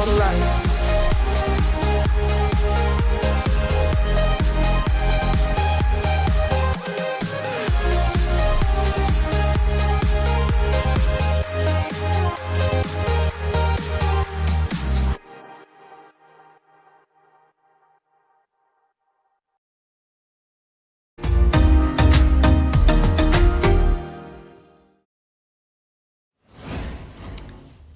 the ride.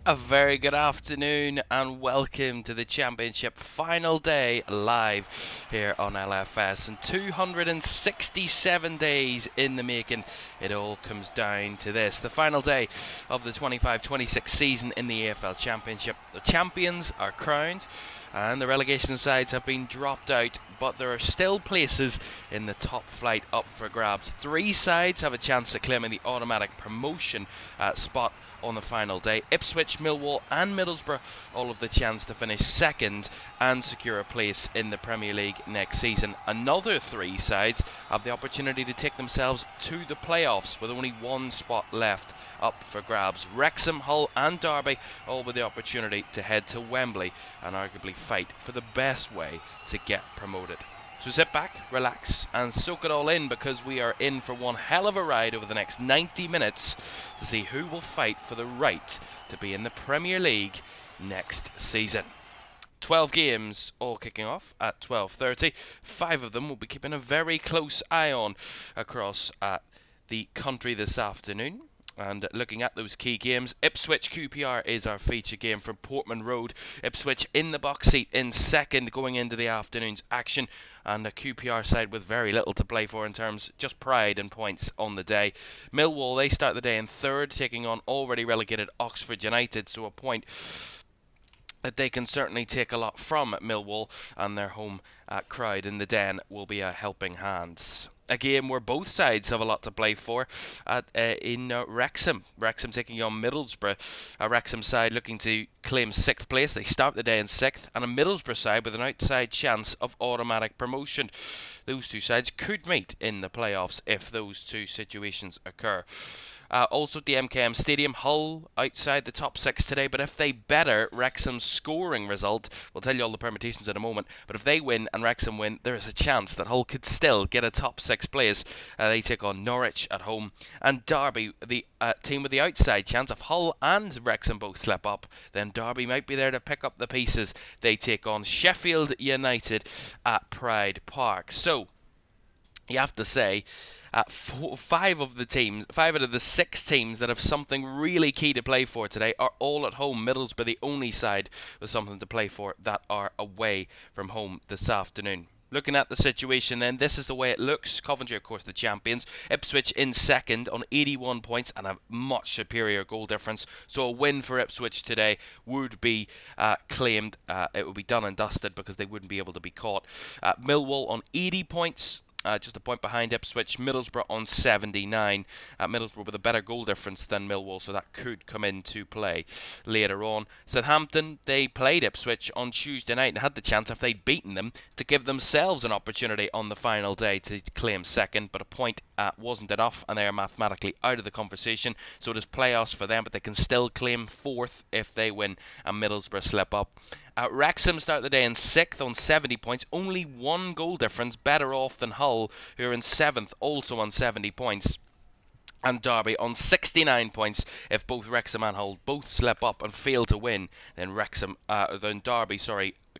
A very good afternoon and welcome to the Championship Final day live here on LFS. And 267 days in the making, it all comes down to this. The final day of the 25-26 season in the EFL Championship. The champions are crowned and the relegation sides have been dropped out, but there are still places in the top flight up for grabs. 3 sides have a chance at claiming the automatic promotion spot on the final day. Ipswich, Millwall and Middlesbrough all have the chance to finish second and secure a place in the Premier League next season. Another 3 sides have the opportunity to take themselves to the playoffs with only 1 spot left up for grabs. Wrexham, Hull and Derby all with the opportunity to head to Wembley and arguably fight for the best way to get promoted. So sit back, relax and soak it all in, because we are in for one hell of a ride over the next 90 minutes to see who will fight for the right to be in the Premier League next season. 12 games all kicking off at 12:30. 5 of them will be keeping a very close eye on across the country this afternoon. And looking at those key games, Ipswich QPR is our feature game from Portman Road. Ipswich in the box seat in second going into the afternoon's action, and a QPR side with very little to play for in terms just pride and points on the day. Millwall, they start the day in third, taking on already relegated Oxford United, so a point that they can certainly take a lot from Millwall, and their home crowd in the Den will be a helping hand. A game where both sides have a lot to play for in Wrexham. Wrexham taking on Middlesbrough. A Wrexham side looking to claim 6th place. They start the day in 6th. And a Middlesbrough side with an outside chance of automatic promotion. Those 2 sides could meet in the playoffs if those 2 situations occur. Also at the MKM Stadium, Hull outside the top 6 today, but if they better Wrexham's scoring result, we'll tell you all the permutations in a moment, but if they win and Wrexham win, there is a chance that Hull could still get a top 6 place. They take on Norwich at home, and Derby, the team with the outside chance. If Hull and Wrexham both slip up, then Derby might be there to pick up the pieces. They take on Sheffield United at Pride Park. So, you have to say, 5 out of the 6 teams that have something really key to play for today are all at home. Middlesbrough, the only side with something to play for, that are away from home this afternoon. Looking at the situation then, this is the way it looks. Coventry, of course, the champions. Ipswich in second on 81 points and a much superior goal difference. So a win for Ipswich today would be claimed. It would be done and dusted because they wouldn't be able to be caught. Millwall on 80 points. Just a point behind Ipswich. Middlesbrough on 79. Middlesbrough with a better goal difference than Millwall, so that could come into play later on. Southampton, they played Ipswich on Tuesday night and had the chance, if they'd beaten them, to give themselves an opportunity on the final day to claim second, but a point wasn't enough and they are mathematically out of the conversation. So there's playoffs for them, but they can still claim 4th if they win and Middlesbrough slip up. Wrexham start the day in 6th on 70 points, only 1 goal difference, better off than Hull, who are in 7th, also on 70 points. And Derby on 69 points. If both Wrexham and Hull both slip up and fail to win, then Derby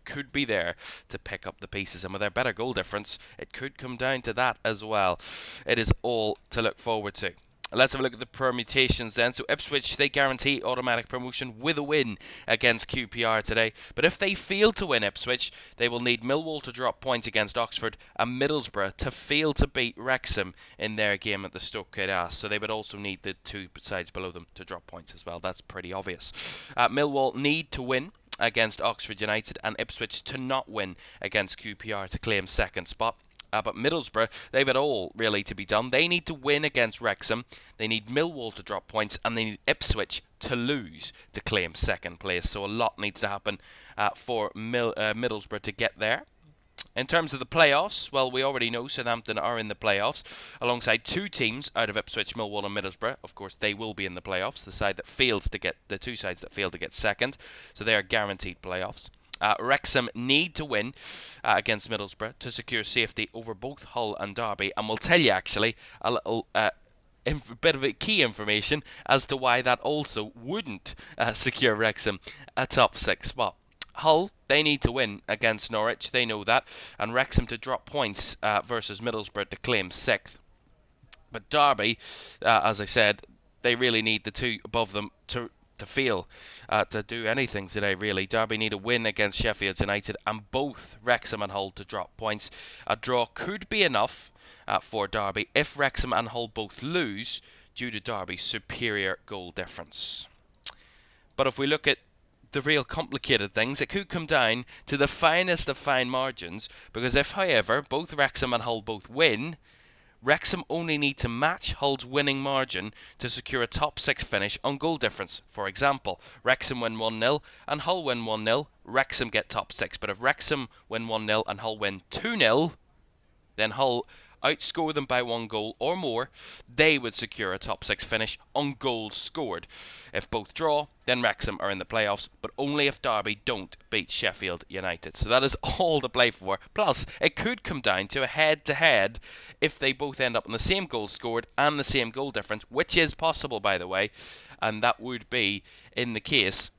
could be there to pick up the pieces, and with their better goal difference, it could come down to that as well. It is all to look forward to. Let's have a look at the permutations then. So Ipswich, they guarantee automatic promotion with a win against QPR today. But if they fail to win Ipswich, they will need Millwall to drop points against Oxford and Middlesbrough to fail to beat Wrexham in their game at the Stoke Quaid. So they would also need the 2 sides below them to drop points as well. That's pretty obvious. Millwall need to win against Oxford United and Ipswich to not win against QPR to claim 2nd spot. But Middlesbrough, they've it all really to be done. They need to win against Wrexham, they need Millwall to drop points, and they need Ipswich to lose to claim 2nd place. So a lot needs to happen for Middlesbrough to get there. In terms of the playoffs, well, we already know Southampton are in the playoffs, alongside two teams out of Ipswich, Millwall and Middlesbrough. Of course, they will be in the playoffs, the two sides that fail to get second, so they are guaranteed playoffs. Wrexham need to win against Middlesbrough to secure safety over both Hull and Derby, and we'll tell you actually a little bit of key information as to why that also wouldn't secure Wrexham a top 6 spot. Hull, they need to win against Norwich, they know that, and Wrexham to drop points versus Middlesbrough to claim 6th. But Derby, as I said, they really need the two above them to fail to do anything today, really. Derby need a win against Sheffield United, and both Wrexham and Hull to drop points. A draw could be enough for Derby if Wrexham and Hull both lose due to Derby's superior goal difference. But if we look at the real complicated things, it could come down to the finest of fine margins, because if, however, both Wrexham and Hull both win, Wrexham only need to match Hull's winning margin to secure a top 6 finish on goal difference. For example, Wrexham win 1-0 and Hull win 1-0, Wrexham get top 6. But if Wrexham win 1-0 and Hull win 2-0, then Hull outscore them by 1 goal or more, they would secure a top 6 finish on goals scored. If both draw, then Wrexham are in the playoffs, but only if Derby don't beat Sheffield United. So that is all to play for. Plus, it could come down to a head-to-head if they both end up in the same goals scored and the same goal difference, which is possible, by the way, and that would be in the case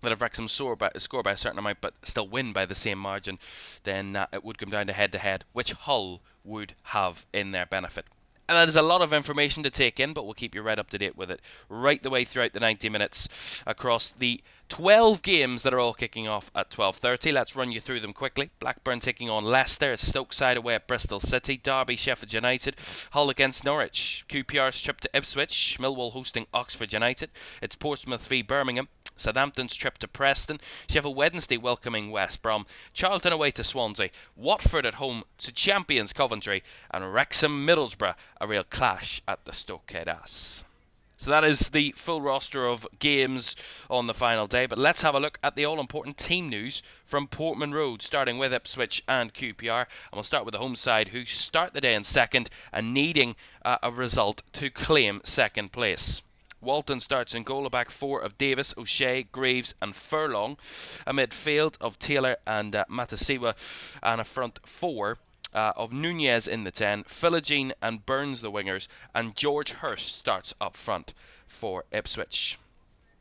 that if Wrexham score by a certain amount but still win by the same margin, then it would come down to head-to-head, which Hull would have in their benefit. And that is a lot of information to take in, but we'll keep you right up to date with it right the way throughout the 90 minutes across the 12 games that are all kicking off at 12:30. Let's run you through them quickly. Blackburn taking on Leicester, Stoke side away at Bristol City, Derby, Sheffield United, Hull against Norwich, QPR's trip to Ipswich, Millwall hosting Oxford United, it's Portsmouth v Birmingham, Southampton's trip to Preston, Sheffield Wednesday welcoming West Brom, Charlton away to Swansea, Watford at home to champions Coventry, and Wrexham Middlesbrough, a real clash at the Stokehead Ass. So that is the full roster of games on the final day, but let's have a look at the all-important team news from Portman Road, starting with Ipswich and QPR, and we'll start with the home side, who start the day in second and needing a result to claim second place. Walton starts in goal, a back four of Davis, O'Shea, Graves and Furlong, a midfield of Taylor and Matasiwa, and a front four of Nunez in the 10, Philogene and Burns the wingers, and George Hurst starts up front for Ipswich.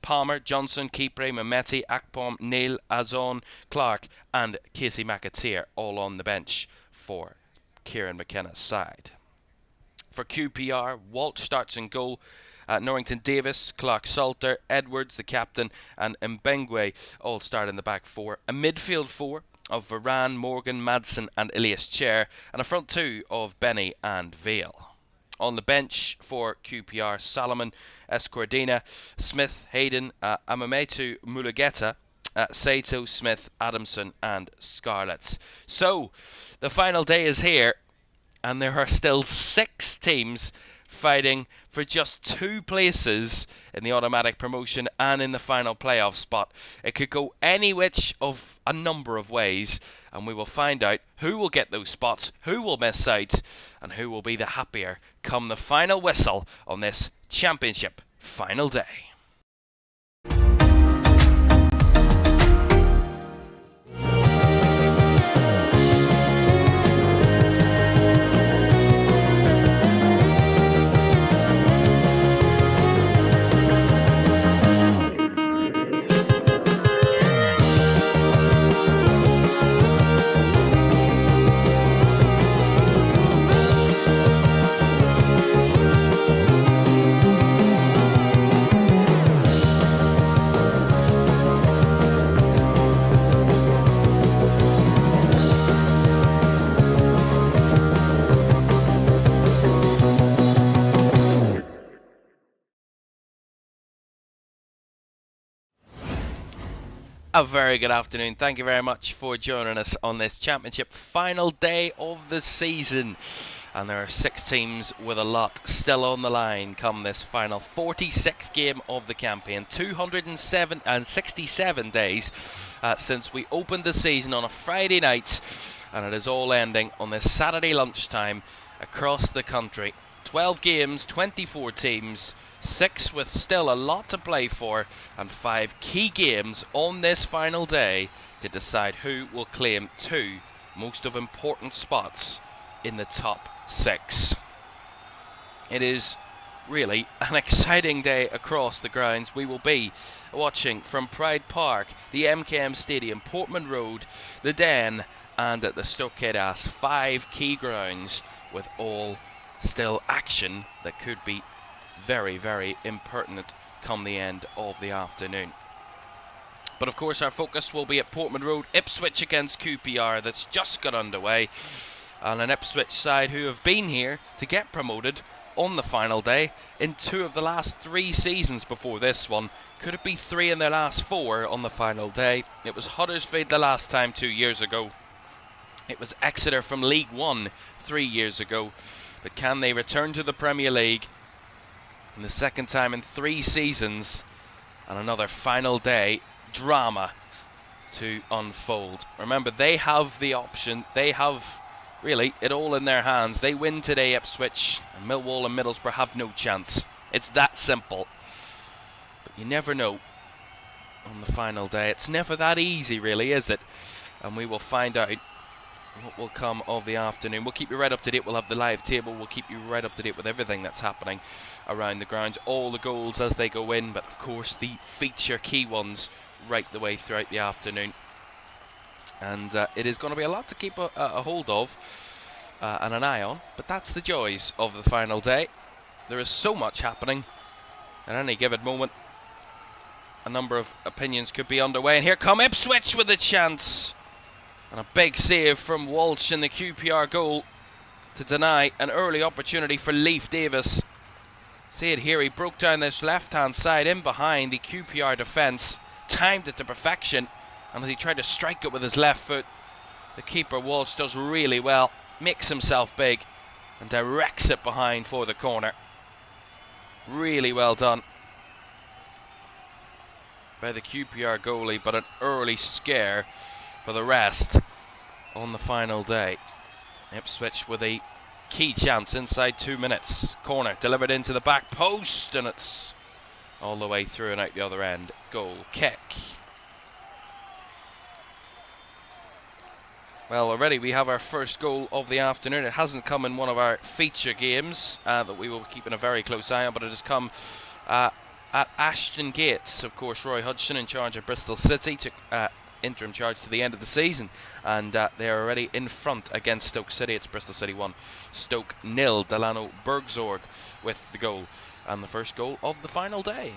Palmer, Johnson, Kipre, Mehmeti, Akpom, Neil, Azon, Clark and Casey McAteer all on the bench for Kieran McKenna's side. For QPR, Walt starts in goal, Norrington Davis, Clark Salter, Edwards, the captain, and Mbengwe all start in the back four. A midfield four of Varane, Morgan, Madsen and Elias Chair, and a front two of Benny and Vale. On the bench for QPR, Solomon, Escordina, Smith, Hayden, Amametu, Mulugeta, Sato, Smith, Adamson and Scarlets. So, the final day is here, and there are still 6 teams fighting for just 2 places in the automatic promotion and in the final playoff spot. It could go any which of a number of ways, and we will find out who will get those spots, who will miss out, and who will be the happier come the final whistle on this championship final day. A very good afternoon. Thank you very much for joining us on this championship final day of the season. And there are 6 teams with a lot still on the line come this final 46th game of the campaign. 267 days since we opened the season on a Friday night and it is all ending on this Saturday lunchtime across the country. 12 games, 24 teams, 6 with still a lot to play for, and 5 key games on this final day to decide who will claim 2 most of important spots in the top 6. It is really an exciting day across the grounds. We will be watching from Pride Park, the MKM Stadium, Portman Road, the Den, and at the Stoke Ass. 5 key grounds with all still action that could be very, very impertinent come the end of the afternoon. But of course our focus will be at Portman Road, Ipswich against QPR, that's just got underway, and an Ipswich side who have been here to get promoted on the final day in 2 of the last 3 seasons before this one. Could it be 3 in their last 4 on the final day? It was Huddersfield the last time 2 years ago. It was Exeter from League 1 3 years ago. But can they return to the Premier League in the second time in 3 seasons, and another final day drama to unfold? Remember, they have the option, they have really it all in their hands. They win today, Ipswich, and Millwall and Middlesbrough have no chance. It's that simple. But you never know on the final day. It's never that easy, really, is it? And we will find out what will come of the afternoon. We'll keep you right up to date. We'll have the live table. We'll keep you right up to date with everything that's happening around the grounds, all the goals as they go in, but of course the feature key ones right the way throughout the afternoon. And it is going to be a lot to keep a hold of and an eye on, but that's the joys of the final day. There is so much happening at any given moment. A number of opinions could be underway, and here come Ipswich with a chance. And a big save from Walsh in the QPR goal to deny an early opportunity for Leif Davis. See it here, he broke down this left-hand side in behind the QPR defence, timed it to perfection, and as he tried to strike it with his left foot, the keeper Walsh does really well, makes himself big, and directs it behind for the corner. Really well done by the QPR goalie, but an early scare for the rest on the final day. Ipswich with a key chance inside 2 minutes. Corner delivered into the back post, and it's all the way through and out the other end. Goal kick. Well, already we have our first goal of the afternoon. It hasn't come in one of our feature games that we will be keeping a very close eye on, but it has come at Ashton Gates. Of course, Roy Hodgson, in charge of Bristol City, took interim charge to the end of the season, and they are already in front against Stoke City. It's Bristol City 1, Stoke 0. Delano Bergzorg with the goal, and the first goal of the final day.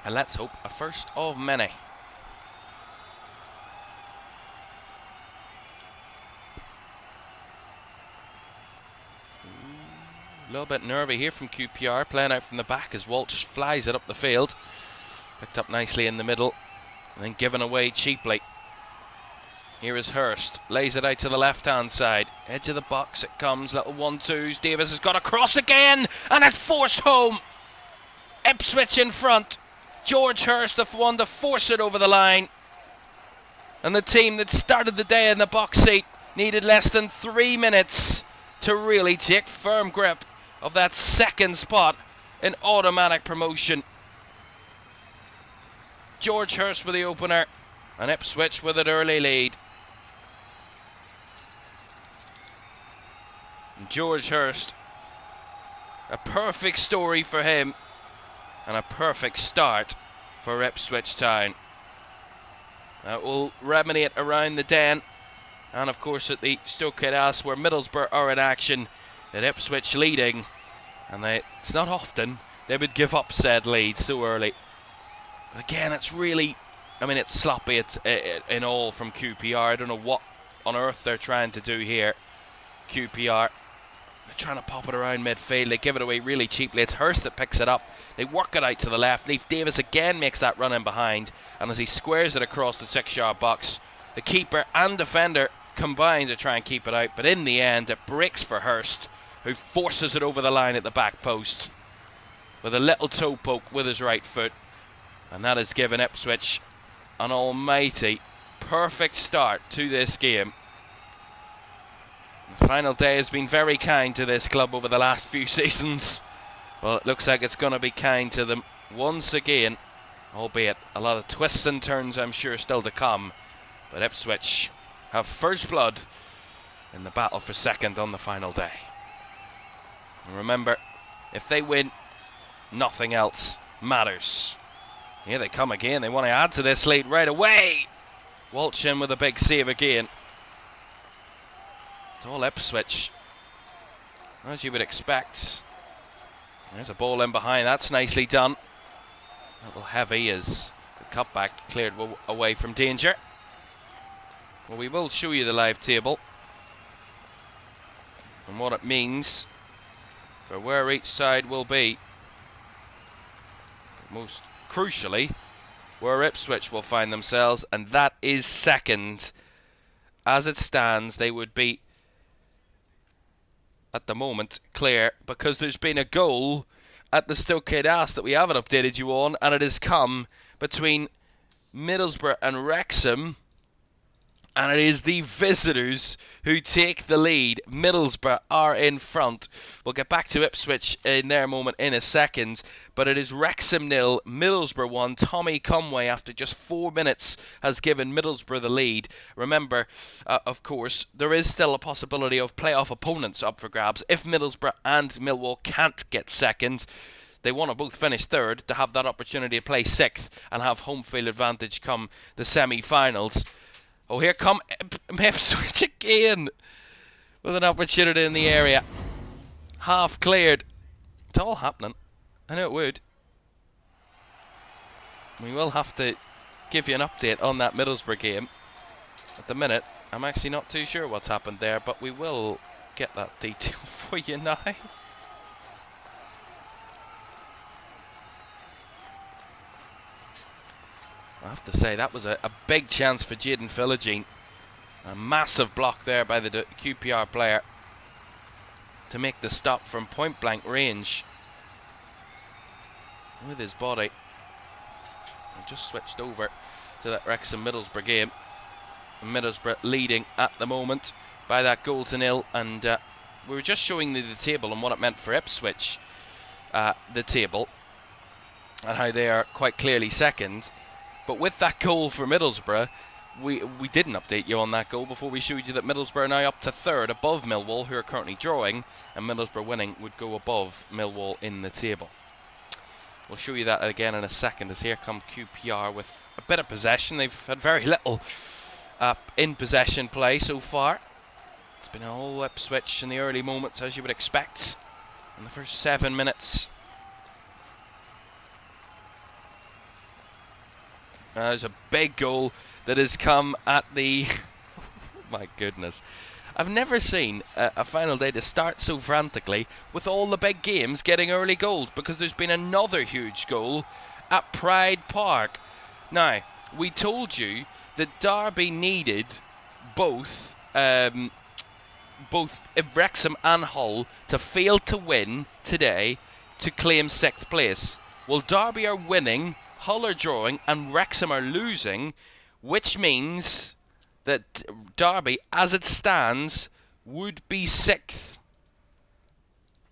And let's hope a first of many. A little bit nervy here from QPR, playing out from the back as Walsh flies it up the field. Picked up nicely in the middle, and then given away cheaply. Here is Hurst, lays it out to the left-hand side. Edge of the box it comes, little 1-2s. Davis has got a cross again, and it's forced home. Ipswich in front. George Hurst, the one to force it over the line. And the team that started the day in the box seat needed less than 3 minutes to really take firm grip of that second spot in automatic promotion. George Hurst with the opener, and Ipswich with an early lead. And George Hurst, a perfect story for him, and a perfect start for Ipswich Town. That will remediate around the Den, and of course at the Stoke Ass, where Middlesbrough are in action, at Ipswich leading, and it's not often they would give up said lead so early. But again, it's really, it's sloppy in all from QPR. I don't know what on earth they're trying to do here. QPR, they're trying to pop it around midfield. They give it away really cheaply. It's Hurst that picks it up. They work it out to the left. Leif Davis again makes that run in behind, and as he squares it across the 6-yard box, the keeper and defender combine to try and keep it out, but in the end it breaks for Hurst, who forces it over the line at the back post with a little toe poke with his right foot, and that has given Ipswich an almighty perfect start to this game. The final day has been very kind to this club over the last few seasons. Well, it looks like it's going to be kind to them once again, albeit a lot of twists and turns I'm sure still to come. But Ipswich have first blood in the battle for second on the final day. And remember, if they win, nothing else matters. Here they come again. They want to add to this lead right away. Watchalong with a big save again. It's all Ipswich, as you would expect. There's a ball in behind. That's nicely done. A little heavy as the cutback cleared away from danger. Well, we will show you the live table and what it means for where each side will be. Most crucially, where Ipswich will find themselves, and that is second. As it stands, they would be, at the moment, clear, because there's been a goal at the Stoke Ass that we haven't updated you on, and it has come between Middlesbrough and Wrexham, and it is the visitors who take the lead. Middlesbrough are in front. We'll get back to Ipswich in their moment in a second, but it is Wrexham 0, Middlesbrough 1. Tommy Conway, after just 4 minutes, has given Middlesbrough the lead. Remember, of course, there is still a possibility of playoff opponents up for grabs. If Middlesbrough and Millwall can't get second, they want to both finish third to have that opportunity to play sixth and have home field advantage come the semi-finals. Oh, here come Ipswich again with an opportunity in the area. Half cleared. It's all happening. I know it would. We will have to give you an update on that Middlesbrough game. At the minute, I'm actually not too sure what's happened there, but we will get that detail for you now. I have to say, that was a big chance for Jaden Philogene. A massive block there by the QPR player to make the stop from point blank range with his body. I just switched over to that Wrexham Middlesbrough game. Middlesbrough leading at the moment by that goal to nil, and we were just showing you the table and what it meant for Ipswich, the table, and how they are quite clearly second. But with that goal for Middlesbrough, we didn't update you on that goal before we showed you that Middlesbrough are now up to third, above Millwall, who are currently drawing, and Middlesbrough winning would go above Millwall in the table. We'll show you that again in a second, as here come QPR with a bit of possession. They've had very little in possession play so far. It's been all Ipswich in the early moments, as you would expect, in the first 7 minutes. There's a big goal that has come at the... my goodness. I've never seen a final day to start so frantically with all the big games getting early goals, because there's been another huge goal at Pride Park. Now, we told you that Derby needed both Wrexham and Hull to fail to win today to claim 6th place. Well, Derby are winning, Hull are drawing, and Wrexham are losing, which means that Derby, as it stands, would be 6th.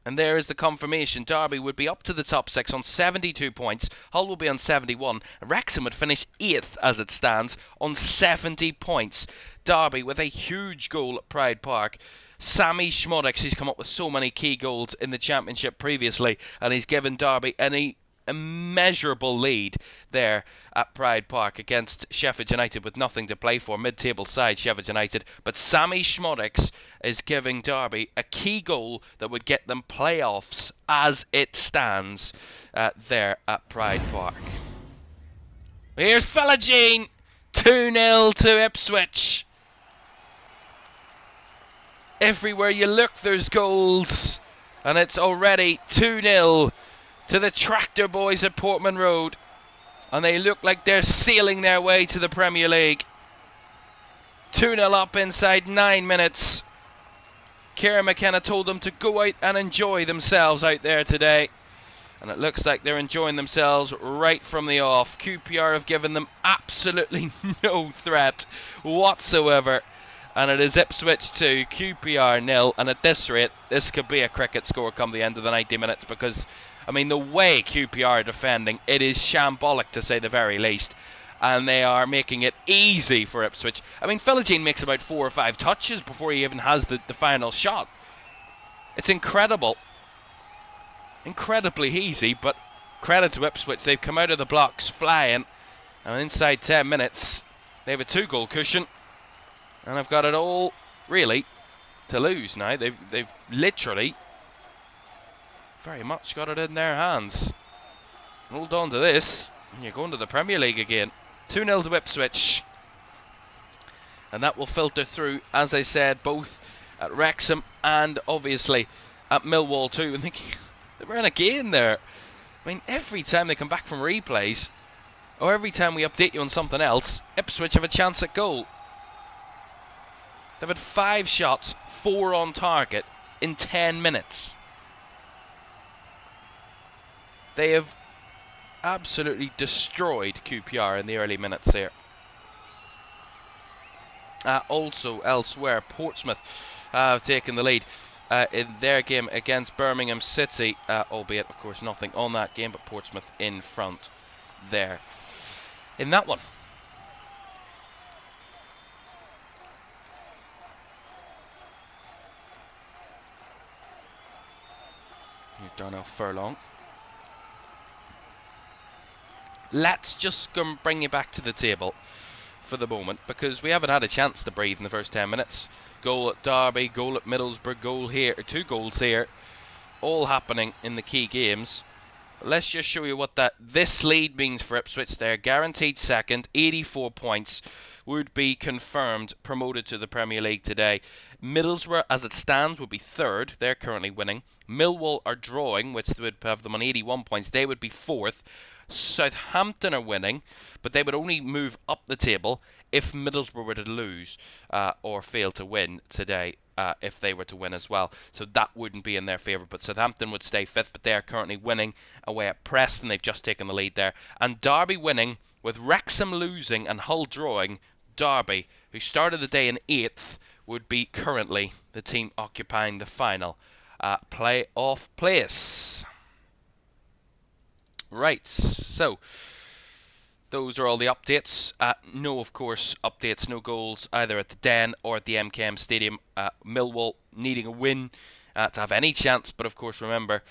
And there is the confirmation. Derby would be up to the top 6 on 72 points. Hull will be on 71. Wrexham would finish 8th, as it stands, on 70 points. Derby with a huge goal at Pride Park. Sammy Schmodix, he's come up with so many key goals in the Championship previously, and he's given Derby an immeasurable lead there at Pride Park against Sheffield United with nothing to play for, mid-table side Sheffield United. But Sammy Schmodix is giving Derby a key goal that would get them playoffs as it stands there at Pride Park. Here's Philogene, 2-0 to Ipswich. Everywhere you look there's goals, and it's already 2-0 to the Tractor Boys at Portman Road, and they look like they're sailing their way to the Premier League. 2-0 up inside 9 minutes. Kieran McKenna told them to go out and enjoy themselves out there today, and it looks like they're enjoying themselves right from the off. QPR have given them absolutely no threat whatsoever, And it is Ipswich 2, QPR 0. And at this rate, this could be a cricket score come the end of the 90 minutes because, I mean, the way QPR are defending, it is shambolic to say the very least. And they are making it easy for Ipswich. I mean, Philogene makes about 4 or 5 touches before he even has the final shot. It's incredible. Incredibly easy, but credit to Ipswich. They've come out of the blocks flying. And inside 10 minutes, they have a 2-goal cushion. And I've got it all, really, to lose now. They've literally very much got it in their hands. Hold on to this, and you're going to the Premier League again. 2-0 to Ipswich. And that will filter through, as I said, both at Wrexham and, obviously, at Millwall too. And thinking, they ran again there. I mean, every time they come back from replays, or every time we update you on something else, Ipswich have a chance at goal. They've had 5 shots, 4 on target in 10 minutes. They have absolutely destroyed QPR in the early minutes here. Also, elsewhere, Portsmouth have taken the lead in their game against Birmingham City, albeit, of course, nothing on that game, but Portsmouth in front there in that one. Darnell Furlong. Let's just bring you back to the table for the moment, because we haven't had a chance to breathe in the first 10 minutes. Goal at Derby, goal at Middlesbrough, goal here, 2 goals here, all happening in the key games. Let's just show you what this lead means for Ipswich. They're guaranteed second, 84 points, would be confirmed promoted to the Premier League today. Middlesbrough, as it stands, would be third. They're currently winning. Millwall are drawing, which would have them on 81 points. They would be fourth. Southampton are winning, but they would only move up the table if Middlesbrough were to lose or fail to win today, if they were to win as well. So that wouldn't be in their favour, but Southampton would stay fifth, but they are currently winning away at Preston. They've just taken the lead there. And Derby winning, with Wrexham losing and Hull drawing. Derby, who started the day in 8th, would be currently the team occupying the final playoff place. Right, so those are all the updates. No, of course, updates, no goals either at the Den or at the MKM Stadium. Millwall needing a win to have any chance, but of course, remember,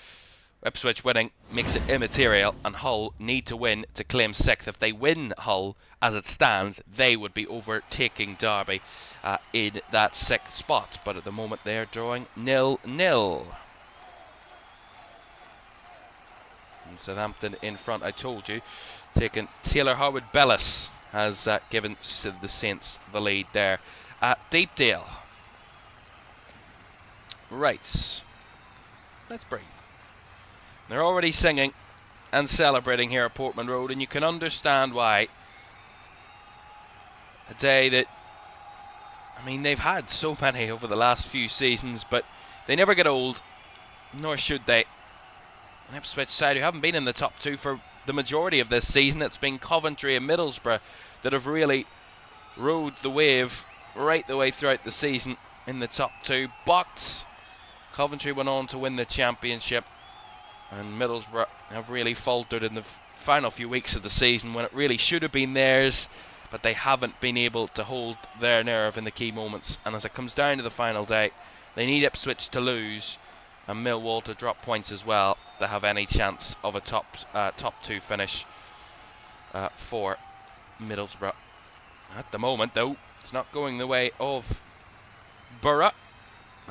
Ipswich winning makes it immaterial, and Hull need to win to claim 6th. If they win Hull, as it stands, they would be overtaking Derby in that 6th spot. But at the moment, they are drawing 0-0. And Southampton in front, I told you, taking Taylor Harwood-Bellis has given the Saints the lead there at Deepdale. Right, let's breathe. They're already singing and celebrating here at Portman Road, and you can understand why. A day that, I mean, they've had so many over the last few seasons, but they never get old, nor should they. An Ipswich side who haven't been in the top 2 for the majority of this season. It's been Coventry and Middlesbrough that have really rode the wave right the way throughout the season in the top 2. But Coventry went on to win the championship, and Middlesbrough have really faltered in the final few weeks of the season when it really should have been theirs, but they haven't been able to hold their nerve in the key moments. And as it comes down to the final day, they need Ipswich to lose and Millwall to drop points as well to have any chance of a top 2 finish for Middlesbrough. At the moment, though, it's not going the way of Borough,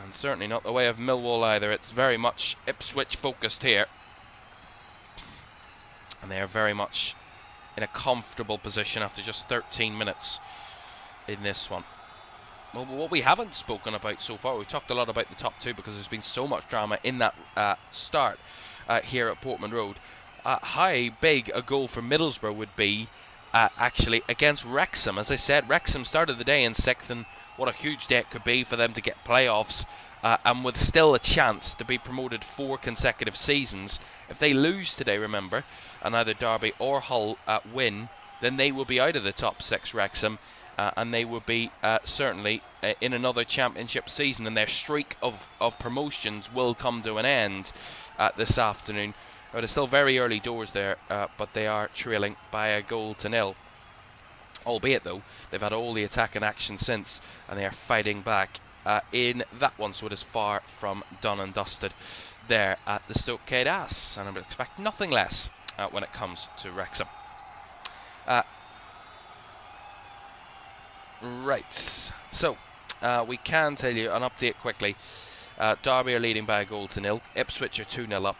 and certainly not the way of Millwall either. It's very much Ipswich focused here, and they are very much in a comfortable position after just 13 minutes in this one. Well, what we haven't spoken about so far, we've talked a lot about the top 2 because there's been so much drama in that start here at Portman Road. How big a goal for Middlesbrough would be actually against Wrexham. As I said, Wrexham started the day in 6th, and what a huge day it could be for them to get playoffs, and with still a chance to be promoted 4 consecutive seasons. If they lose today, remember, and either Derby or Hull win, then they will be out of the top 6, Wrexham, and they would be certainly in another championship season, and their streak of promotions will come to an end this afternoon. But it's still very early doors there, but they are trailing by a goal to nil. Albeit, though, they've had all the attack and action since, and they are fighting back in that one, so it is far from done and dusted there at the Stoke Caoimhan, and I would expect nothing less when it comes to Wrexham. Right, so we can tell you an update quickly. Derby are leading by a goal to nil. Ipswich are 2-0 up.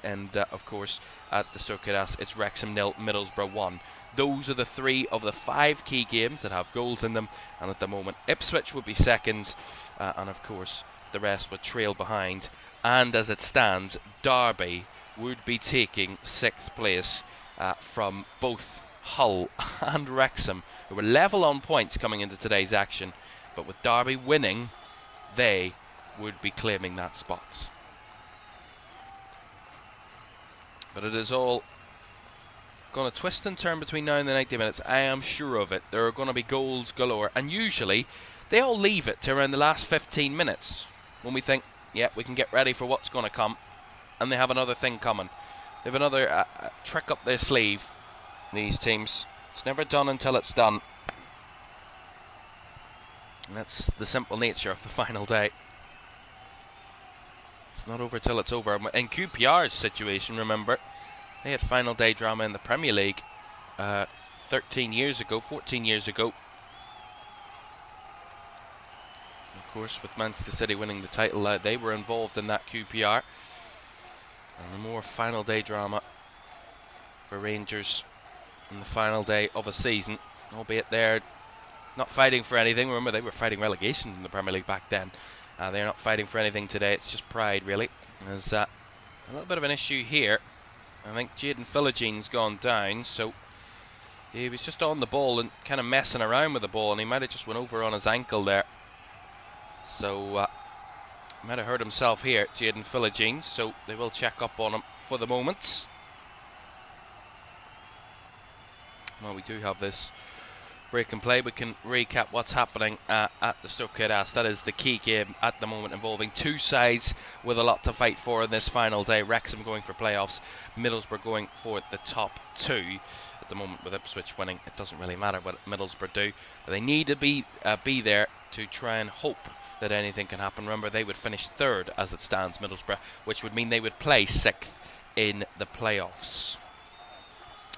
And of course, at the Stoke Caoimhan, it's Wrexham 0, Middlesbrough 1. Those are the 3 of the 5 key games that have goals in them. And at the moment, Ipswich would be second. And of course, the rest would trail behind. And as it stands, Derby would be taking 6th place from both Hull and Wrexham, who were level on points coming into today's action. But with Derby winning, they would be claiming that spot. But it is all going to twist and turn between now and the 90 minutes. I am sure of it. There are going to be goals galore. And usually, they all leave it to around the last 15 minutes. When we think, yeah, we can get ready for what's going to come. And they have another thing coming. They have another trick up their sleeve. These teams. It's never done until it's done. And that's the simple nature of the final day. It's not over till it's over. In QPR's situation, remember, they had final day drama in the Premier League 14 years ago. Of course, with Manchester City winning the title, they were involved in that QPR. And more final day drama for Rangers in the final day of a season, albeit they're not fighting for anything. Remember, they were fighting relegation in the Premier League back then. They're not fighting for anything today. It's just pride, really. There's a little bit of an issue here. I think Jaden Philogene gone down, so he was just on the ball and kind of messing around with the ball, and he might have just went over on his ankle there. So he might have hurt himself here, Jaden Philogene, so they will check up on him for the moment. Well, we do have this break and play. We can recap what's happening at the Stoke Caoimhan. That is the key game at the moment, involving 2 sides with a lot to fight for in this final day. Wrexham going for playoffs, Middlesbrough going for the top 2. At the moment, with Ipswich winning, it doesn't really matter what Middlesbrough do, but they need to be there to try and hope that anything can happen. Remember, they would finish 3rd as it stands, Middlesbrough, which would mean they would play 6th in the playoffs.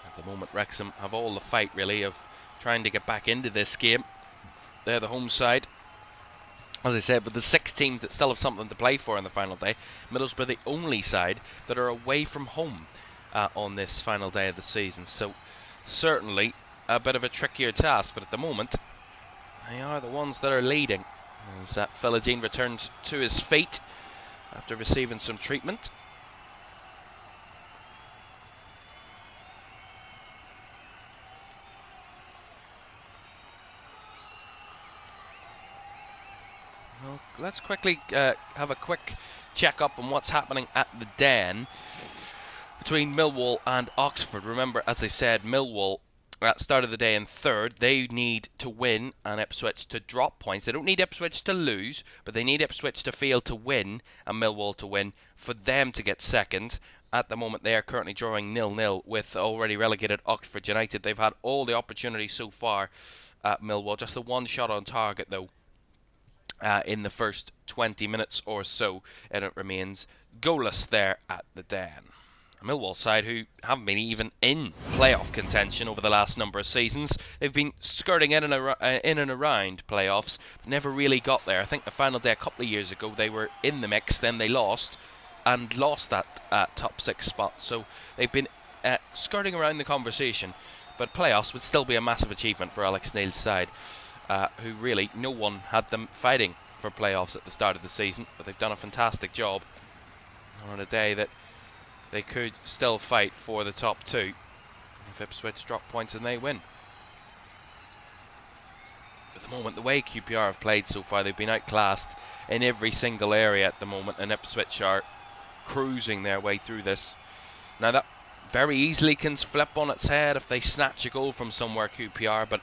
At the moment, Wrexham have all the fight, really, of trying to get back into this game. They're the home side. As I said, with the 6 teams that still have something to play for in the final day, Middlesbrough the only side that are away from home on this final day of the season. So certainly a bit of a trickier task, but at the moment they are the ones that are leading. As Philogene returns to his feet after receiving some treatment. Well, let's quickly have a quick check up on what's happening at the Den between Millwall and Oxford. Remember, as I said, Millwall at the start of the day in 3rd. They need to win and Ipswich to drop points. They don't need Ipswich to lose, but they need Ipswich to fail to win and Millwall to win for them to get 2nd. At the moment, they are currently drawing 0-0 with already relegated Oxford United. They've had all the opportunities so far at Millwall. Just the 1 shot on target, though, in the first 20 minutes or so, and it remains goalless there at the Den. A Millwall side who haven't been even in playoff contention over the last number of seasons. They've been skirting in and around playoffs, but never really got there. I think the final day a couple of years ago they were in the mix, then they lost that top 6 spot. So they've been skirting around the conversation, but playoffs would still be a massive achievement for Alex Neil's side. Who really, no one had them fighting for playoffs at the start of the season, but they've done a fantastic job on a day that they could still fight for the top 2 if Ipswich drop points and they win. At the moment, the way QPR have played so far, they've been outclassed in every single area at the moment, and Ipswich are cruising their way through this. Now that very easily can flip on its head if they snatch a goal from somewhere, QPR, but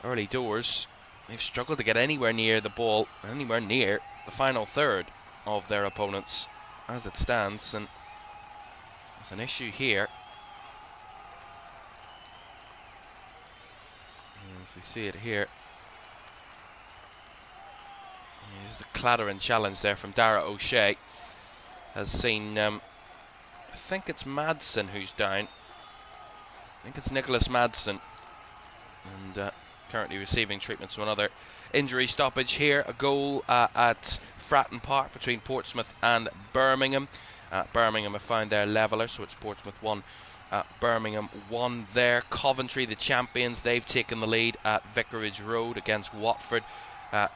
early doors, they've struggled to get anywhere near the ball, anywhere near the final third of their opponents as it stands, and there's an issue here. As we see it here, there's a clattering challenge there from Dara O'Shea. Has seen, I think it's Madsen who's down. I think it's Nicholas Madsen, and currently receiving treatment. So another injury stoppage here. A goal at Fratton Park between Portsmouth and Birmingham. Birmingham have found their leveller, so it's Portsmouth 1, Birmingham 1 there. Coventry, the champions, they've taken the lead at Vicarage Road against Watford.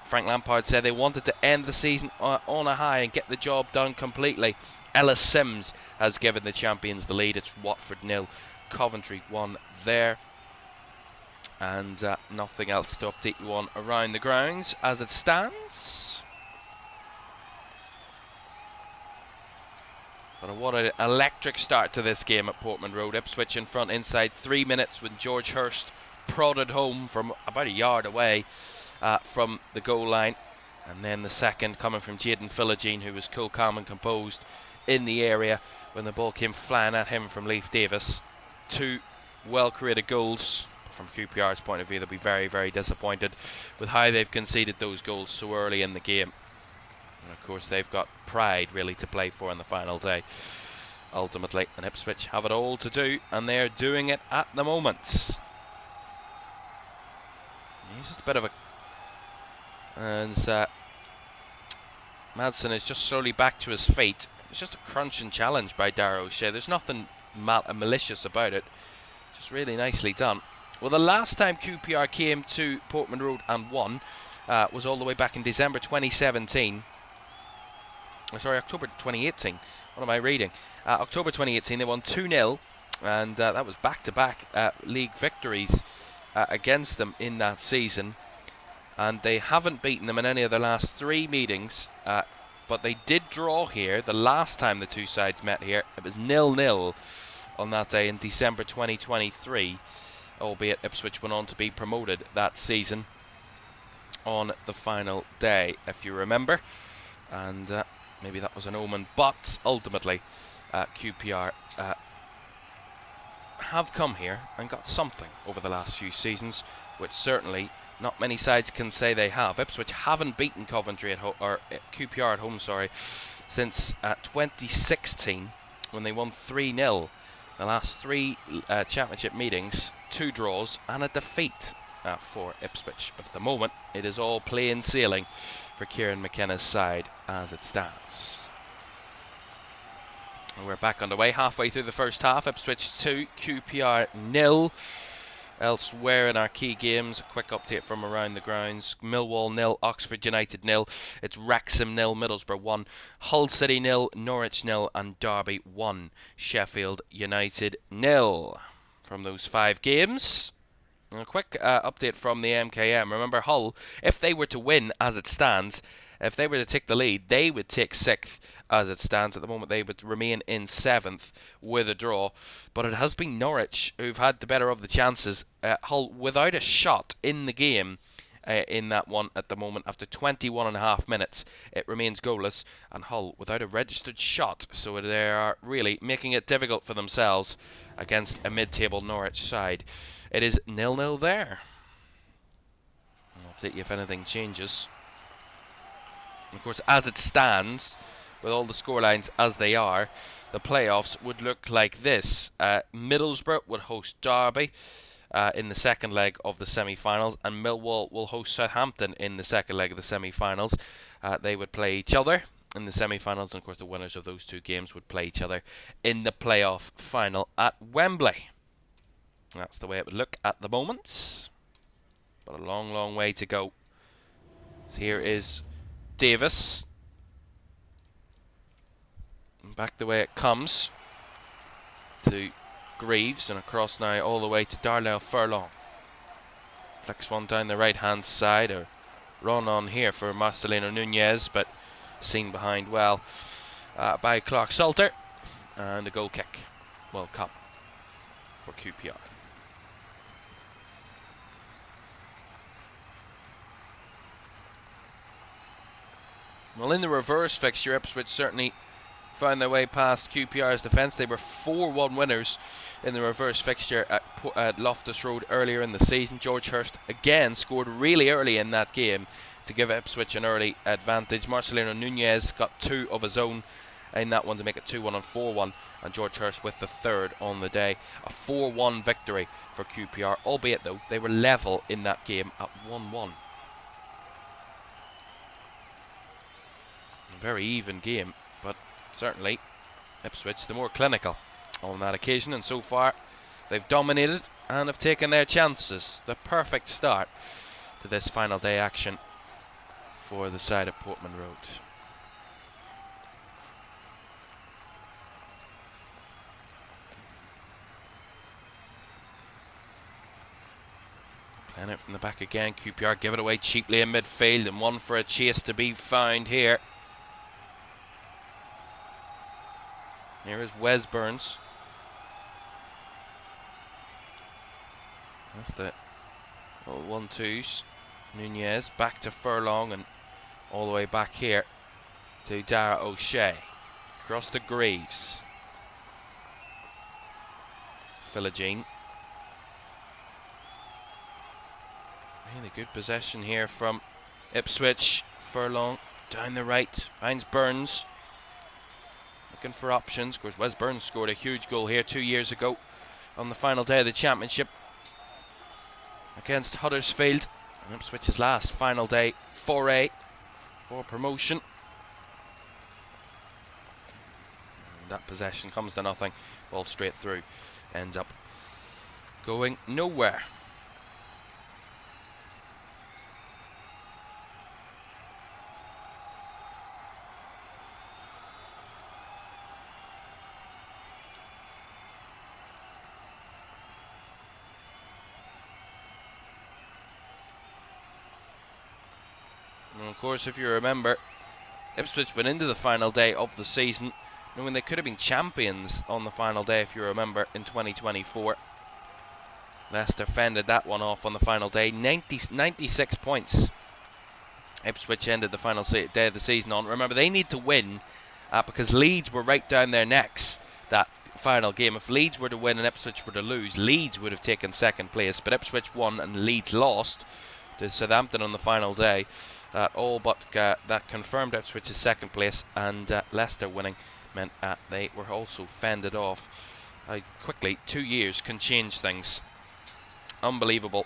Frank Lampard said they wanted to end the season on a high and get the job done completely. Ellis Sims has given the champions the lead. It's Watford 0, Coventry 1 there. And nothing else to update you on around the grounds as it stands. But what an electric start to this game at Portman Road. Ipswich in front inside 3 minutes when George Hurst prodded home from about a yard away from the goal line. And then the second coming from Jayden Philogene, who was cool, calm and composed in the area when the ball came flying at him from Leif Davis. 2 well-created goals. From QPR's point of view, they'll be very, very disappointed with how they've conceded those goals so early in the game. And of course, they've got pride really to play for on the final day, ultimately. And Ipswich have it all to do, and they're doing it at the moment. He's just a bit of a... And Madsen is just slowly back to his feet. It's just a crunching challenge by Dara O'Shea. There's nothing malicious about it. Just really nicely done. Well, the last time QPR came to Portman Road and won was all the way back in December 2017. Sorry, October 2018. What am I reading? October 2018, they won 2-0, and that was back-to-back league victories against them in that season. And they haven't beaten them in any of the last 3 meetings, but they did draw here the last time the two sides met here. It was 0-0 on that day in December 2023. Albeit Ipswich went on to be promoted that season on the final day, if you remember. And maybe that was an omen, but ultimately QPR have come here and got something over the last few seasons, which certainly not many sides can say they have. Ipswich haven't beaten Coventry at home, or QPR at home, sorry, since 2016 when they won 3-0. The last 3 championship meetings, 2 draws and a defeat for Ipswich. But at the moment, it is all plain sailing for Kieran McKenna's side as it stands. And we're back underway, halfway through the first half. Ipswich 2, QPR 0. Elsewhere in our key games, a quick update from around the grounds. Millwall 0, Oxford United 0. It's Wrexham 0, Middlesbrough 1. Hull City 0, Norwich 0, and Derby 1. Sheffield United 0. From those 5 games. And a quick update from the MKM. Remember, Hull, if they were to win as it stands, if they were to take the lead, they would take 6th as it stands. At the moment, they would remain in 7th with a draw. But it has been Norwich who've had the better of the chances. Hull without a shot in the game in that one at the moment. After 21.5 minutes, it remains goalless. And Hull without a registered shot. So they are really making it difficult for themselves against a mid-table Norwich side. It is 0-0 there. I'll update you if anything changes. Of course, as it stands, with all the scorelines as they are, the playoffs would look like this. Middlesbrough would host Derby in the second leg of the semi-finals, and Millwall will host Southampton in the second leg of the semi-finals. They would play each other in the semi-finals, and of course the winners of those 2 games would play each other in the playoff final at Wembley. That's the way it would look at the moment, but a long, long way to go. So here is Davis. Back the way it comes to Greaves, and across now all the way to Darnell Furlong. Flicks one down the right hand side, or run on here for Marcelino Nunez, but seen behind well by Clark Salter, and a goal kick will come for QPR. Well, in the reverse fixture, Ipswich certainly found their way past QPR's defence. They were 4-1 winners in the reverse fixture at Loftus Road earlier in the season. George Hurst again scored really early in that game to give Ipswich an early advantage. Marcelino Nunez got 2 of his own in that one to make it 2-1 and 4-1, and George Hurst with the third on the day. A 4-1 victory for QPR, albeit though they were level in that game at 1-1. A very even game, but certainly Ipswich the more clinical on that occasion, and so far they've dominated and have taken their chances. The perfect start to this final day action for the side of Portman Road. Playing it from the back again. QPR give it away cheaply in midfield, and one for a chase to be found here. Here is Wes Burns. That's the 1-2s. Nunez back to Furlong, and all the way back here to Dara O'Shea. Across to Greaves. Philogene. Really good possession here from Ipswich. Furlong down the right, finds Burns. Looking for options. Of course, Wes Burns scored a huge goal here 2 years ago on the final day of the championship against Huddersfield. And Ipswich's last final day foray for promotion. And that possession comes to nothing. Ball straight through. Ends up going nowhere. And of course, if you remember, Ipswich went into the final day of the season knowing they could have been champions on the final day, if you remember, in 2024. Leicester fended that one off on the final day. 96 points. Ipswich ended the final day of the season on. Remember, they need to win because Leeds were right down their necks that final game. If Leeds were to win and Ipswich were to lose, Leeds would have taken second place, but Ipswich won and Leeds lost to Southampton on the final day. All but that confirmed Ipswich's second place, and Leicester winning meant they were also fended off. Quickly, 2 years can change things. Unbelievable.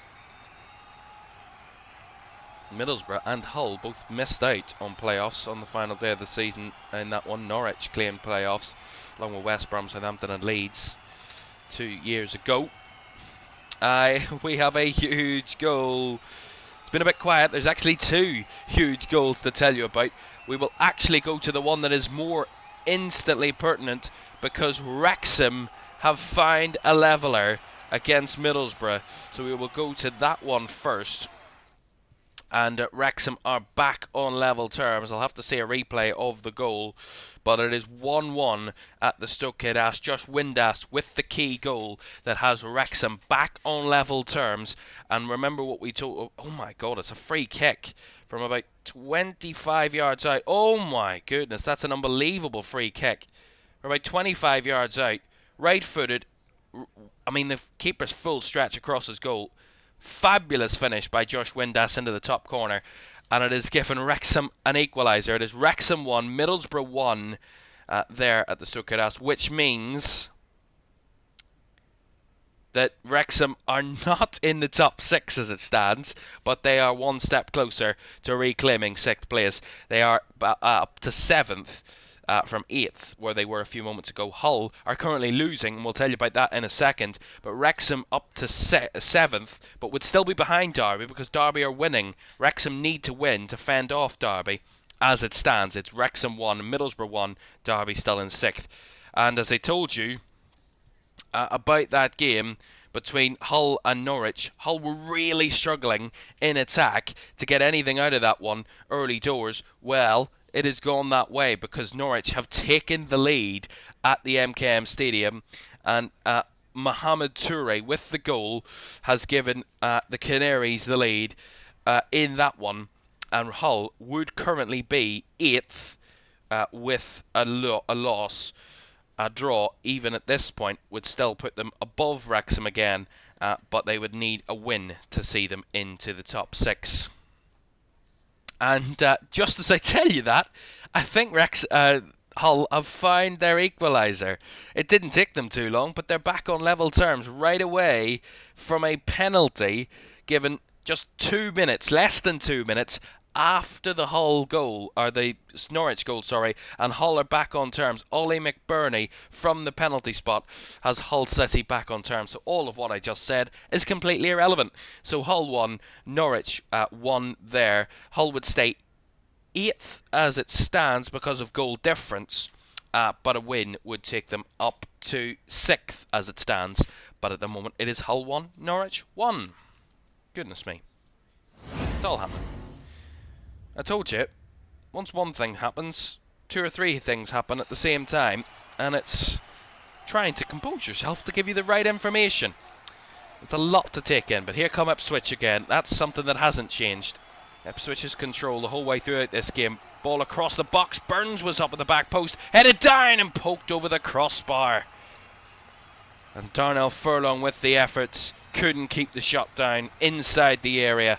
Middlesbrough and Hull both missed out on playoffs on the final day of the season in that one. Norwich claimed playoffs along with West Brom, Southampton and Leeds 2 years ago. We have a huge goal. Been a bit quiet. There's actually 2 huge goals to tell you about. We will actually go to the one that is more instantly pertinent because Wrexham have found a leveller against Middlesbrough. So we will go to that one first. And Wrexham are back on level terms. I'll have to see a replay of the goal, but it is 1-1 at the Stoke Ash. Josh Windass with the key goal that has Wrexham back on level terms. And remember what we told. Oh my God, it's a free kick from about 25 yards out. Oh my goodness, that's an unbelievable free kick. From about 25 yards out, right-footed. I mean, the keeper's full stretch across his goal. Fabulous finish by Josh Windass into the top corner, and it has given Wrexham an equaliser. It is Wrexham 1, Middlesbrough 1 there at the Stoke Ash, which means that Wrexham are not in the top 6 as it stands, but they are one step closer to reclaiming 6th place. They are up to 7th. From 8th, where they were a few moments ago. Hull are currently losing, and we'll tell you about that in a second. But Wrexham up to 7th, but would still be behind Derby because Derby are winning. Wrexham need to win to fend off Derby. As it stands, it's Wrexham 1, Middlesbrough 1, Derby still in 6th. And as I told you about that game between Hull and Norwich, Hull were really struggling in attack to get anything out of that one early doors. Well, it has gone that way because Norwich have taken the lead at the MKM Stadium, and Mohamed Toure with the goal has given the Canaries the lead in that one. and Hull would currently be 8th with a loss. A draw, even at this point, would still put them above Wrexham again, but they would need a win to see them into the top 6. And just as I tell you that, I think Hull have found their equaliser. It didn't take them too long, but they're back on level terms right away from a penalty given just 2 minutes, less than 2 minutes, after the Hull goal, or the Norwich goal, sorry, and Hull are back on terms. Ollie McBurney from the penalty spot has Hull City back on terms. So all of what I just said is completely irrelevant. So Hull won, Norwich won there. Hull would stay 8th as it stands because of goal difference, but a win would take them up to 6th as it stands. But at the moment it is Hull 1, Norwich 1. Goodness me. It's all happening. I told you, once one thing happens, 2 or 3 things happen at the same time, and it's trying to compose yourself to give you the right information. It's a lot to take in, but here come Ipswich again. That's something that hasn't changed. Ipswich's control the whole way throughout this game. Ball across the box. Burns was up at the back post, headed down and poked over the crossbar. And Darnell Furlong with the efforts couldn't keep the shot down inside the area.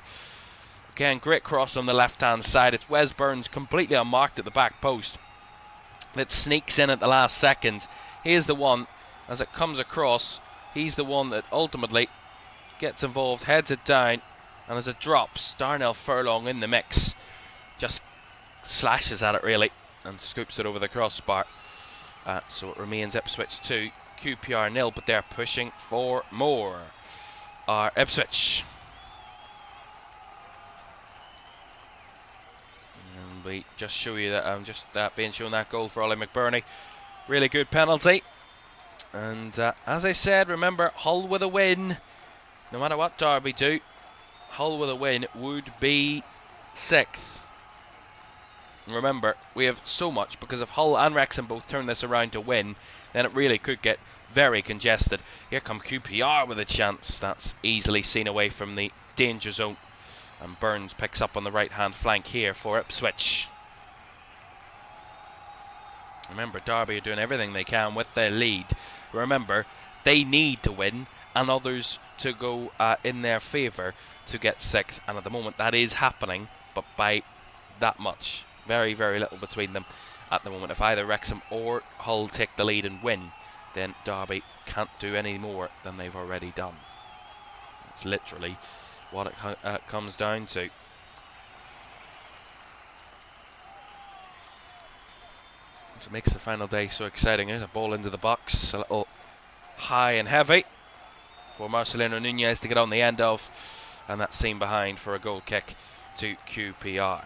Again, great cross on the left-hand side. It's Wes Burns completely unmarked at the back post that sneaks in at the last second. Here's the one, as it comes across, he's the one that ultimately gets involved, heads it down, and as it drops, Darnell Furlong in the mix just slashes at it really and scoops it over the crossbar. So it remains Ipswich 2, QPR 0, but they're pushing for more. Ipswich. We just show you that I'm just being shown that goal for Ollie McBurney. Really good penalty. And as I said, remember, Hull with a win, no matter what Derby do, Hull with a win would be 6th. And remember, we have so much, because if Hull and Wrexham both turn this around to win, then it really could get very congested. Here come QPR with a chance. That's easily seen away from the danger zone. And Burns picks up on the right-hand flank here for Ipswich. Remember, Derby are doing everything they can with their lead. Remember, they need to win and others to go in their favour to get 6th. And at the moment that is happening, but by that much. Very, very little between them at the moment. If either Wrexham or Hull take the lead and win, then Derby can't do any more than they've already done. It's literally what it comes down to. What makes the final day so exciting is a ball into the box, a little high and heavy for Marcelino Nunez to get on the end of, and that's seen behind for a goal kick to QPR.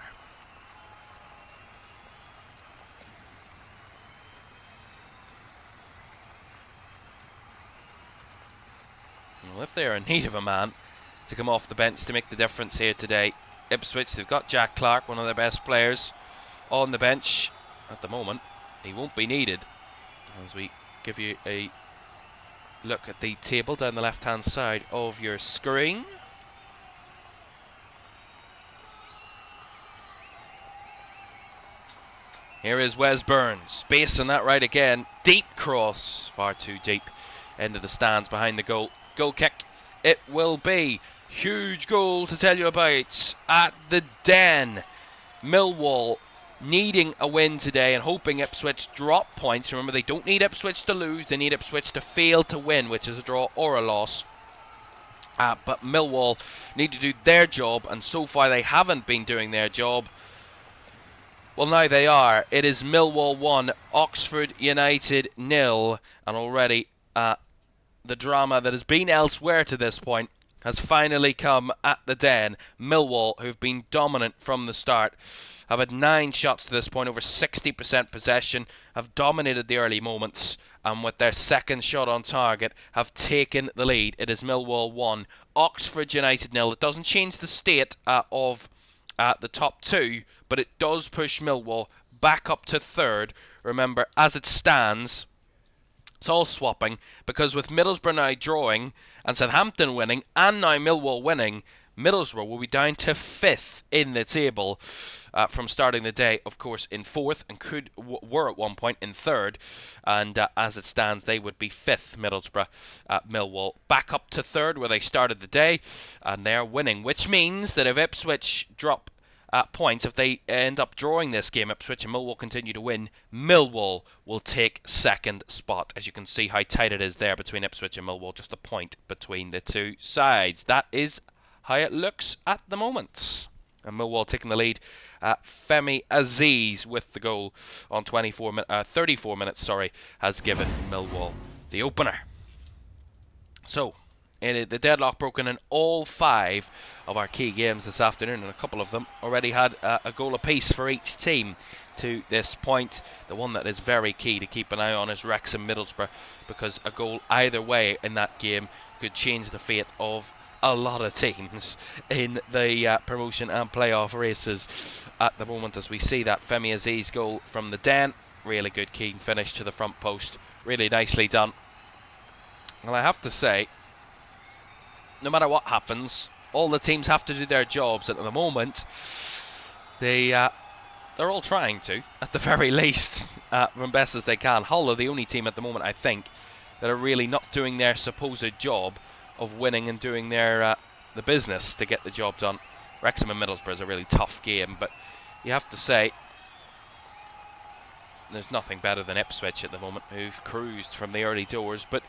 Well, if they're in need of a man to come off the bench to make the difference here today, Ipswich, they've got Jack Clark, one of their best players, on the bench at the moment. He won't be needed, as we give you a look at the table down the left hand side of your screen. Here is Wes Burns, space on that right again, deep cross, far too deep, into the stands behind the goal. Goal kick it will be. Huge goal to tell you about at the Den. Millwall needing a win today and hoping Ipswich drop points. Remember, they don't need Ipswich to lose, they need Ipswich to fail to win, which is a draw or a loss. But Millwall need to do their job, and so far they haven't been doing their job. Well, now they are. It is Millwall 1, Oxford United 0, and already the drama that has been elsewhere to this point has finally come at the Den. Millwall, who've been dominant from the start, have had 9 shots to this point, over 60% possession, have dominated the early moments, and with their second shot on target, have taken the lead. It is Millwall 1, Oxford United 0. It doesn't change the state of the top 2, but it does push Millwall back up to 3rd. Remember, as it stands, it's all swapping, because with Middlesbrough now drawing and Southampton winning and now Millwall winning, Middlesbrough will be down to 5th in the table from starting the day, of course, in 4th, and were at one point in 3rd. And as it stands, they would be 5th, Middlesbrough. Millwall back up to 3rd, where they started the day, and they're winning, which means that if Ipswich drop points, if they end up drawing this game, Ipswich and Millwall continue to win, Millwall will take 2nd spot. As you can see how tight it is there between Ipswich and Millwall, just a point between the two sides. That is how it looks at the moment. And Millwall taking the lead. Femi Aziz with the goal on 34 minutes, has given Millwall the opener. So, the deadlock broken in all 5 of our key games this afternoon, and a couple of them already had a goal apiece for each team to this point. The one that is very key to keep an eye on is Wrexham Middlesbrough, because a goal either way in that game could change the fate of a lot of teams in the promotion and playoff races at the moment, as we see that Femi Aziz goal from the Den. Really good, keen finish to the front post. Really nicely done. Well, I have to say, no matter what happens, all the teams have to do their jobs. At the moment, they're all trying to, at the very least, from best as they can. Hull are the only team at the moment, I think, that are really not doing their supposed job of winning and doing their the business to get the job done. Wrexham and Middlesbrough is a really tough game, but you have to say there's nothing better than Ipswich at the moment, who've cruised from the early doors, but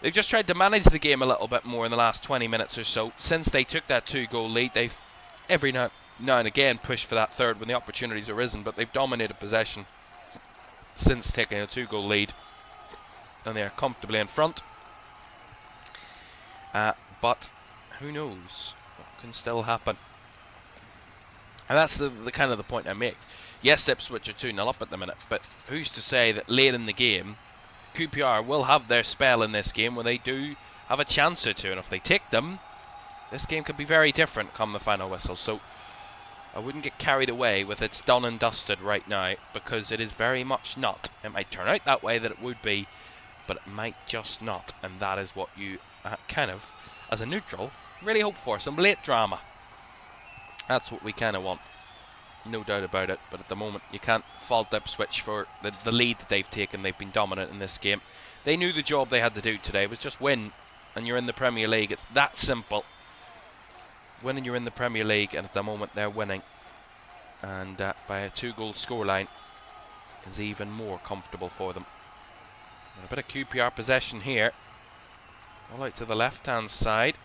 they've just tried to manage the game a little bit more in the last 20 minutes or so. Since they took that 2-goal lead, they've every now and again pushed for that third when the opportunities arisen, but they've dominated possession since taking a 2-goal lead, and they're comfortably in front. But who knows what can still happen. And that's the kind of the point I make. Yes, Ipswich are 2-0 up at the minute, but who's to say that late in the game QPR will have their spell in this game where they do have a chance or two, and if they take them, this game could be very different come the final whistle. So I wouldn't get carried away with it's done and dusted right now, because it is very much not. It might turn out that way that it would be, but it might just not, and that is what you kind of, as a neutral, really hope for. Some late drama. That's what we kind of want, no doubt about it. But at the moment, you can't fault Ipswich for the lead that they've taken. They've been dominant in this game. They knew the job they had to do today was just win, and you're in the Premier League. It's that simple. Win and you're in the Premier League, and at the moment they're winning, and by a 2-goal scoreline is even more comfortable for them. And a bit of QPR possession here. All out to the left-hand side.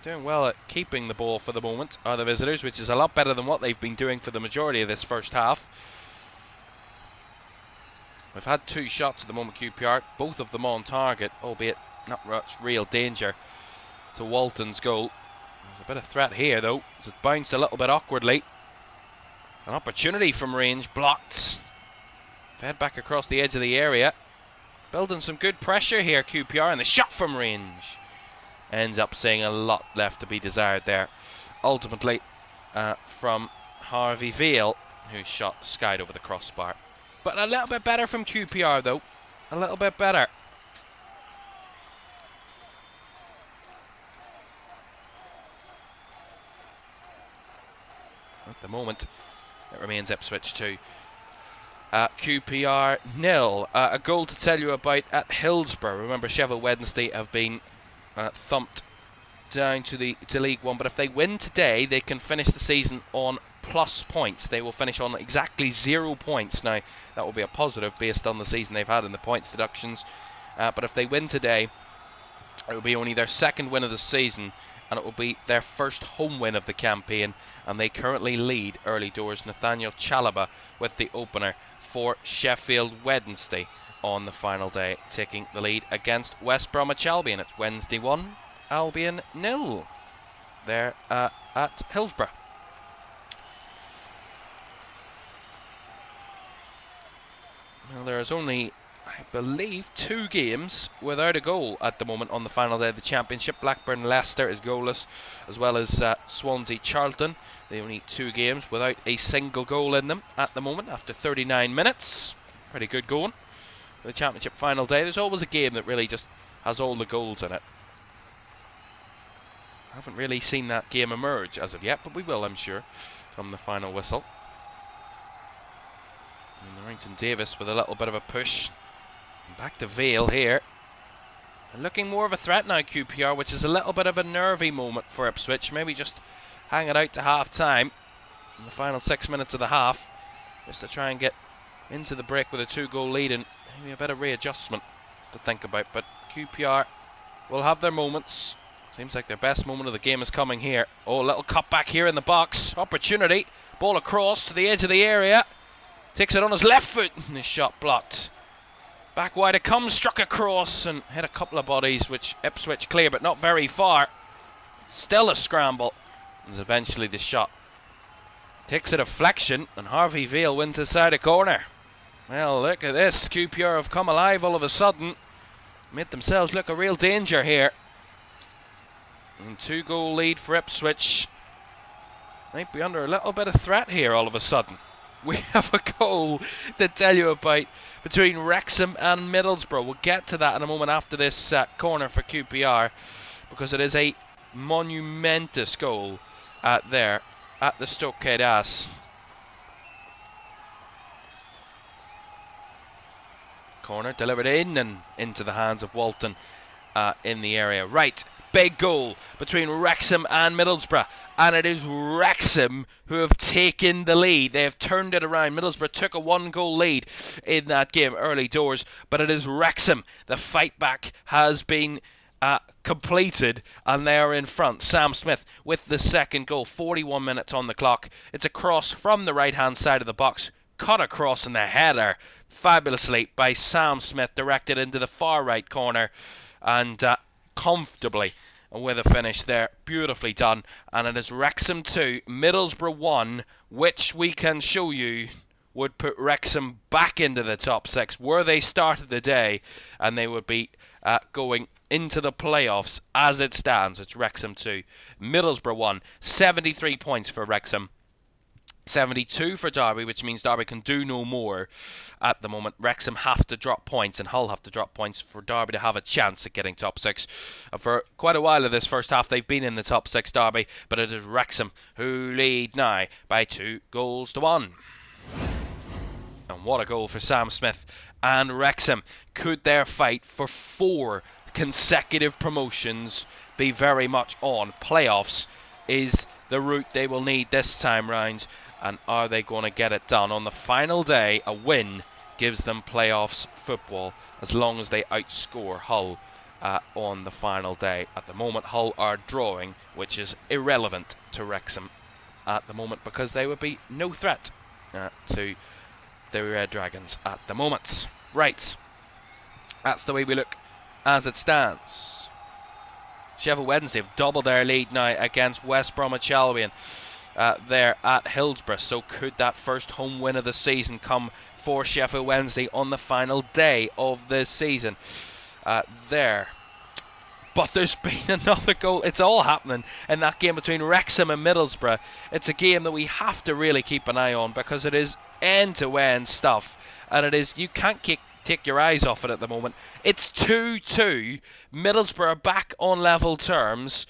Doing well at keeping the ball for the moment are the visitors, which is a lot better than what they've been doing for the majority of this first half. We've had 2 shots at the moment, QPR, both of them on target, albeit not much real danger to Walton's goal. There's a bit of threat here, though, as it bounced a little bit awkwardly. An opportunity from range, blocked. Fed back across the edge of the area. Building some good pressure here, QPR, and the shot from range ends up seeing a lot left to be desired there. Ultimately, from Harvey Veal, whose shot skied over the crossbar. But a little bit better from QPR, though. A little bit better. At the moment, it remains Ipswich 2. QPR 0. A goal to tell you about at Hillsborough. Remember, Sheffield Wednesday have been thumped down to League One, but if they win today, they can finish the season on plus points. They will finish on exactly 0 points. Now, that will be a positive based on the season they've had in the points deductions. But if they win today, it will be only their 2nd win of the season, and it will be their first home win of the campaign, and they currently lead early doors. Nathaniel Chalaba with the opener for Sheffield Wednesday on the final day, taking the lead against West Bromwich Albion. It's Wednesday 1, Albion 0 there at Hillsborough. Well, there is only, I believe, 2 games without a goal at the moment on the final day of the Championship. Blackburn-Leicester is goalless, as well as Swansea-Charlton. The only 2 games without a single goal in them at the moment after 39 minutes. Pretty good going for the Championship final day. There's always a game that really just has all the goals in it. Haven't really seen that game emerge as of yet, but we will, I'm sure, from the final whistle. And Norrington Davis with a little bit of a push. And back to Vale here. And looking more of a threat now, QPR, which is a little bit of a nervy moment for Ipswich. Maybe just hang it out to half-time in the final 6 minutes of the half, just to try and get into the break with a 2-goal lead and maybe a bit of readjustment to think about. But QPR will have their moments. Seems like their best moment of the game is coming here. Oh, a little cut back here in the box. Opportunity. Ball across to the edge of the area. Takes it on his left foot and his shot blocked. Back wide it comes, struck across and hit a couple of bodies, which Ipswich clear, but not very far. Still a scramble. As eventually the shot takes a deflection and Harvey Vale wins inside a corner. Well, look at this. QPR have come alive all of a sudden. Made themselves look a real danger here. And 2-goal lead for Ipswich. Might be under a little bit of threat here all of a sudden. We have a goal to tell you about between Wrexham and Middlesbrough. We'll get to that in a moment after this corner for QPR, because it is a monumentous goal there at the Stockade Ass. Corner delivered in and into the hands of Walton in the area. Right. Big goal between Wrexham and Middlesbrough, and it is Wrexham who have taken the lead. They have turned it around. Middlesbrough took a 1-goal lead in that game early doors, but it is Wrexham. The fight back has been completed and they are in front. Sam Smith with the second goal. 41 minutes on the clock. It's a cross from the right hand side of the box, cut across in the header fabulously by Sam Smith, directed into the far right corner, and comfortably with a finish there. Beautifully done. And it is Wrexham 2, Middlesbrough 1, which we can show you would put Wrexham back into the top 6 where they started the day, and they would be going into the playoffs as it stands. It's Wrexham 2, Middlesbrough 1. 73 points for Wrexham, 72 for Derby, which means Derby can do no more at the moment. Wrexham have to drop points and Hull have to drop points for Derby to have a chance at getting top 6. For quite a while of this first half they've been in the top 6, Derby, but it is Wrexham who lead now by 2-1. And what a goal for Sam Smith. And Wrexham, could their fight for 4 consecutive promotions be very much on? Playoffs is the route they will need this time round. And are they going to get it done? On the final day, a win gives them playoffs football as long as they outscore Hull on the final day. At the moment, Hull are drawing, which is irrelevant to Wrexham at the moment because they would be no threat to the Red Dragons at the moment. Right, that's the way we look as it stands. Sheffield Wednesday have doubled their lead now against West Bromwich Albion there at Hillsborough. So could that first home win of the season come for Sheffield Wednesday on the final day of the season there? But there's been another goal. It's all happening in that game between Wrexham and Middlesbrough. It's a game that we have to really keep an eye on because it is end-to-end stuff, and it is, you can't take your eyes off it at the moment. It's 2-2. Middlesbrough are back on level terms,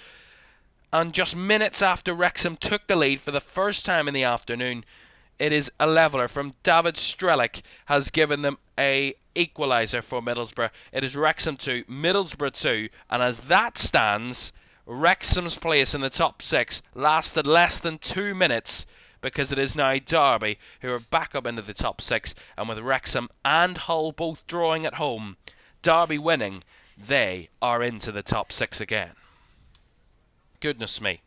and just minutes after Wrexham took the lead for the first time in the afternoon, it is a leveller from David Strelick has given them a equaliser for Middlesbrough. It is Wrexham 2, Middlesbrough 2, and as that stands, Wrexham's place in the top 6 lasted less than 2 minutes, because it is now Derby who are back up into the top 6, and with Wrexham and Hull both drawing at home, Derby winning, they are into the top 6 again. Goodness me.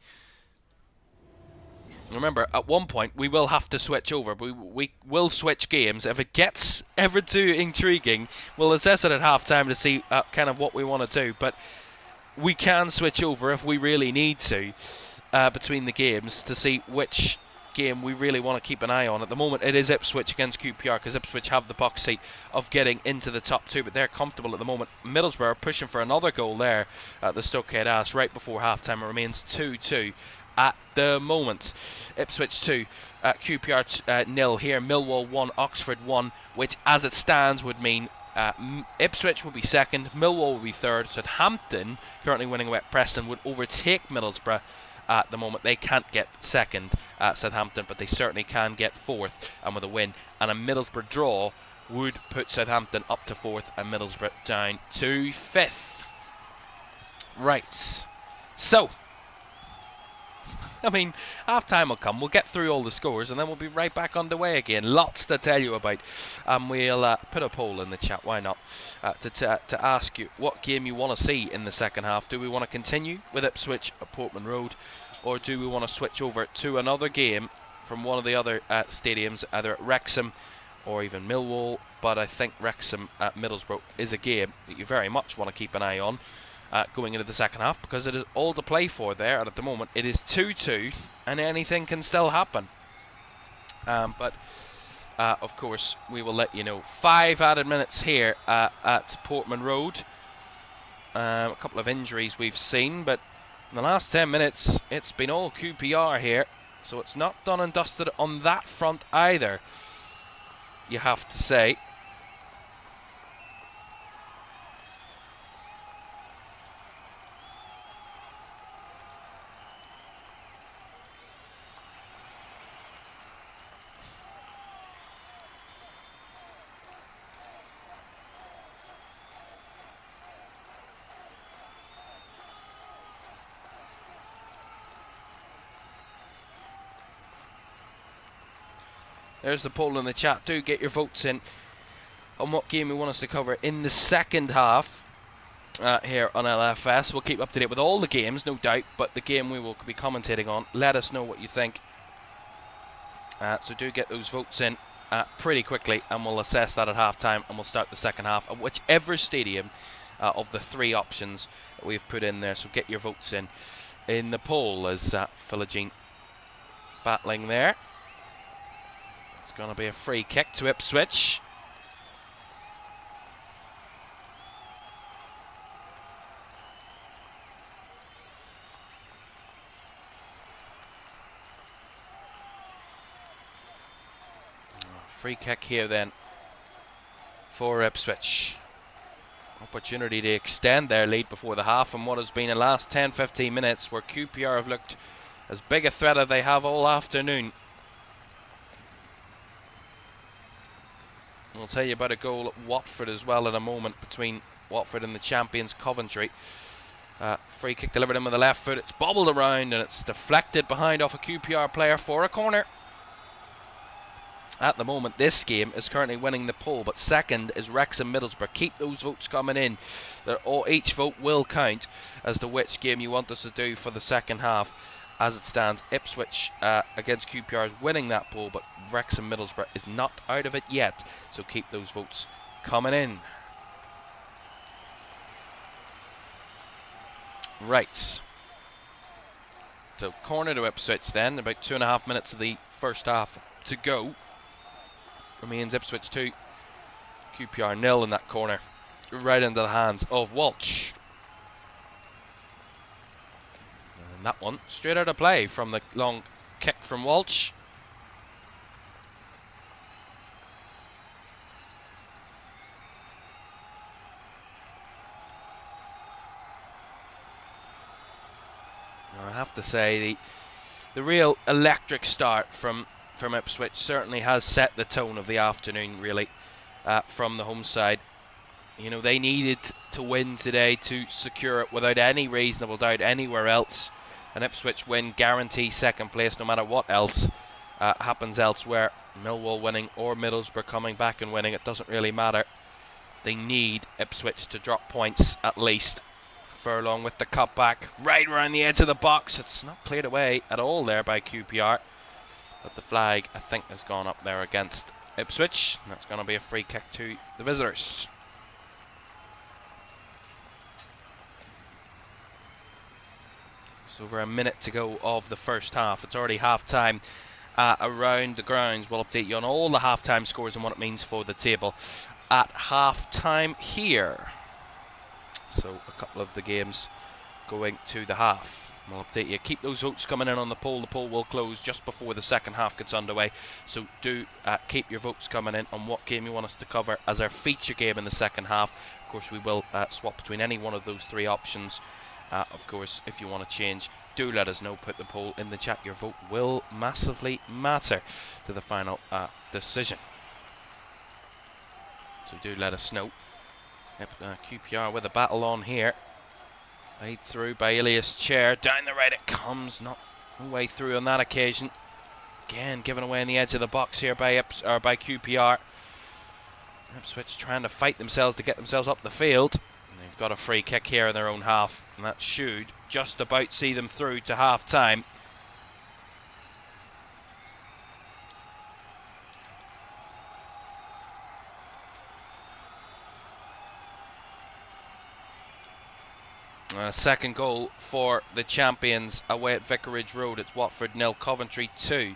Remember, at one point we will have to switch over. We will switch games. If it gets ever too intriguing, we'll assess it at half-time to see kind of what we want to do. But we can switch over if we really need to between the games to see which game we really want to keep an eye on. At the moment it is Ipswich against QPR because Ipswich have the box seat of getting into the top 2, but they're comfortable at the moment. Middlesbrough are pushing for another goal there at the Stockade Ass right before half-time. It remains 2-2 at the moment. Ipswich 2, QPR 0 here. Millwall 1, Oxford 1, which as it stands would mean Ipswich will be second, Millwall will be third. Southampton, currently winning away at Preston, would overtake Middlesbrough at the moment. They can't get second at Southampton, but they certainly can get fourth, and with a win and a Middlesbrough draw would put Southampton up to fourth and Middlesbrough down to fifth. Right, so I mean, half-time will come, we'll get through all the scores, and then we'll be right back underway again. Lots to tell you about. We'll put a poll in the chat, why not, to ask you what game you want to see in the second half. Do we want to continue with Ipswich at Portman Road, or do we want to switch over to another game from one of the other stadiums, either at Wrexham or even Millwall? But I think Wrexham at Middlesbrough is a game that you very much want to keep an eye on going into the second half, because it is all to play for there, and at the moment it is 2-2 and anything can still happen. But of course we will let you know. 5 added minutes here at Portman Road. A couple of injuries we've seen, but in the last 10 minutes it's been all QPR here, so it's not done and dusted on that front either, you have to say. There's the poll in the chat. Do get your votes in on what game you want us to cover in the second half here on LFS. We'll keep up to date with all the games, no doubt, but the game we will be commentating on, let us know what you think. So do get those votes in pretty quickly, and we'll assess that at half-time, and we'll start the second half at whichever stadium of the 3 options that we've put in there. So get your votes in the poll as Philogene battling there. It's going to be a free kick to Ipswich. Free kick here then for Ipswich. Opportunity to extend their lead before the half, and what has been the last 10-15 minutes where QPR have looked as big a threat as they have all afternoon. We'll tell you about a goal at Watford as well in a moment, between Watford and the champions Coventry. Free kick delivered in with the left foot. It's bobbled around and it's deflected behind off a QPR player for a corner. At the moment, this game is currently winning the poll, but second is Wrexham Middlesbrough. Keep those votes coming in. Each vote will count as to which game you want us to do for the second half. As it stands, Ipswich against QPR is winning that poll, but Wrexham Middlesbrough is not out of it yet. So keep those votes coming in. Right. So corner to Ipswich then. About 2.5 minutes of the first half to go. Remains Ipswich 2, QPR 0 in that corner. Right into the hands of Walsh. And that one straight out of play from the long kick from Walsh. I have to say the real electric start from Ipswich certainly has set the tone of the afternoon, really, from the home side. You know, they needed to win today to secure it without any reasonable doubt anywhere else. An Ipswich win guarantees second place no matter what else happens elsewhere. Millwall winning or Middlesbrough coming back and winning, it doesn't really matter. They need Ipswich to drop points at least. Furlong with the cutback right around the edge of the box. It's not cleared away at all there by QPR. But the flag, I think, has gone up there against Ipswich. And that's going to be a free kick to the visitors. It's over a minute to go of the first half. It's already half-time around the grounds. We'll update you on all the half-time scores and what it means for the table at half-time here. So a couple of the games going to the half. We'll update you. Keep those votes coming in on the poll. The poll will close just before the second half gets underway. So do keep your votes coming in on what game you want us to cover as our feature game in the second half. Of course, we will swap between any one of those three options. Of course, if you want to change, do let us know. Put the poll in the chat. Your vote will massively matter to the final decision. So do let us know. Yep, QPR with a battle on here. Laid through by Ilias Chair. Down the right it comes. Not no way through on that occasion. Again, given away on the edge of the box here by QPR. Ipswich trying to fight themselves to get themselves up the field. And they've got a free kick here in their own half. And that should just about see them through to half time. Second goal for the champions away at Vicarage Road. It's Watford 0, Coventry 2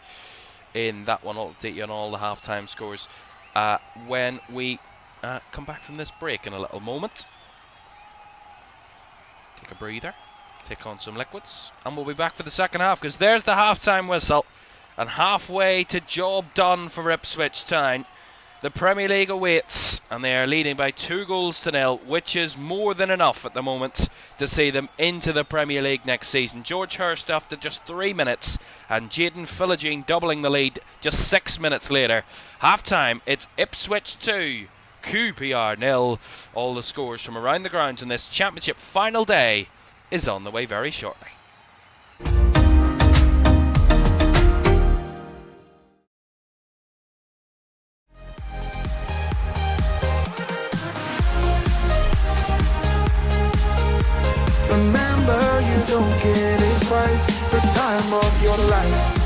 in that one. I'll update you on all the half-time scores when we come back from this break in a little moment. Take a breather, take on some liquids, and we'll be back for the second half, because there's the half-time whistle. And halfway to job done for Ipswich Town. The Premier League awaits, and they are leading by 2-0, which is more than enough at the moment to see them into the Premier League next season. George Hurst after just 3 minutes, and Jayden Philogene doubling the lead just 6 minutes later. Half-time, it's Ipswich 2, QPR 0. All the scores from around the grounds on this Championship final day is on the way very shortly. Remember, you don't get it twice, the time of your life.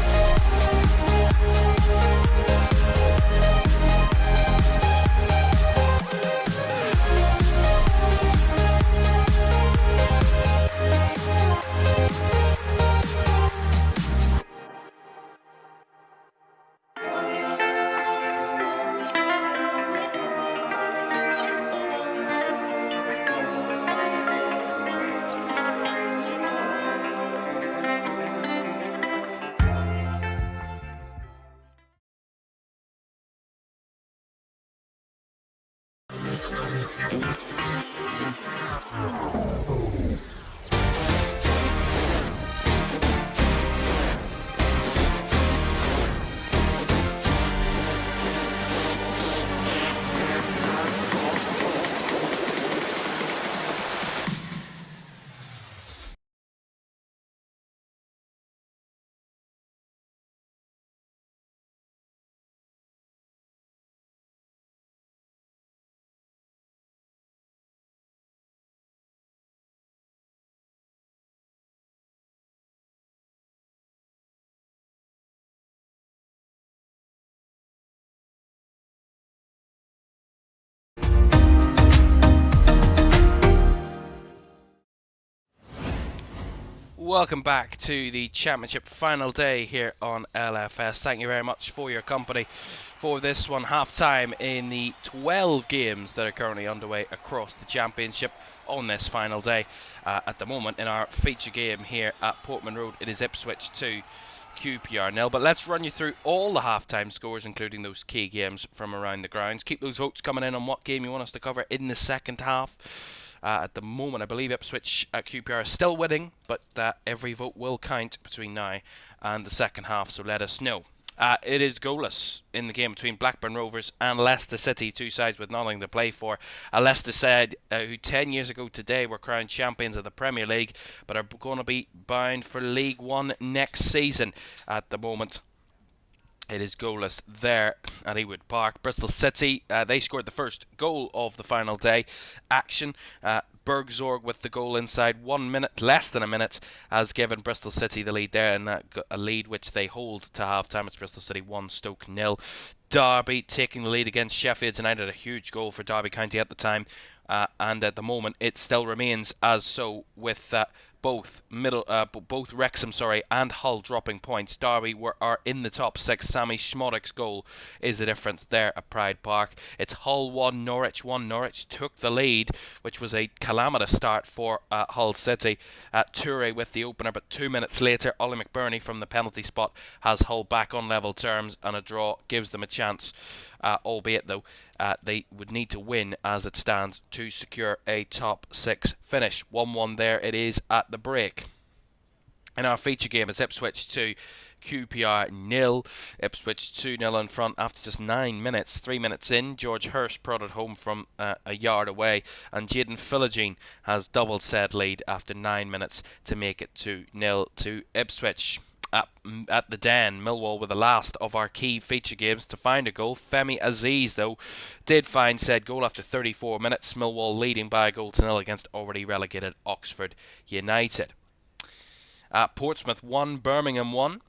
Welcome back to the Championship final day here on LFS. Thank you very much for your company for this one. Half-time in the 12 games that are currently underway across the Championship on this final day. At the moment, in our feature game here at Portman Road, it is Ipswich 2, QPR 0. But let's run you through all the half-time scores, including those key games from around the grounds. Keep those votes coming in on what game you want us to cover in the second half. At the moment, I believe Ipswich at QPR is still winning, but every vote will count between now and the second half, so let us know. It is goalless in the game between Blackburn Rovers and Leicester City, two sides with nothing to play for. A Leicester side who 10 years ago today were crowned champions of the Premier League, but are going to be bound for League One next season. At the moment, it is goalless there at Ewood Park. Bristol City, they scored the first goal of the final day action. Bergzorg with the goal inside 1 minute, less than a minute, has given Bristol City the lead there, and a lead which they hold to half-time. It's Bristol City 1, Stoke 0. Derby taking the lead against Sheffield United, a huge goal for Derby County at the time, and at the moment it still remains as so, with both both Wrexham, and Hull dropping points. Derby are in the top 6. Sammy Schmoddick's goal is the difference there at Pride Park. It's Hull 1, Norwich 1. Norwich took the lead, which was a calamitous start for Hull City. Toure with the opener, but 2 minutes later, Ollie McBurney from the penalty spot has Hull back on level terms, and a draw gives them a chance. Albeit, though, they would need to win as it stands to secure a top 6 finish. 1-1 there it is at the break. In our feature game, it's Ipswich 2, QPR 0. Ipswich 2-0 in front after just 9 minutes. 3 minutes in, George Hurst prodded home from a yard away, and Jayden Philogene has doubled said lead after 9 minutes to make it 2-0 to Ipswich. At the Den, Millwall were the last of our key feature games to find a goal. Femi Aziz, though, did find said goal after 34 minutes. Millwall leading by a goal to nil against already relegated Oxford United. Portsmouth 1, Birmingham 1.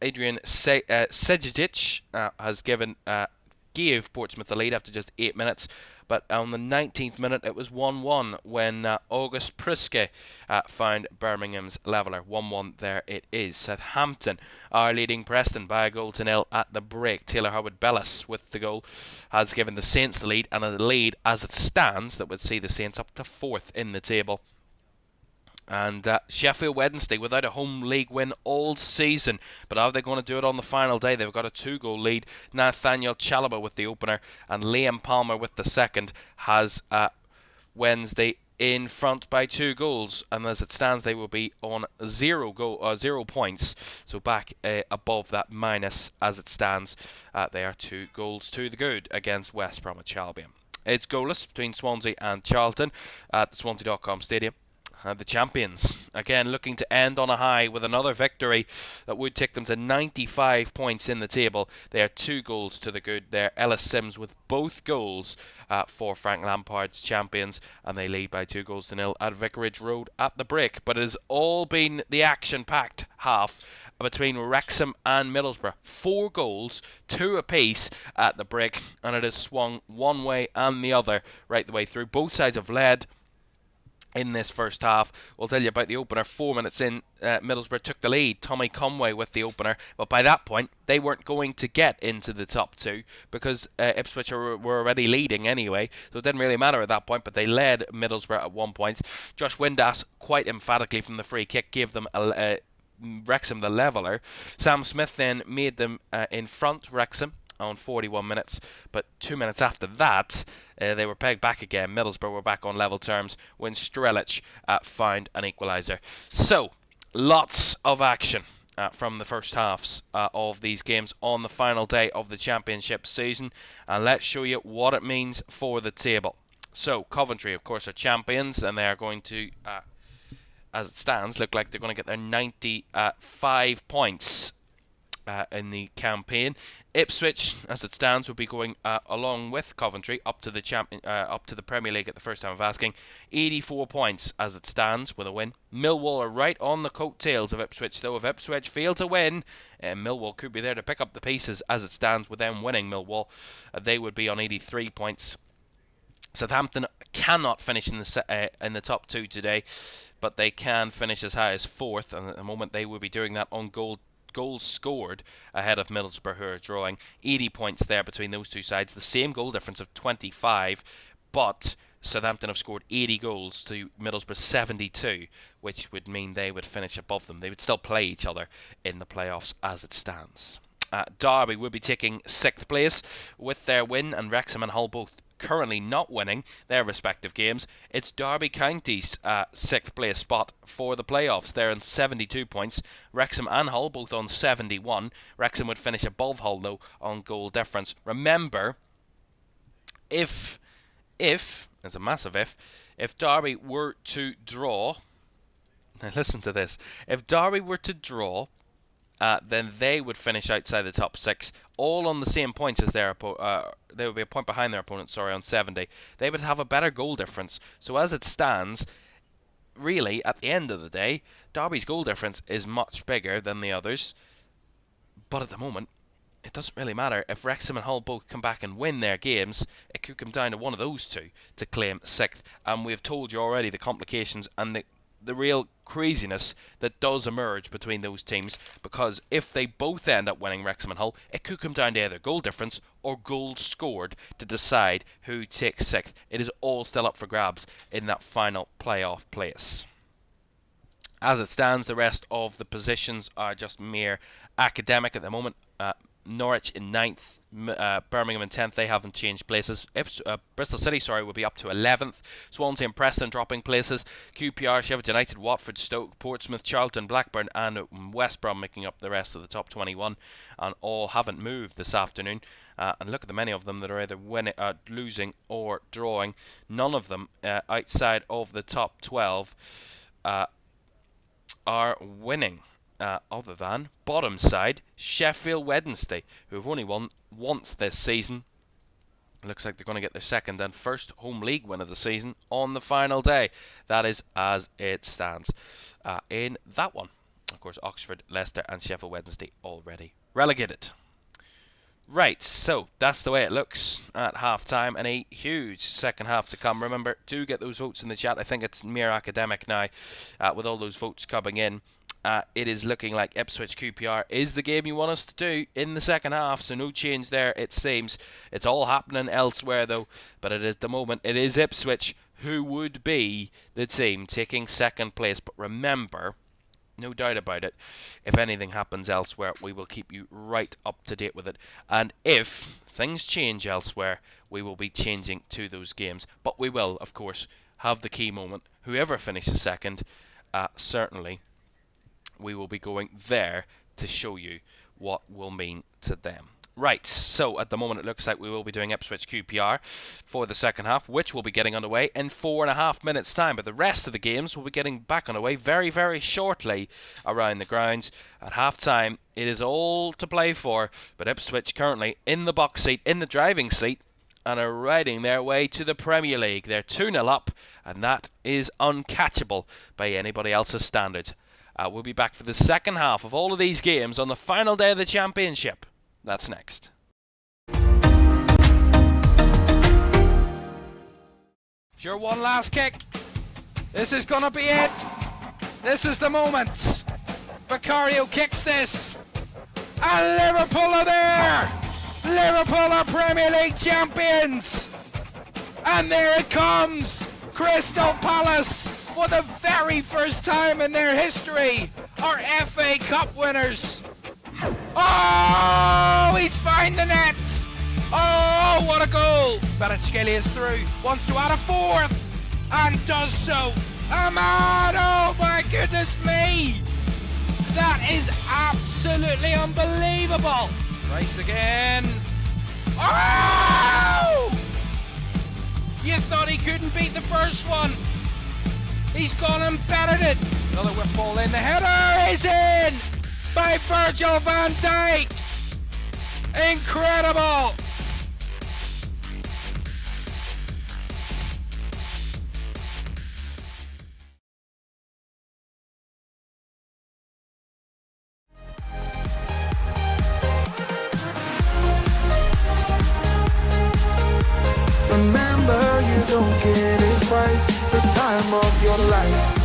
Adrian Sejic has gave Portsmouth the lead after just 8 minutes. But on the 19th minute, it was 1-1 when August Priske found Birmingham's leveller. 1-1 there it is. Southampton are leading Preston by a goal to nil at the break. Taylor Howard-Bellis with the goal has given the Saints the lead, and a lead as it stands that would see the Saints up to 4th in the table. And Sheffield Wednesday without a home league win all season. But are they going to do it on the final day? They've got a 2-goal lead. Nathaniel Chalobah with the opener and Liam Palmer with the second has Wednesday in front by 2 goals. And as it stands, they will be on 0 points. So back above that minus as it stands. They are 2 goals to the good against West Bromwich Albion. It's goalless between Swansea and Charlton at the Swansea.com Stadium. The champions, again, looking to end on a high with another victory that would take them to 95 points in the table. They are 2 goals to the good there. Ellis Sims with both goals for Frank Lampard's champions, and they lead by 2 goals to nil at Vicarage Road at the break. But it has all been the action-packed half between Wrexham and Middlesbrough. 4 goals, 2 apiece at the break, and it has swung one way and the other right the way through. Both sides have led in this first half. We'll tell you about the opener. 4 minutes in, Middlesbrough took the lead. Tommy Conway with the opener, but by that point they weren't going to get into the top 2 because Ipswich were already leading anyway, so it didn't really matter at that point. But they led Middlesbrough at 1 point. Josh Windass quite emphatically from the free kick gave them Wrexham the leveller. Sam Smith then made them in front, Wrexham, on 41 minutes, but 2 minutes after that they were pegged back again. Middlesbrough were back on level terms when Strelic found an equaliser. So lots of action from the first halves of these games on the final day of the championship season, and let's show you what it means for the table. So Coventry, of course, are champions, and they are going to as it stands look like they're going to get their 95 points in the campaign. Ipswich, as it stands, will be going along with Coventry up to the Premier League at the first time of asking. 84 points as it stands with a win. Millwall are right on the coattails of Ipswich, though. If Ipswich fail to win, Millwall could be there to pick up the pieces as it stands with them winning. Millwall, they would be on 83 points. Southampton cannot finish in the top 2 today, but they can finish as high as 4th, and at the moment they will be doing that on goals scored ahead of Middlesbrough, who are drawing. 80 points there between those two sides, the same goal difference of 25, but Southampton have scored 80 goals to Middlesbrough 72, which would mean they would finish above them. They would still play each other in the playoffs as it stands. Derby will be taking 6th place with their win, and Wrexham and Hull both currently not winning their respective games. It's Derby County's 6th place spot for the playoffs. They're on 72 points. Wrexham and Hull both on 71. Wrexham would finish above Hull, though, on goal difference. Remember, if it's a massive if Derby were to draw, now listen to this, if Derby were to draw, then they would finish outside the top 6, all on the same points as their they would be a point behind their opponent, on 70. They would have a better goal difference. So as it stands, really, at the end of the day, Derby's goal difference is much bigger than the others. But at the moment, it doesn't really matter. If Wrexham and Hull both come back and win their games, it could come down to one of those two to claim 6th. And we've told you already the complications and the real craziness that does emerge between those teams, because if they both end up winning, Wrexham and Hull, it could come down to either goal difference or goals scored to decide who takes 6th. It is all still up for grabs in that final playoff place. As it stands, the rest of the positions are just mere academic at the moment. Norwich in 9th, Birmingham in 10th. They haven't changed places. Bristol City, will be up to 11th. Swansea and Preston dropping places. QPR, Sheffield United, Watford, Stoke, Portsmouth, Charlton, Blackburn and West Brom making up the rest of the top 21, and all haven't moved this afternoon. And look at the many of them that are either losing or drawing. None of them outside of the top 12 are winning. Other than bottom side Sheffield Wednesday, who have only won once this season. Looks like they're going to get their second and first home league win of the season on the final day. That is as it stands in that one. Of course, Oxford, Leicester and Sheffield Wednesday already relegated. Right, so that's the way it looks at half-time, and a huge second half to come. Remember, do get those votes in the chat. I think it's mere academic now with all those votes coming in. It is looking like Ipswich QPR is the game you want us to do in the second half, so no change there, it seems. It's all happening elsewhere, though, but at the moment, it is Ipswich who would be the team taking second place. But remember, no doubt about it, if anything happens elsewhere, we will keep you right up to date with it. And if things change elsewhere, we will be changing to those games. But we will, of course, have the key moment. Whoever finishes second, certainly we will be going there to show you what will mean to them. Right, so at the moment it looks like we will be doing Ipswich QPR for the second half, which will be getting underway in 4.5 minutes time. But the rest of the games will be getting back underway very, very shortly around the grounds. At half-time, it is all to play for, but Ipswich currently in the box seat, in the driving seat, and are riding their way to the Premier League. They're 2-0 up, and that is uncatchable by anybody else's standards. We'll be back for the second half of all of these games on the final day of the Championship. That's next. Sure, one last kick. This is going to be it. This is the moment. Vicario kicks this. And Liverpool are there. Liverpool are Premier League champions. And there it comes. Crystal Palace, for the very first time in their history, are FA Cup winners. Oh, he's found the net. Oh, what a goal. Kvaratskhelia is through, wants to add a fourth, and does so. Ahmad, oh my goodness me. That is absolutely unbelievable. Rice again. Oh! You thought he couldn't beat the first one. He's gone and battered it. Another whip ball in. The header is in by Virgil van Dijk. Incredible. Remember, you don't get it twice. The time of your life.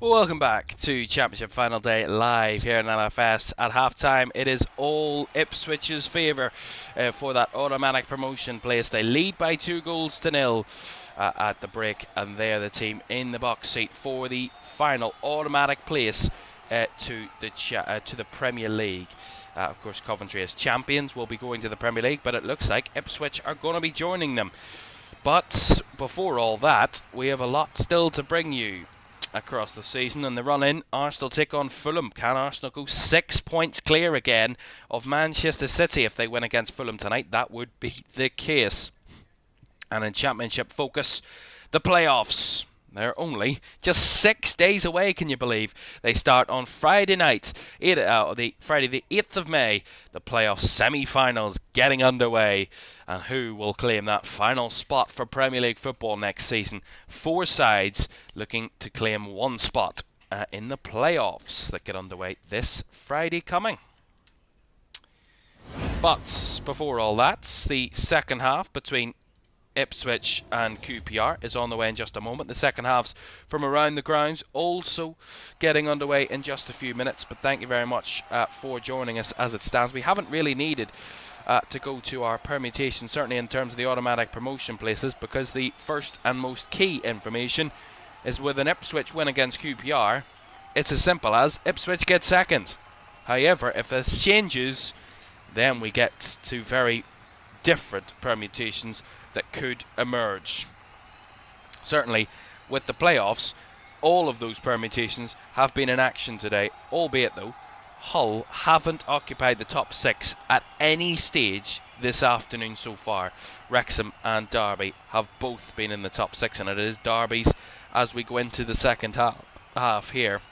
Welcome back to Championship Final Day live here in LFS. At half-time, it is all Ipswich's favour for that automatic promotion place. They lead by 2-0 at the break, and they're the team in the box seat for the final automatic place to the Premier League. Of course, Coventry as champions will be going to the Premier League, but it looks like Ipswich are going to be joining them. But before all that, we have a lot still to bring you across the season. And the run-in, Arsenal take on Fulham. Can Arsenal go 6 points clear again of Manchester City if they win against Fulham tonight? That would be the case. And in Championship focus, the playoffs. They're only just 6 days away, can you believe? They start on Friday night, Friday the 8th of May. The playoff semi-finals getting underway. And who will claim that final spot for Premier League football next season? 4 sides looking to claim 1 spot in the playoffs that get underway this Friday coming. But before all that, the second half between Ipswich and QPR is on the way in just a moment. The second halves from around the grounds also getting underway in just a few minutes. But thank you very much for joining us as it stands. We haven't really needed to go to our permutation, certainly in terms of the automatic promotion places, because the first and most key information is with an Ipswich win against QPR. It's as simple as Ipswich get second. However, if this changes, then we get to very different permutations that could emerge. Certainly, with the playoffs, all of those permutations have been in action today, albeit though, Hull haven't occupied the top 6 at any stage this afternoon so far. Wrexham and Derby have both been in the top 6, and it is Derby's as we go into the second half here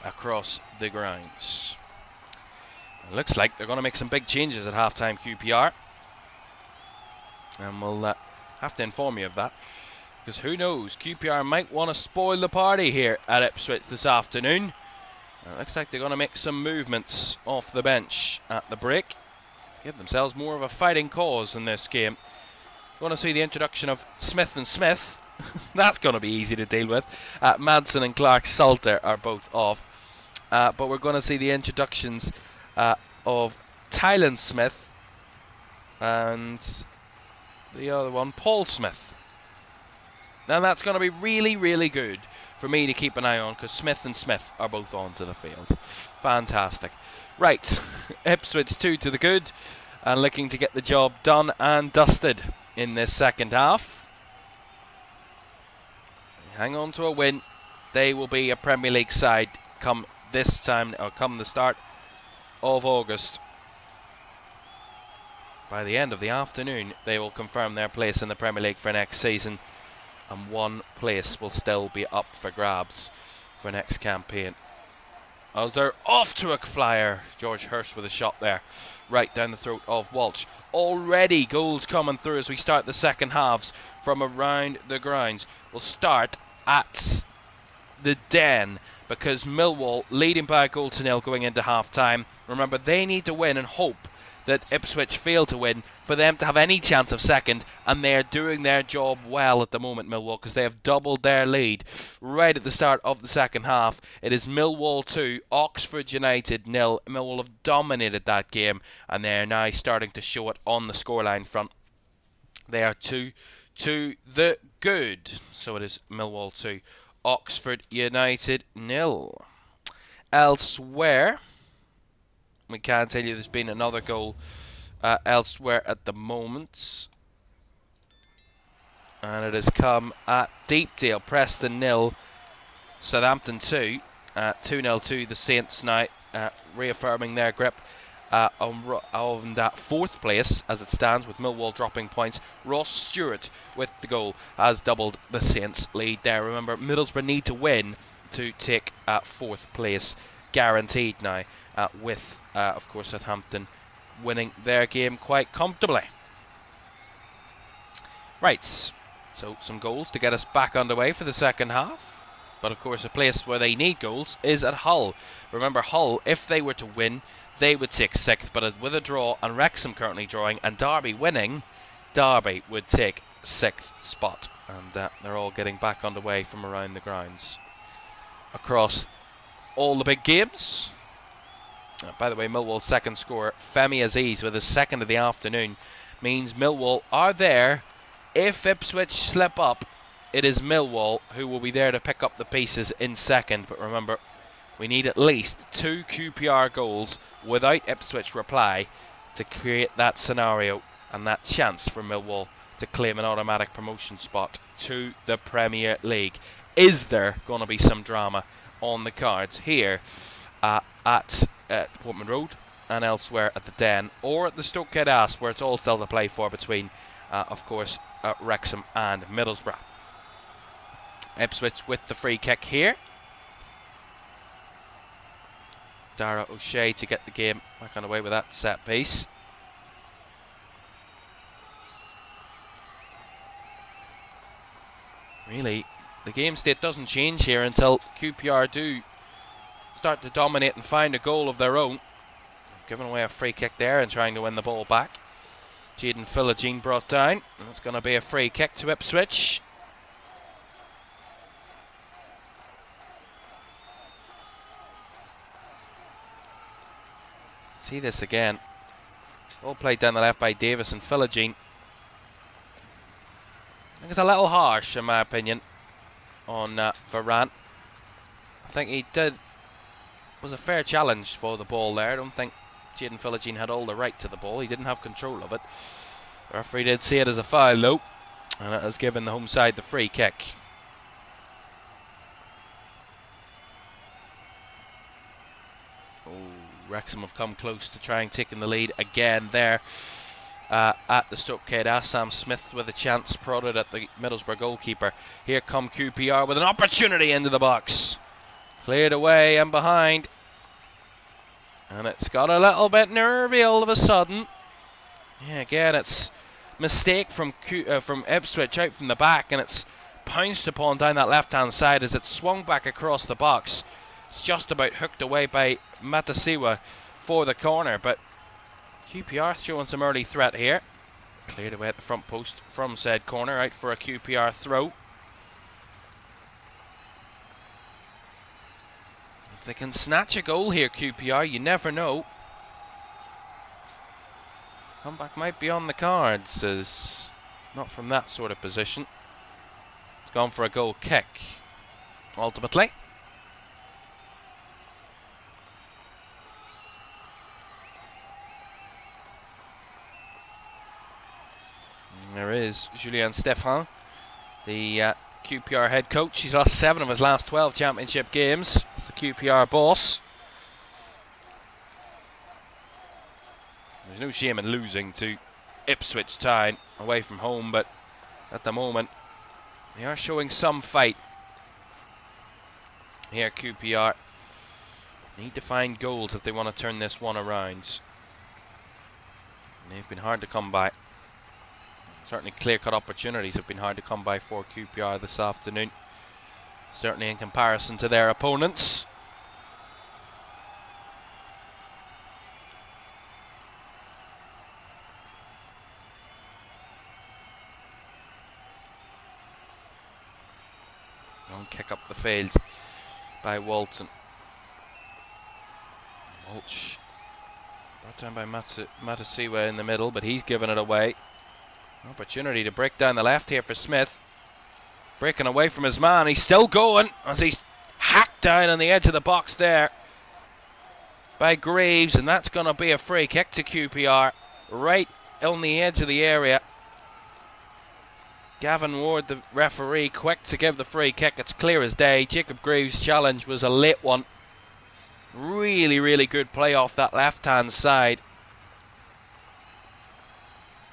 across the grounds. It looks like they're going to make some big changes at half-time, QPR. And we'll have to inform you of that, because who knows, QPR might want to spoil the party here at Ipswich this afternoon. It looks like they're going to make some movements off the bench at the break, give themselves more of a fighting cause in this game. We want to see the introduction of Smith and Smith. That's going to be easy to deal with. Madsen and Clark-Salter are both off, but we're going to see the introductions of Tylan Smith and the other one, Paul Smith. Now that's going to be really, really good for me to keep an eye on, because Smith and Smith are both onto the field. Fantastic. Right, Ipswich 2 to the good, and looking to get the job done and dusted in this second half. Hang on to a win. They will be a Premier League side come this time, or come the start of August. By the end of the afternoon, they will confirm their place in the Premier League for next season, and 1 place will still be up for grabs for next campaign. As they're off to a flyer, George Hurst with a shot there, right down the throat of Walsh. Already goals coming through as we start the second halves from around the grounds. We'll start at the Den, because Millwall leading by a 1-0 going into half-time. Remember, they need to win and hope that Ipswich fail to win for them to have any chance of second, and they're doing their job well at the moment, Millwall, because they have doubled their lead right at the start of the second half. It is Millwall 2, Oxford United 0. Millwall have dominated that game, and they're now starting to show it on the scoreline front. They are 2 to the good. So it is Millwall 2, Oxford United 0. Elsewhere, we can tell you there's been another goal elsewhere at the moment. And it has come at Deepdale. Preston 0, Southampton 2. 2-0 to the Saints now, reaffirming their grip on that 4th place as it stands, with Millwall dropping points. Ross Stewart with the goal has doubled the Saints' lead there. Remember, Middlesbrough need to win to take 4th place guaranteed now, with of course Southampton winning their game quite comfortably. Right, so some goals to get us back underway for the second half, but of course a place where they need goals is at Hull. Remember, Hull, if they were to win, they would take 6th, but with a draw and Wrexham currently drawing and Derby winning, Derby would take 6th spot, and they're all getting back underway from around the grounds. across all the big games. By the way, Millwall's second scorer, Femi Aziz, with his second of the afternoon, means Millwall are there. If Ipswich slip up, it is Millwall who will be there to pick up the pieces in second. But remember, we need at least 2 QPR goals without Ipswich reply to create that scenario and that chance for Millwall to claim an automatic promotion spot to the Premier League. Is there going to be some drama on the cards here at Portman Road and elsewhere at the Den, or at the Stoke Ass, where it's all still to play for between, of course, Wrexham and Middlesbrough? Ipswich with the free kick here. Dara O'Shea to get the game back on the way with that set piece. Really, the game state doesn't change here until QPR do start to dominate and find a goal of their own. Giving away a free kick there and trying to win the ball back. Jaden Philogene brought down, and it's going to be a free kick to Ipswich. See this again. Ball played down the left by Davis and Philogene. I think it's a little harsh, in my opinion, on Varane. I think he was a fair challenge for the ball there. I don't think Jaden Philogene had all the right to the ball. He didn't have control of it. The referee did see it as a foul though, and it has given the home side the free kick. Oh, Wrexham have come close to trying taking the lead again there at the Stoke Ass. Sam Smith with a chance prodded at the Middlesbrough goalkeeper. Here come QPR with an opportunity into the box. Cleared away and behind. And it's got a little bit nervy all of a sudden. Yeah, again, it's mistake from Ipswich out from the back, and it's pounced upon down that left-hand side as it swung back across the box. It's just about hooked away by Matasiwa for the corner, but QPR showing some early threat here. Cleared away at the front post from said corner, out for a QPR throw. If they can snatch a goal here, QPR, you never know. Comeback might be on the cards, as not from that sort of position. It's gone for a goal kick, ultimately. And there is Julien Stéphan, the QPR head coach. He's lost 7 of his last 12 championship games. It's the QPR boss. There's no shame in losing to Ipswich Town away from home, but at the moment they are showing some fight. Here QPR need to find goals if they want to turn this one around. They've been hard to come by. Certainly clear-cut opportunities have been hard to come by for QPR this afternoon. Certainly in comparison to their opponents. Long kick up the field by Walton. Mulch brought down by Matasiwa in the middle, but he's given it away. Opportunity to break down the left here for Smith. Breaking away from his man. He's still going as he's hacked down on the edge of the box there by Graves, and that's going to be a free kick to QPR right on the edge of the area. Gavin Ward, the referee, quick to give the free kick. It's clear as day. Jacob Graves' challenge was a late one. Really, really good play off that left-hand side.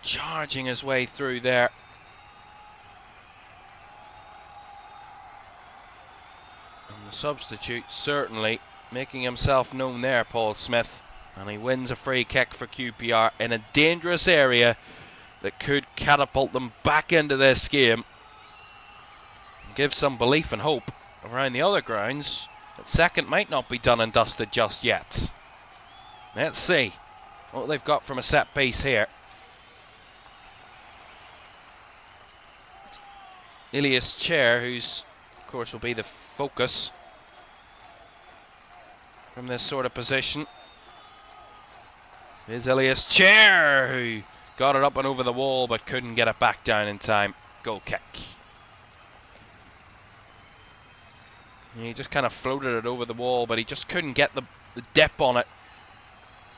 Charging his way through there. And the substitute certainly making himself known there, Paul Smith. And he wins a free kick for QPR in a dangerous area that could catapult them back into this game. And give some belief and hope around the other grounds that second might not be done and dusted just yet. Let's see what they've got from a set piece here. Ilias Chair, who's of course will be the focus from this sort of position. Here's Elias Chair, who got it up and over the wall but couldn't get it back down in time. Goal kick. He just kind of floated it over the wall, but he just couldn't get the dip on it.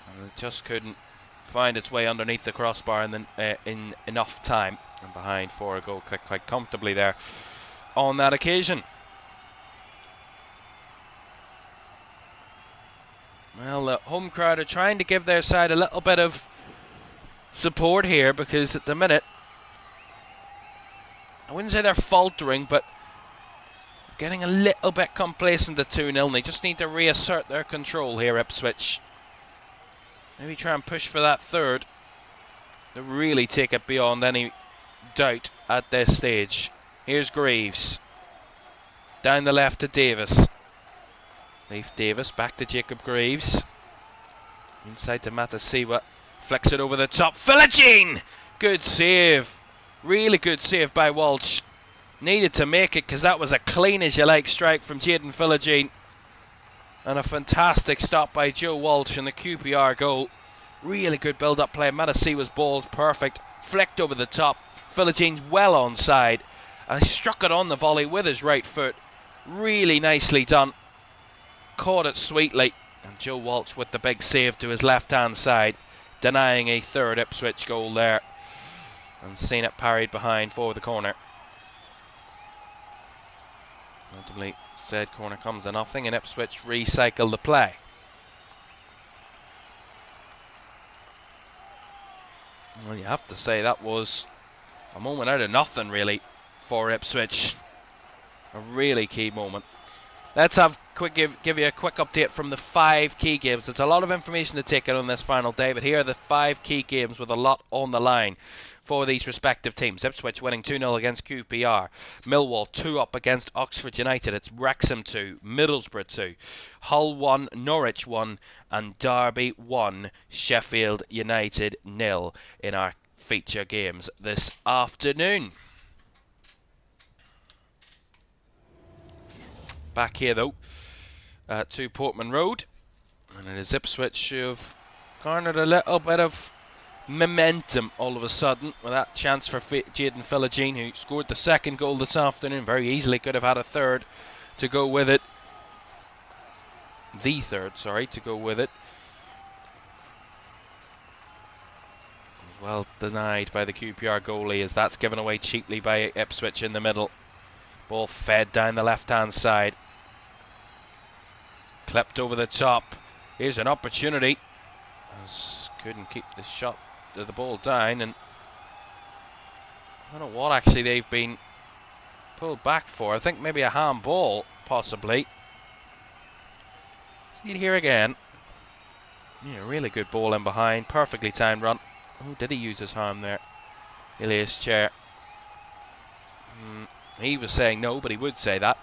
And it just couldn't find its way underneath the crossbar in enough time. And behind for a goal kick quite comfortably there on that occasion. Well, the home crowd are trying to give their side a little bit of support here, because at the minute, I wouldn't say they're faltering, but getting a little bit complacent at 2-0. They just need to reassert their control here, Ipswich. Maybe try and push for that third to really take it beyond any doubt at this stage. Here's Greaves. Down the left to Davis. Leaf Davis back to Jacob Greaves. Inside to Matasiwa. Flicks it over the top. Philogene! Good save. Really good save by Walsh. Needed to make it, because that was a clean as you like strike from Jayden Philogene. And a fantastic stop by Joe Walsh in the QPR goal. Really good build-up play. Matasiwa's ball's perfect. Flicked over the top. Philogene's well onside. And struck it on the volley with his right foot. Really nicely done. Caught it sweetly. And Joe Walsh with the big save to his left-hand side. Denying a third Ipswich goal there. And seen it parried behind for the corner. Ultimately, said corner comes to nothing, and Ipswich recycle the play. Well, you have to say that was a moment out of nothing, really, for Ipswich. A really key moment. Let's have give you a quick update from the 5 key games. There's a lot of information to take in on this final day, but here are the 5 key games with a lot on the line for these respective teams. Ipswich winning 2-0 against QPR. Millwall 2-up against Oxford United. It's Wrexham 2, Middlesbrough 2, Hull 1, Norwich 1, and Derby 1, Sheffield United 0 in our feature games this afternoon. Back here though, to Portman Road, and it is Ipswich who have garnered a little bit of momentum all of a sudden with that chance for Jayden Philogene, who scored the second goal this afternoon. Very easily could have had a third to go with it. The third, sorry, to go with it. It was well denied by the QPR goalie, as that's given away cheaply by Ipswich in the middle. Ball fed down the left-hand side. Clipped over the top. Here's an opportunity. As couldn't keep the shot, the ball down, and I don't know what actually they've been pulled back for. I think maybe a handball, possibly. See it here again. Yeah, really good ball in behind. Perfectly timed run. Oh, did he use his arm there? Elias Chair. He was saying no, but he would say that.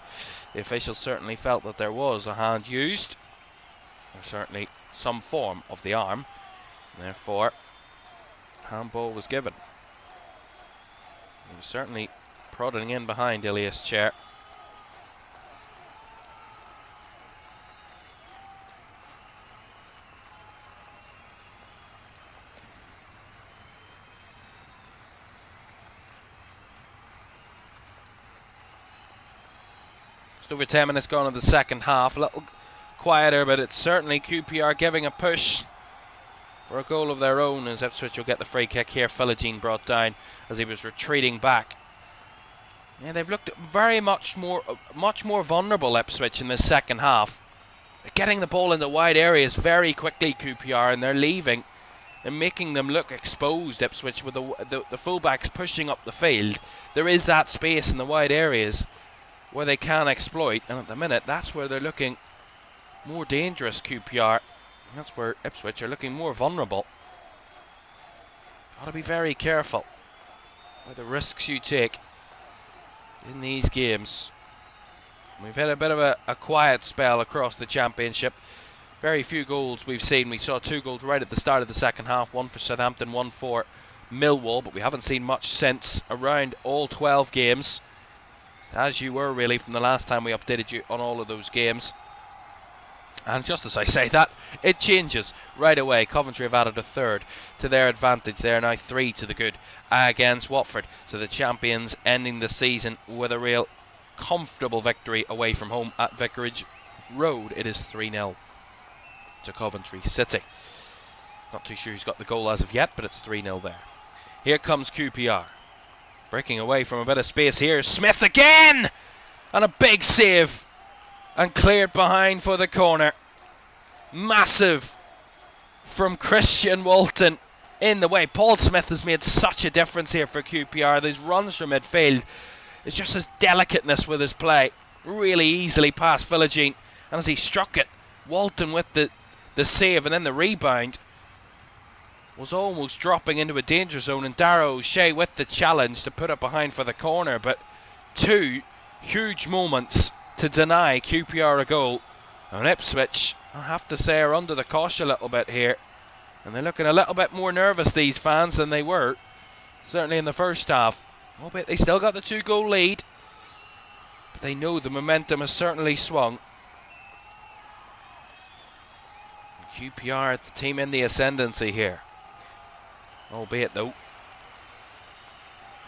The officials certainly felt that there was a hand used. Or certainly some form of the arm. Therefore, handball was given. He was certainly prodding in behind Elias Chair. Just over 10 minutes gone in the second half. A little quieter, but it's certainly QPR giving a push for a goal of their own, as Ipswich will get the free kick here. Philogene brought down as he was retreating back. Yeah, they've looked very much more vulnerable, Ipswich, in this second half. They're getting the ball into wide areas very quickly, QPR, and they're leaving. They're making them look exposed, Ipswich, with the fullbacks pushing up the field. There is that space in the wide areas where they can exploit, and at the minute, that's where they're looking more dangerous, QPR. That's where Ipswich are looking more vulnerable. Got to be very careful by the risks you take in these games. We've had a bit of a quiet spell across the championship. Very few goals we've seen. We saw 2 goals right at the start of the second half. 1 for Southampton, 1 for Millwall. But we haven't seen much since around all 12 games. As you were really from the last time we updated you on all of those games. And just as I say that, it changes right away. Coventry have added a third to their advantage. They are now 3 to the good against Watford. So the champions ending the season with a real comfortable victory away from home at Vicarage Road. It is 3-0 to Coventry City. Not too sure who's got the goal as of yet, but it's 3-0 there. Here comes QPR. Breaking away from a bit of space here. Smith again! And a big save. And cleared behind for the corner. Massive from Christian Walton in the way. Paul Smith has made such a difference here for QPR. These runs from midfield. It's just his delicateness with his play. Really easily past Philogene. And as he struck it, Walton with the save and then the rebound was almost dropping into a danger zone. And Darrow O'Shea with the challenge to put it behind for the corner. But 2 huge moments to deny QPR a goal. And Ipswich, I have to say, are under the cosh a little bit here. And they're looking a little bit more nervous, these fans, than they were. Certainly in the first half. Albeit they still got the 2-goal lead. But they know the momentum has certainly swung. And QPR, the team in the ascendancy here. Albeit, though,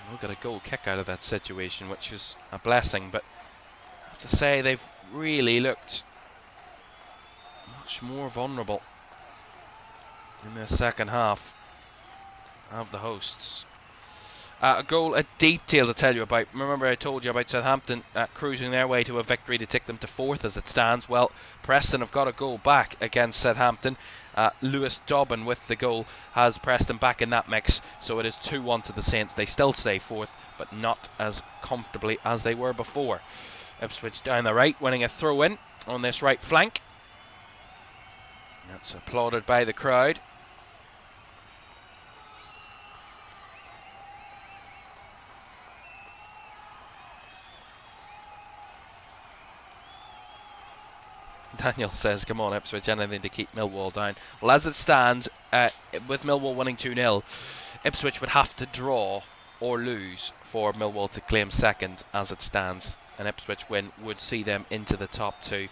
we'll get a goal kick out of that situation, which is a blessing. But I have to say, they've really looked much more vulnerable in the second half of the hosts. A goal, a detail to tell you about. Remember I told you about Southampton cruising their way to a victory to take them to 4th as it stands. Well, Preston have got a goal back against Southampton. Lewis Dobbin with the goal has Preston back in that mix. So it is 2-1 to the Saints. They still stay 4th, but not as comfortably as they were before. Ipswich down the right, winning a throw-in on this right flank. That's applauded by the crowd. Daniel says, come on Ipswich, anything to keep Millwall down. Well, as it stands, with Millwall winning 2-0, Ipswich would have to draw or lose for Millwall to claim second as it stands. An Ipswich win would see them into the top 2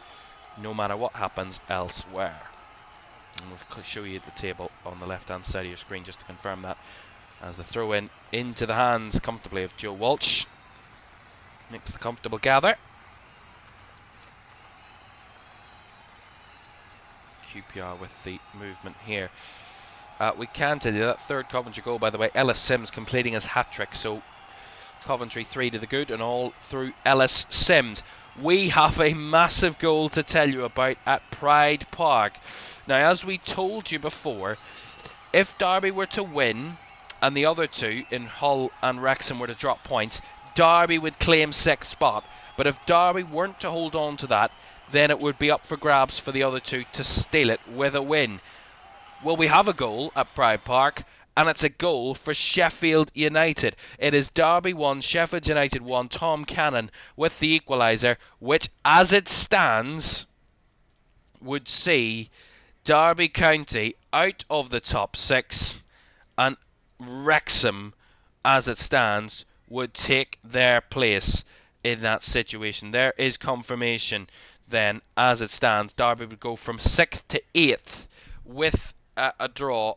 no matter what happens elsewhere. And we'll show you the table on the left hand side of your screen just to confirm that, as the throw in into the hands comfortably of Joe Walsh makes the comfortable gather. QPR with the movement here. We can tell you that third Coventry goal, by the way, Ellis Sims completing his hat-trick. So Coventry 3 to the good and all through Ellis Sims. We have a massive goal to tell you about at Pride Park. Now, as we told you before, if Derby were to win and the other 2 in Hull and Wrexham were to drop points, Derby would claim 6th spot. But if Derby weren't to hold on to that, then it would be up for grabs for the other 2 to steal it with a win. Well, we have a goal at Pride Park, and it's a goal for Sheffield United. It is Derby 1, Sheffield United 1, Tom Cannon with the equaliser, which, as it stands, would see Derby County out of the top 6, and Wrexham, as it stands, would take their place in that situation. There is confirmation. Then, as it stands, Derby would go from 6th to 8th with a draw,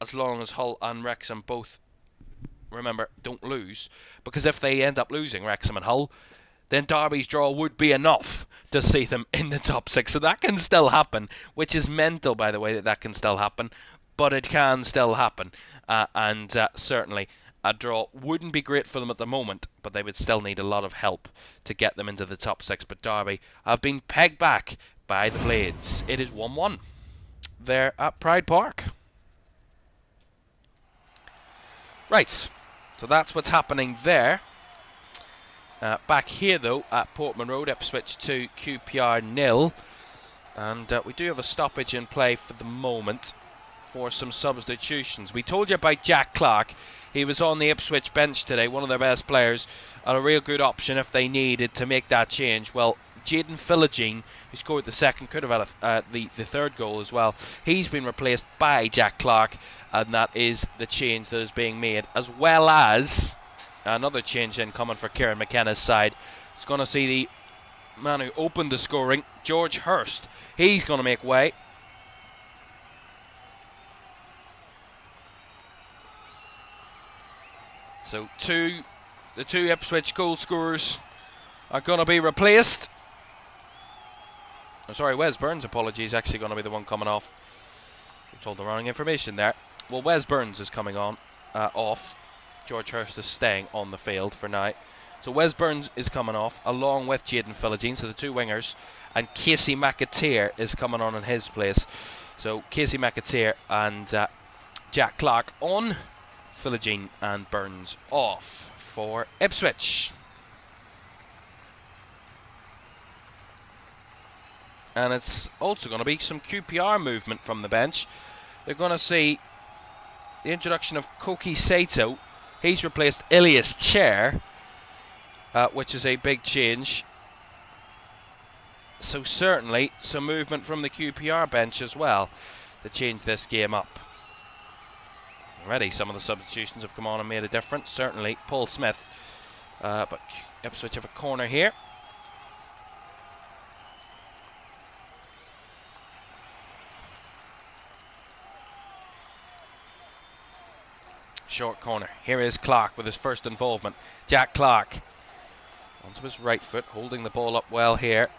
as long as Hull and Wrexham both, remember, don't lose. Because if they end up losing, Wrexham and Hull, then Derby's draw would be enough to see them in the top 6. So that can still happen, which is mental, by the way, that can still happen. But it can still happen. And certainly a draw wouldn't be great for them at the moment, but they would still need a lot of help to get them into the top 6. But Derby have been pegged back by the Blades. It is 1-1 there at Pride Park. Right, so that's what's happening there. Back here, though, at Portman Road, Ipswich 2, QPR 0. And we do have a stoppage in play for the moment for some substitutions. We told you about Jack Clark. He was on the Ipswich bench today, one of their best players, and a real good option if they needed to make that change. Well, Jaden Philogene, who scored the second, could have had the third goal as well. He's been replaced by Jack Clark, and that is the change that is being made, as well as another change then coming for Kieran McKenna's side. It's going to see the man who opened the scoring, George Hurst. He's going to make way. So the two Ipswich goal scorers are going to be replaced. Oh, sorry, Wes Burns, apologies, actually going to be the one coming off. We told the wrong information there. Well, Wes Burns is coming on, off. George Hurst is staying on the field for now. So Wes Burns is coming off, along with Jaden Philogene, so the two wingers. And Casey McAteer is coming on in his place. So Casey McAteer and Jack Clark on. Philogene and Burns off for Ipswich. And it's also going to be some QPR movement from the bench. They're going to see the introduction of Koki Sato. He's replaced Ilias Chair, which is a big change. So certainly some movement from the QPR bench as well to change this game up. Already some of the substitutions have come on and made a difference. Certainly Paul Smith. But Ipswich have a corner here. Short corner. Here is Clark with his first involvement. Jack Clark onto his right foot, holding the ball up well here.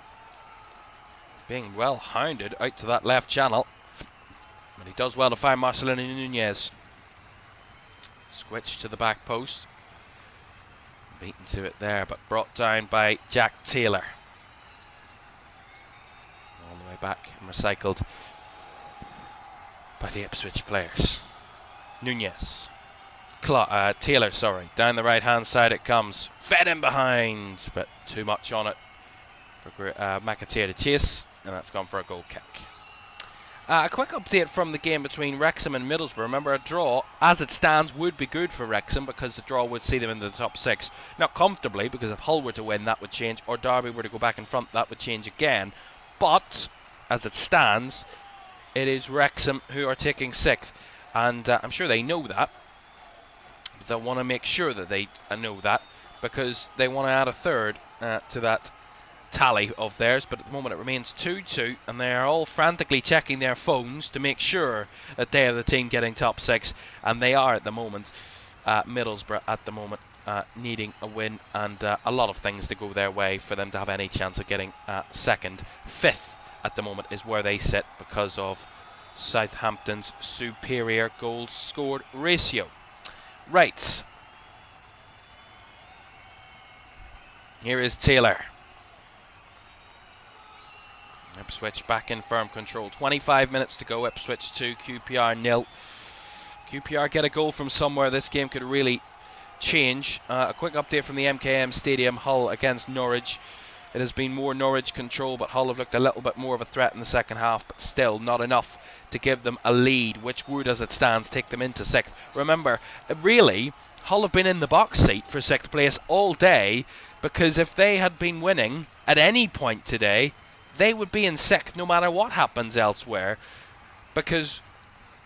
Being well hounded out to that left channel. But he does well to find Marcelino Nunez. Switch to the back post. Beaten to it there, but brought down by Jack Taylor. All the way back and recycled by the Ipswich players. Nunez. Taylor, down the right hand side it comes. Fed in behind, but too much on it for McAteer to chase, and that's gone for a goal kick. A quick update from the game between Wrexham and Middlesbrough. Remember, a draw, as it stands, would be good for Wrexham because the draw would see them into the top 6. Not comfortably, because if Hull were to win, that would change, or Derby were to go back in front, that would change again. But, as it stands, it is Wrexham who are taking 6th, and I'm sure they know that. But they'll want to make sure that they know that, because they want to add a third to that tally of theirs, but at the moment it remains 2-2, and they are all frantically checking their phones to make sure that they are the team getting top 6, and they are at the moment. Middlesbrough at the moment needing a win, and a lot of things to go their way for them to have any chance of getting second. 5th at the moment is where they sit because of Southampton's superior goals scored ratio. Right, here is Taylor. Ipswich back in firm control. 25 minutes to go. Ipswich 2, QPR 0. QPR get a goal from somewhere. This game could really change. A quick update from the MKM Stadium. Hull against Norwich. It has been more Norwich control, but Hull have looked a little bit more of a threat in the second half, but still not enough to give them a lead, which would, as it stands, take them into 6th. Remember, really, Hull have been in the box seat for 6th place all day, because if they had been winning at any point today, they would be in 6th no matter what happens elsewhere, because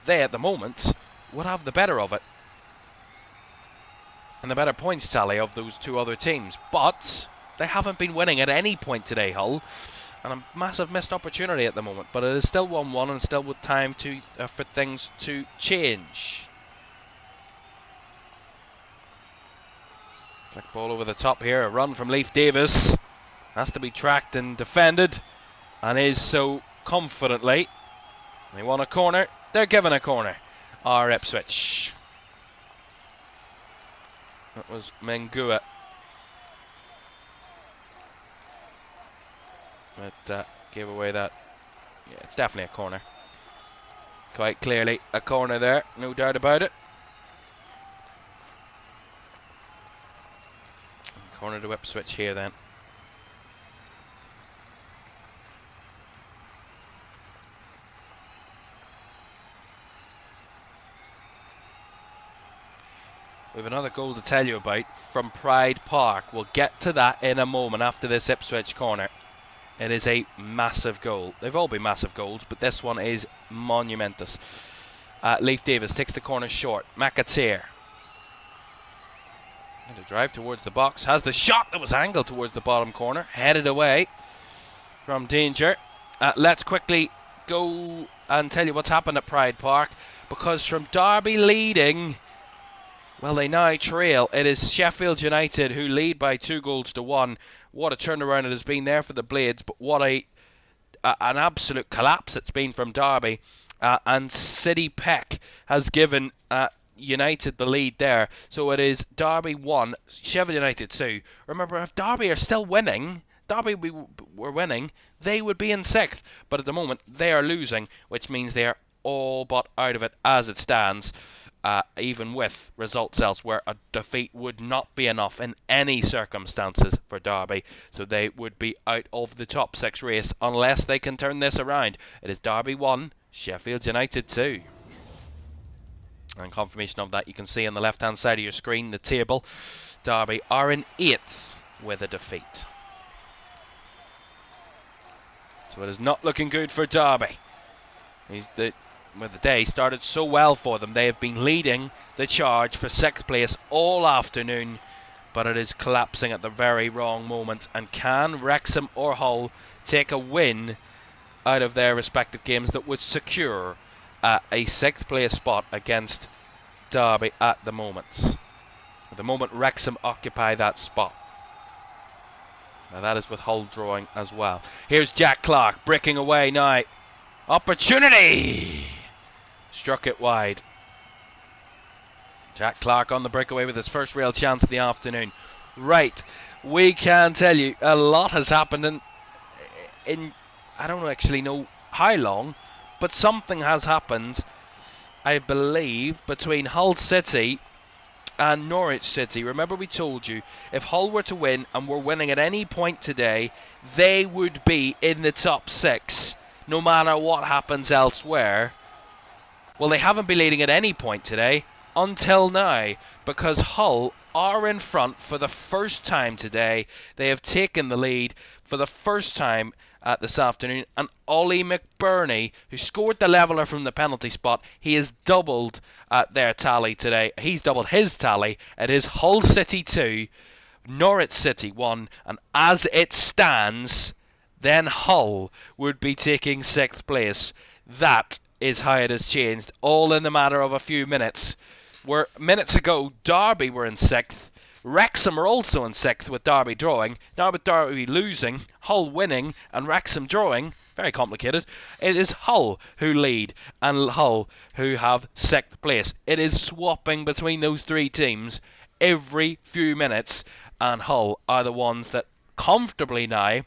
they at the moment would have the better of it and the better points tally of those two other teams. But they haven't been winning at any point today, Hull, and a massive missed opportunity at the moment. But it is still 1-1 and still with time to for things to change. Flick ball over the top here, a run from Leif Davis. Has to be tracked and defended, and is so confidently. They want a corner, they're given a corner. Are Ipswich. That was Mengua. But gave away that. Yeah, it's definitely a corner. Quite clearly a corner there, no doubt about it. Corner to Ipswich here then. We have another goal to tell you about from Pride Park. We'll get to that in a moment after this Ipswich corner. It is a massive goal. They've all been massive goals, but this one is monumentous. Leif Davis takes the corner short. McAteer. And a drive towards the box. Has the shot that was angled towards the bottom corner. Headed away from danger. Let's quickly go and tell you what's happened at Pride Park. Because from Derby leading, well, they now trail. It is Sheffield United who lead by 2-1. What a turnaround it has been there for the Blades. But what an absolute collapse it's been from Derby. And City Peck has given United the lead there. So it is Derby 1, Sheffield United 2. Remember, if Derby are still winning, Derby were winning, they would be in 6th. But at the moment, they are losing, which means they are all but out of it as it stands. Even with results elsewhere, a defeat would not be enough in any circumstances for Derby. So they would be out of the top 6 race unless they can turn this around. It is Derby 1, Sheffield United 2. And confirmation of that you can see on the left hand side of your screen, the table. Derby are in 8th with a defeat. So it is not looking good for Derby. The day started so well for them. They have been leading the charge for 6th place all afternoon, but it is collapsing at the very wrong moment. And can Wrexham or Hull take a win out of their respective games that would secure a 6th place spot against Derby at the moment? At the moment, Wrexham occupy that spot. Now that is with Hull drawing as well. Here's Jack Clark breaking away now. Opportunity! Struck it wide. Jack Clark on the breakaway with his first real chance of the afternoon. Right, we can tell you a lot has happened in I don't actually know how long, but something has happened, I believe, between Hull City and Norwich City. Remember, we told you if Hull were to win and were winning at any point today, they would be in the top 6 no matter what happens elsewhere. Well, they haven't been leading at any point today until now, because Hull are in front for the first time today. They have taken the lead for the first time this afternoon, and Ollie McBurney, who scored the leveller from the penalty spot, he has doubled their tally today. He's doubled his tally. It is Hull City 2, Norwich City 1, and as it stands, then Hull would be taking 6th place. That is how it has changed, all in the matter of a few minutes. Where minutes ago, Derby were in 6th. Wrexham are also in 6th with Derby drawing. Now with Derby losing, Hull winning and Wrexham drawing, very complicated, it is Hull who lead and Hull who have 6th place. It is swapping between those 3 teams every few minutes, and Hull are the ones that comfortably now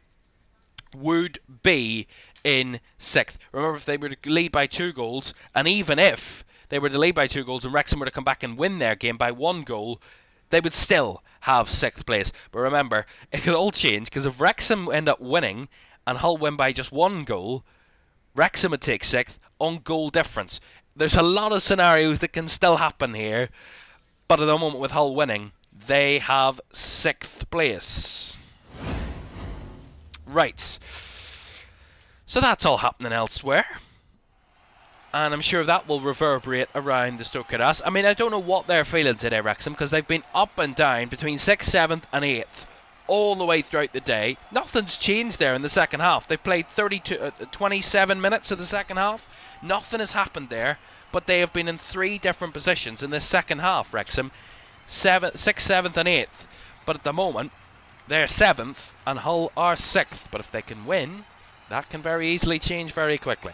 would be in 6th. Remember, if they were to lead by 2 goals, and even if they were to lead by 2 goals and Wrexham were to come back and win their game by 1 goal, they would still have 6th place. But remember, it could all change, because if Wrexham end up winning and Hull win by just 1 goal, Wrexham would take 6th on goal difference. There's a lot of scenarios that can still happen here, but at the moment with Hull winning, they have 6th place. Right. So that's all happening elsewhere. And I'm sure that will reverberate around the Stoke Carass. I mean, I don't know what they're feeling today, Wrexham, because they've been up and down between 6th, 7th and 8th all the way throughout the day. Nothing's changed there in the second half. They've played 27 minutes of the second half. Nothing has happened there, but they have been in 3 different positions in the second half, Wrexham. 6th, 7th and 8th. But at the moment, they're 7th and Hull are 6th. But if they can win, that can very easily change very quickly.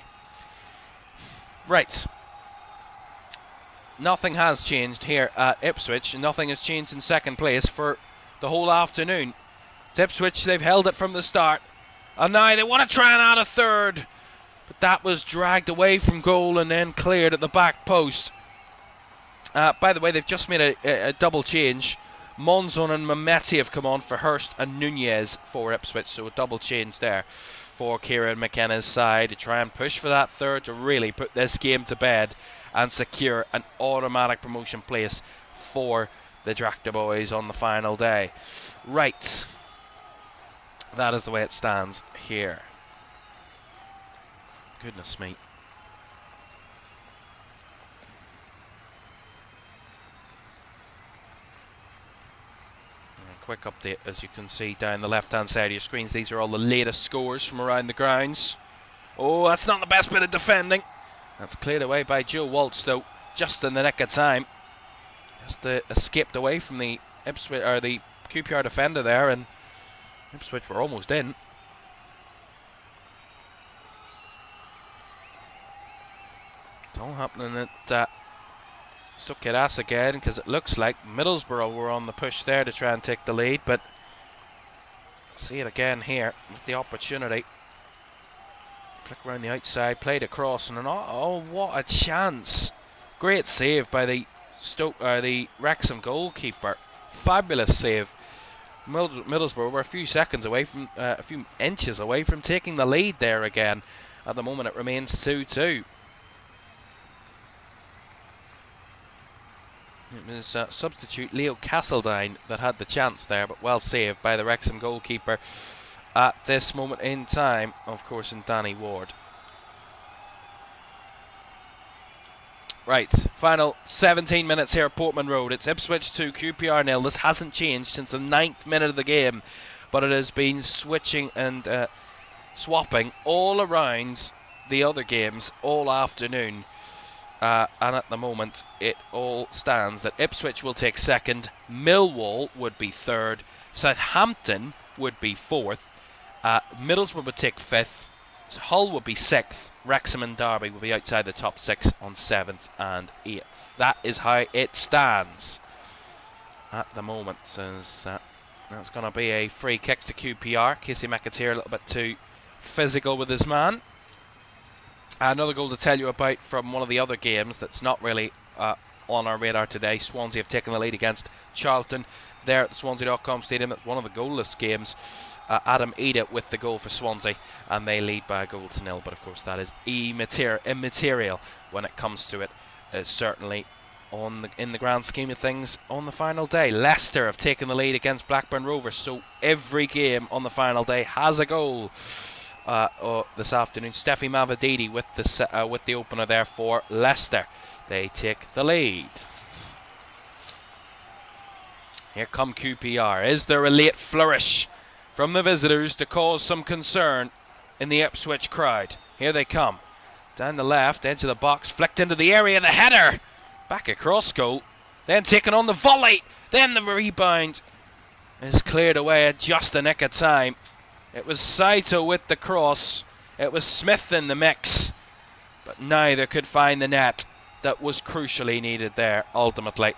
Right. Nothing has changed here at Ipswich. Nothing has changed in second place for the whole afternoon. It's Ipswich, they've held it from the start. And now they want to try and add a third. But that was dragged away from goal and then cleared at the back post. By the way, they've just made a double change. Monzon and Mametti have come on for Hurst and Nunez for Ipswich. So a double change there for Kieran McKenna's side to try and push for that third to really put this game to bed and secure an automatic promotion place for the Drachta boys on the final day. Right. That is the way it stands here. Goodness me. quick update, as you can see down the left-hand side of your screens. These are all the latest scores from around the grounds. Oh, that's not the best bit of defending. That's cleared away by Joe Waltz, though, just in the nick of time. Just escaped away from the Ipswich, or the QPR defender there, and Ipswich were almost in. It's all happening at Stuttgart again, because it looks like Middlesbrough were on the push there to try and take the lead, but see it again here with the opportunity. Flick around the outside, played across, and oh, what a chance! Great save by the Wrexham goalkeeper. Fabulous save. Middlesbrough were a few seconds away from, a few inches away from taking the lead there again. At the moment, it remains 2-2. It was substitute Leo Castledine that had the chance there, but well saved by the Wrexham goalkeeper at this moment in time, of course, in Danny Ward. Right, final 17 minutes here at Portman Road. It's Ipswich 2, QPR 0. This hasn't changed since the 9th minute of the game, but it has been switching and swapping all around the other games all afternoon. And at the moment, it all stands that Ipswich will take second, Millwall would be third, Southampton would be fourth, Middlesbrough would take fifth, Hull would be sixth, Wrexham and Derby will be outside the top six on 7th and 8th. That is how it stands at the moment. That's going to be a free kick to QPR. Casey McAteer a little bit too physical with his man. Another goal to tell you about from one of the other games that's not really on our radar today. Swansea have taken the lead against Charlton there at the Swansea.com Stadium. That's one of the goalless games. Adam Eda with the goal for Swansea, and they lead by a goal to nil. But of course, that is immaterial when it comes to it. Certainly, in the grand scheme of things, on the final day, Leicester have taken the lead against Blackburn Rovers. So every game on the final day has a goal. This afternoon, Steffi Mavididi with the opener there for Leicester. They take the lead. Here come QPR. Is there a late flourish from the visitors to cause some concern in the Ipswich crowd? Here they come. Down the left, edge of the box, flicked into the area, the header! Back across goal, then taken on the volley, then the rebound is cleared away at just the nick of time. It was Saito with the cross, it was Smith in the mix, but neither could find the net that was crucially needed there ultimately.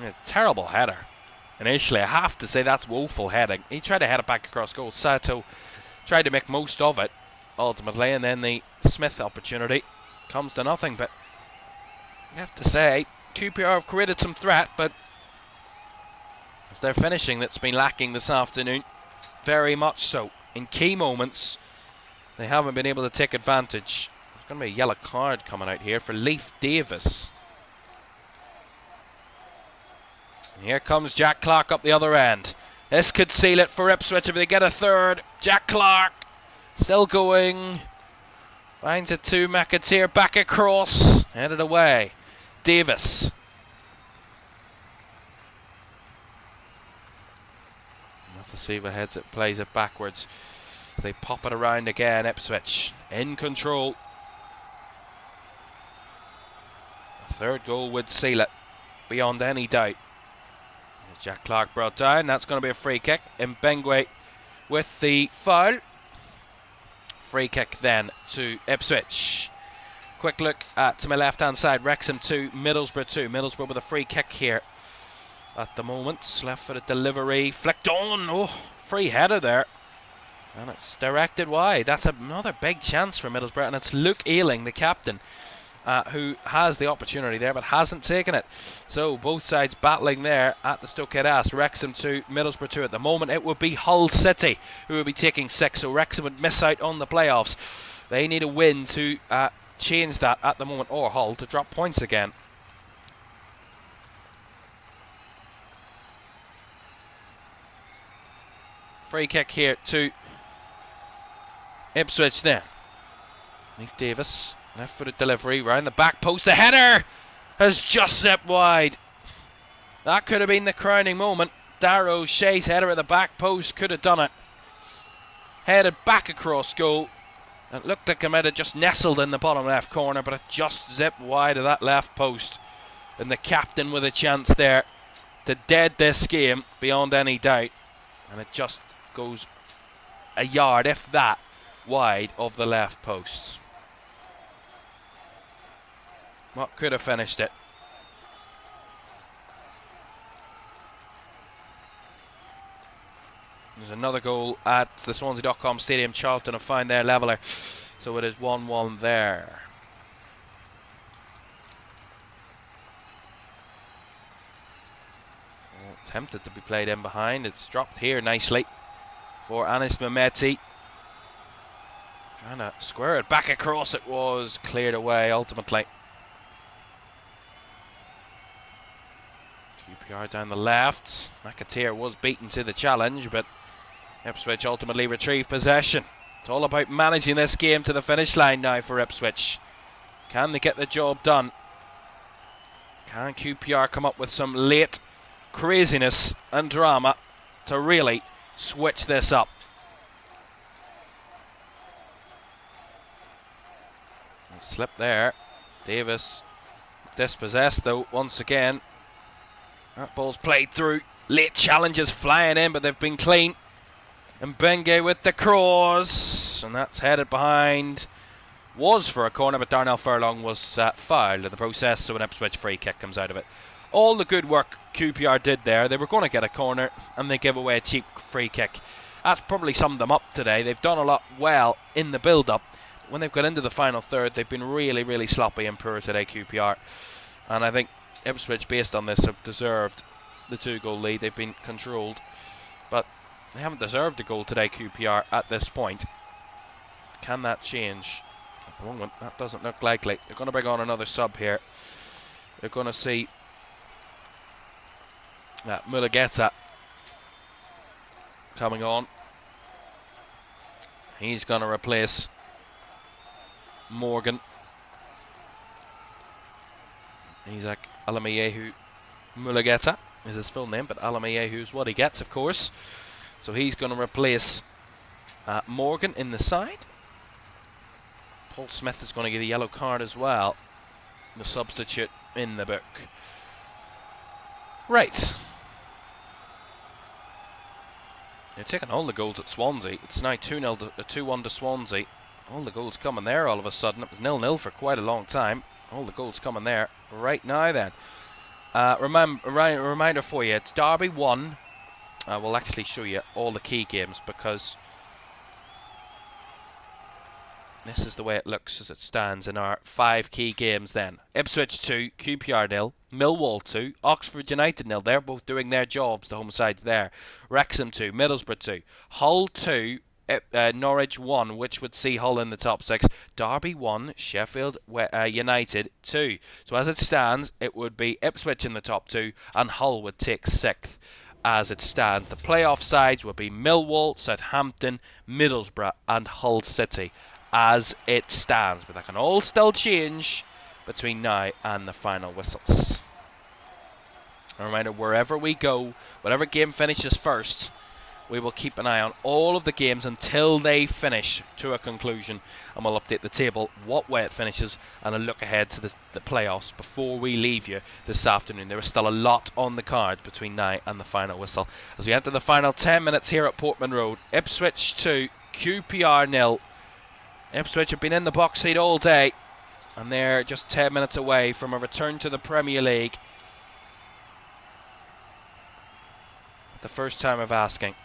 It's a terrible header. Initially, I have to say that's woeful heading. He tried to head it back across goal. Sato tried to make most of it ultimately, and then the Smith opportunity comes to nothing. But I have to say, QPR have created some threat, but it's their finishing that's been lacking this afternoon. Very much so. In key moments, they haven't been able to take advantage. There's going to be a yellow card coming out here for Leif Davis. And here comes Jack Clark up the other end. This could seal it for Ipswich if they get a third. Jack Clark still going. Finds it to McAteer, back across. Headed away. Davis. Mataseva heads it, plays it backwards. They pop it around again. Ipswich in control. A third goal would seal it beyond any doubt. Jack Clark brought down. That's going to be a free kick. Mbengwe with the foul. Free kick then to Ipswich. Quick look to my left hand side. Wrexham 2, Middlesbrough 2. Middlesbrough with a free kick here at the moment. Left footed delivery. Flicked on. Oh, free header there. And it's directed wide. That's another big chance for Middlesbrough. And it's Luke Ayling, the captain, who has the opportunity there but hasn't taken it. So both sides battling there at the Stoke Wrexham 2, Middlesbrough 2. At the moment it would be Hull City who would be taking 6, so Wrexham would miss out on the playoffs. They need a win to change that at the moment, or Hull to drop points again. Free kick here to Ipswich then. Leif Davis. Left footed delivery round the back post. The header has just stepped wide. That could have been the crowning moment. Darrow Shea's header at the back post could have done it. Headed back across goal. It looked like it might have just nestled in the bottom left corner, but it just zipped wide of that left post. And the captain with a chance there to dead this game beyond any doubt. And it just goes a yard, if that, wide of the left post. What could have finished it? There's another goal at the Swansea.com Stadium. Charlton have found their leveller. So it is 1-1 there. Oh, tempted to be played in behind. It's dropped here nicely for Anis Mehmeti. Trying to square it back across. It was cleared away ultimately. QPR down the left. McAteer was beaten to the challenge, but Ipswich ultimately retrieve possession. It's all about managing this game to the finish line now for Ipswich. Can they get the job done? Can QPR come up with some late craziness and drama to really switch this up? Slip there. Davis dispossessed though once again. That ball's played through. Late challenges flying in, but they've been clean. And Benge with the cross. And that's headed behind. Was for a corner, but Darnell Furlong was fouled in the process, so an Ipswich free kick comes out of it. All the good work QPR did there. They were going to get a corner, and they give away a cheap free kick. That's probably summed them up today. They've done a lot well in the build-up. When they've got into the final third, they've been really, really sloppy and poor today, QPR. And I think Ipswich, based on this, have deserved the 2-goal lead. They've been controlled, but they haven't deserved a goal today, QPR, at this point. Can that change? At the moment, that doesn't look likely. They're going to bring on another sub here. They're going to see Mulugeta coming on. He's going to replace Morgan. Isaac Alamayehu Mulugeta is his full name, but Alamayehu is what he gets, of course. So he's going to replace Morgan in the side. Paul Smith is going to get a yellow card as well. The substitute in the book. Right. They're taking all the goals at Swansea. It's now 2-1 to Swansea. All the goals coming there all of a sudden. It was 0-0 for quite a long time. All the goals coming there right now then. Reminder for you, it's Derby 1. We'll actually show you all the key games because this is the way it looks as it stands in our 5 key games then. Ipswich 2, QPR 0, Millwall 2, Oxford United 0. They're both doing their jobs, the home sides there. Wrexham 2, Middlesbrough 2, Hull 2, Norwich 1, which would see Hull in the top 6. Derby 1, Sheffield United 2. So as it stands, it would be Ipswich in the top 2 and Hull would take 6th as it stands. The playoff sides would be Millwall, Southampton, Middlesbrough and Hull City as it stands. But that can all still change between now and the final whistles. A reminder, wherever we go, whatever game finishes first, we will keep an eye on all of the games until they finish to a conclusion, and we'll update the table what way it finishes and a look ahead to the playoffs before we leave you this afternoon. There is still a lot on the card between now and the final whistle. As we enter the final 10 minutes here at Portman Road, Ipswich 2, QPR 0. Ipswich have been in the box seat all day, and they're just 10 minutes away from a return to the Premier League. The first time of asking.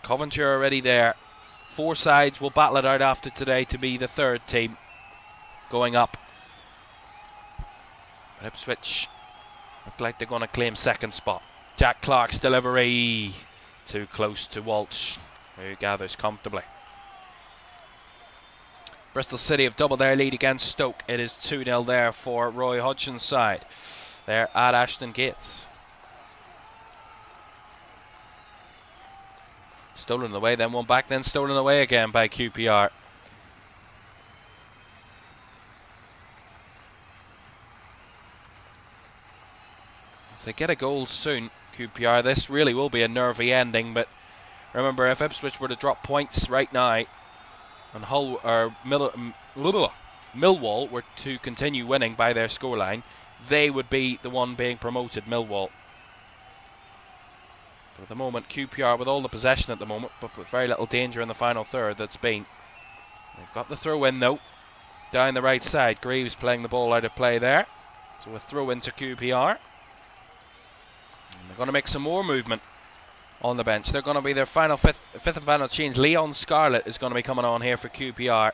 Coventry are already there. 4 sides will battle it out after today to be the 3rd team going up. But Ipswich look like they're going to claim 2nd spot. Jack Clark's delivery too close to Walsh, who gathers comfortably. Bristol City have doubled their lead against Stoke. It is 2-0 there for Roy Hodgson's side. They're at Ashton Gates. Stolen away, then one back, then stolen away again by QPR. If they get a goal soon, QPR, this really will be a nervy ending. But remember, if Ipswich were to drop points right now, and Hull or Millwall were to continue winning by their scoreline, they would be the one being promoted, Millwall. But at the moment, QPR with all the possession at the moment, but with very little danger in the final third that's been. They've got the throw in though, down the right side. Greaves playing the ball out of play there. So a throw into QPR. And they're going to make some more movement on the bench. They're going to be their fifth and final change. Leon Scarlett is going to be coming on here for QPR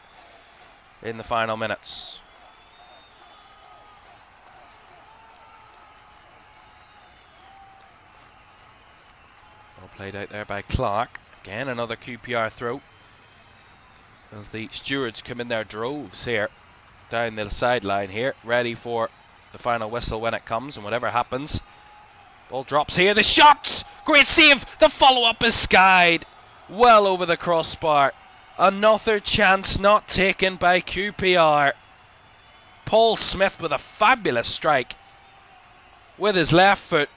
in the final minutes. Well played out there by Clark. Again, another QPR throw. As the stewards come in their droves here, down the sideline here, ready for the final whistle when it comes, and whatever happens. Ball drops here, the shots! Great save! The follow-up is skied. Well over the crossbar. Another chance not taken by QPR. Paul Smith with a fabulous strike with his left foot.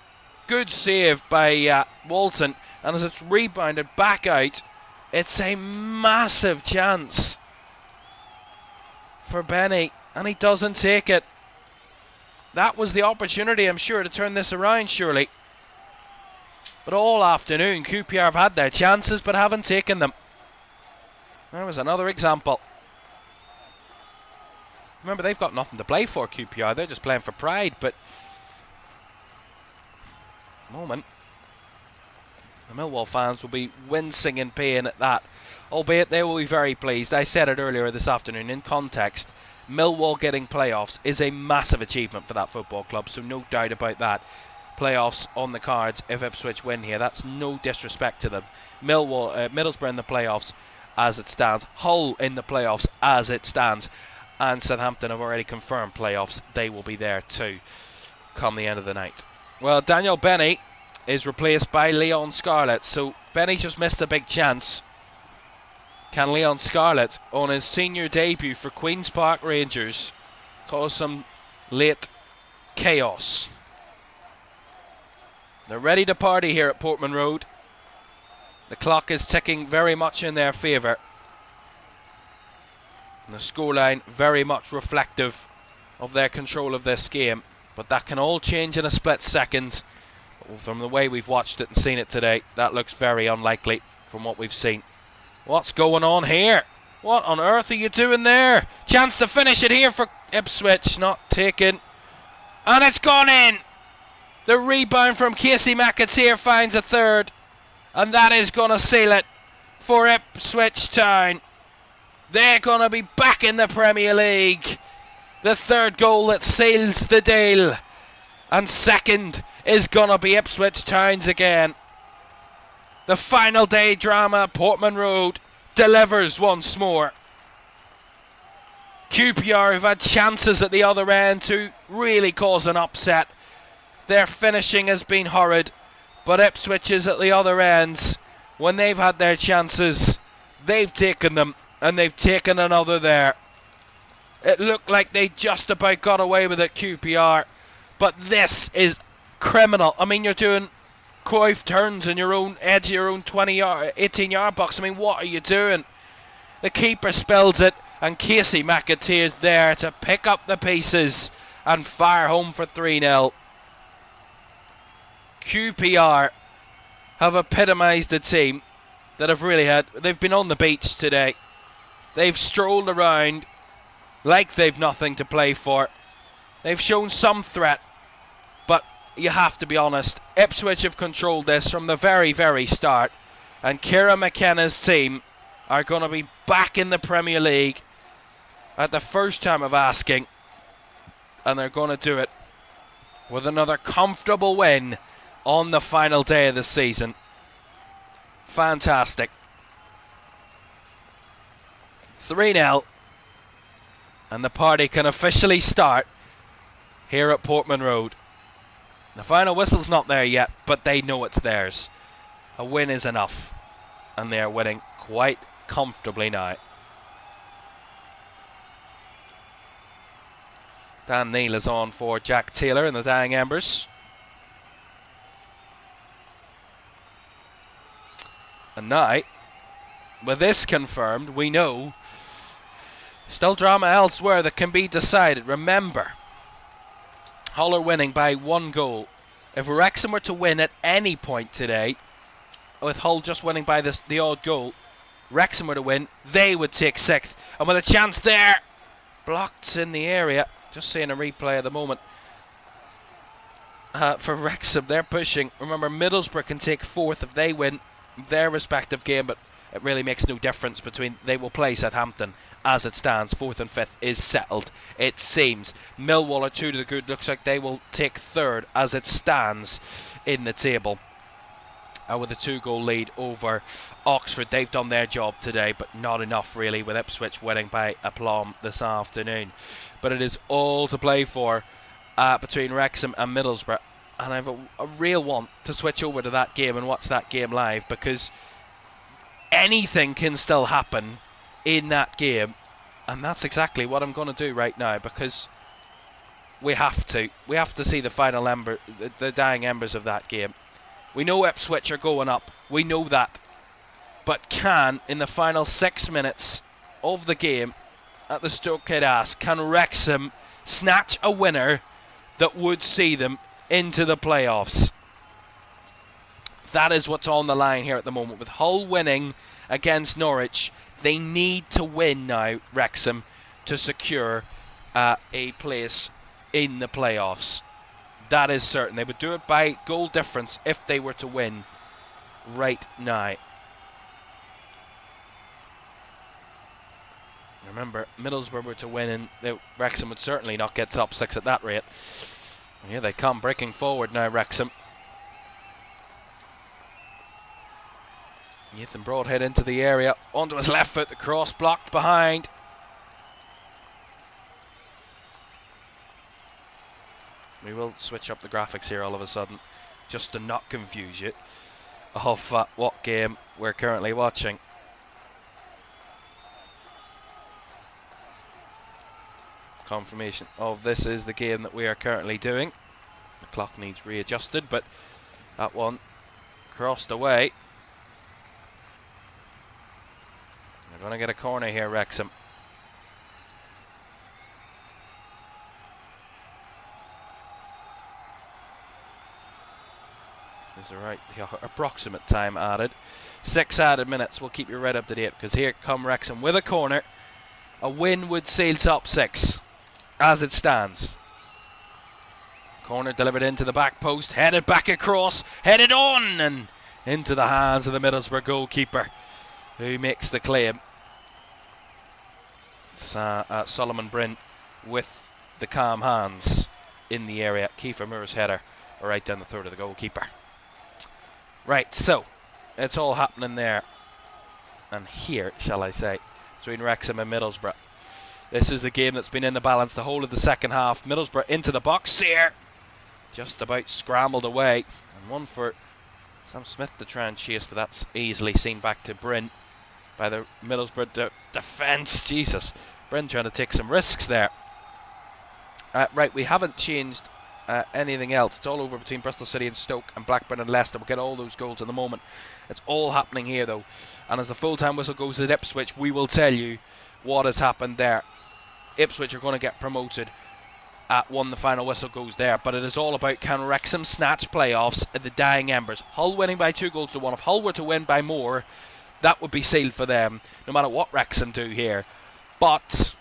Good save by Walton, and as it's rebounded back out, it's a massive chance for Benny, and he doesn't take it. That was the opportunity, I'm sure, to turn this around, surely. But all afternoon, QPR have had their chances but haven't taken them. There was another example. Remember, they've got nothing to play for, QPR. They're just playing for pride, but at the moment, the Millwall fans will be wincing in pain at that, albeit they will be very pleased. I said it earlier this afternoon in context. Millwall getting playoffs is a massive achievement for that football club, so no doubt about that. Playoffs on the cards if Ipswich win here. That's no disrespect to them. Middlesbrough in the playoffs as it stands. Hull in the playoffs as it stands. And Southampton have already confirmed playoffs. They will be there too come the end of the night. Well, Daniel Benny is replaced by Leon Scarlett. So Benny just missed a big chance. Can Leon Scarlett, on his senior debut for Queen's Park Rangers, cause some late chaos? They're ready to party here at Portman Road. The clock is ticking very much in their favour. And the scoreline very much reflective of their control of this game. But that can all change in a split second. From the way we've watched it and seen it today, that looks very unlikely from what we've seen. What's going on here? What on earth are you doing there? Chance to finish it here for Ipswich. Not taken. And it's gone in. The rebound from Casey McAteer finds a third. And that is going to seal it for Ipswich Town. They're going to be back in the Premier League. The third goal that seals the deal. And second is going to be Ipswich Town's again. The final day drama at Portman Road delivers once more. QPR have had chances at the other end to really cause an upset. Their finishing has been horrid, but Ipswich is at the other ends. When they've had their chances, they've taken them, and they've taken another there. It looked like they just about got away with it, QPR, but this is criminal. I mean, you're doing Cruyff turns in your own edge of your own 18-yard box. I mean, what are you doing? The keeper spills it, and Casey McAteer's there to pick up the pieces and fire home for 3-0. QPR have epitomised a team that have really they've been on the beach today. They've strolled around like they've nothing to play for. They've shown some threat, but you have to be honest, Ipswich have controlled this from the very, very start, and Kieran McKenna's team are going to be back in the Premier League at the first time of asking, and they're going to do it with another comfortable win on the final day of the season. Fantastic. 3-0, and the party can officially start here at Portman Road. The final whistle's not there yet, but they know it's theirs. A win is enough, and they are winning quite comfortably now. Dan Neal is on for Jack Taylor in the Dying Embers. And now, with this confirmed, we know still drama elsewhere that can be decided. Remember, Hull are winning by 1 goal. If Wrexham were to win at any point today, with Hull just winning by the odd goal, Wrexham were to win, they would take 6th. And with a chance there, blocked in the area. Just seeing a replay at the moment. For Wrexham, they're pushing. Remember, Middlesbrough can take 4th if they win their respective game, but it really makes no difference between. They will play Southampton as it stands. 4th and 5th is settled, it seems. Millwall are 2 to the good. Looks like they will take 3rd as it stands in the table. With a 2-goal lead over Oxford. They've done their job today, but not enough really, with Ipswich winning by aplomb this afternoon. But it is all to play for between Wrexham and Middlesbrough. And I have a real want to switch over to that game and watch that game live, because anything can still happen in that game. And that's exactly what I'm going to do right now, because we have to see the final the dying embers of that game. We know Ipswich are going up. We know that. But in the final 6 minutes of the game at the Stoke Ask, can Wrexham snatch a winner that would see them into the playoffs? That is what's on the line here at the moment. With Hull winning against Norwich, they need to win now, Wrexham, to secure a place in the playoffs. That is certain. They would do it by goal difference if they were to win right now. Remember, Middlesbrough were to win, and Wrexham would certainly not get top 6 at that rate. Here they come, breaking forward now, Wrexham. Nathan Broadhead into the area, onto his left foot, the cross blocked behind. We will switch up the graphics here all of a sudden, just to not confuse you of what game we're currently watching. Confirmation of this is the game that we are currently doing. The clock needs readjusted, but that one crossed away. They're going to get a corner here, Wrexham. Is the approximate time added. 6 added minutes. We'll keep you right up to date, because here come Wrexham with a corner. A win would seal top 6 as it stands. Corner delivered into the back post, headed back across, headed on and into the hands of the Middlesbrough goalkeeper, who makes the claim. It's Solomon Bryn with the calm hands in the area. Kiefer Moore's header right down the throat of the goalkeeper. Right, so it's all happening there and here, shall I say, between Wrexham and Middlesbrough. This is the game that's been in the balance the whole of the second half. Middlesbrough into the box here, just about scrambled away, and one for Sam Smith to try and chase, but that's easily seen back to Bryn by the Middlesbrough defence. Jesus, Bryn trying to take some risks there. Right, we haven't changed anything else. It's all over between Bristol City and Stoke and Blackburn and Leicester. We'll get all those goals in a moment. It's all happening here though, and as the full-time whistle goes at Ipswich, we will tell you what has happened there. Ipswich are going to get promoted at one the final whistle goes there, but it is all about, can Wrexham snatch playoffs at the dying embers? Hull winning by 2-1. If Hull were to win by more, that would be sealed for them, no matter what Wrexham do here. But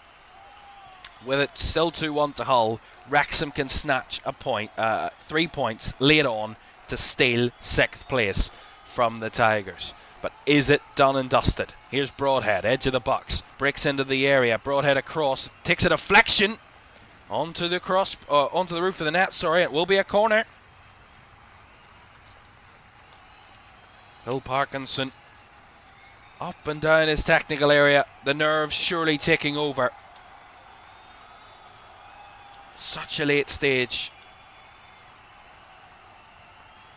with it still 2-1 to Hull, Wrexham can snatch a point, 3 points late on to steal 6th place from the Tigers. But is it done and dusted? Here's Broadhead, edge of the box, breaks into the area. Broadhead across, takes a deflection onto the onto the roof of the net. Sorry, it will be a corner. Phil Parkinson up and down his technical area. The nerves surely taking over. Such a late stage.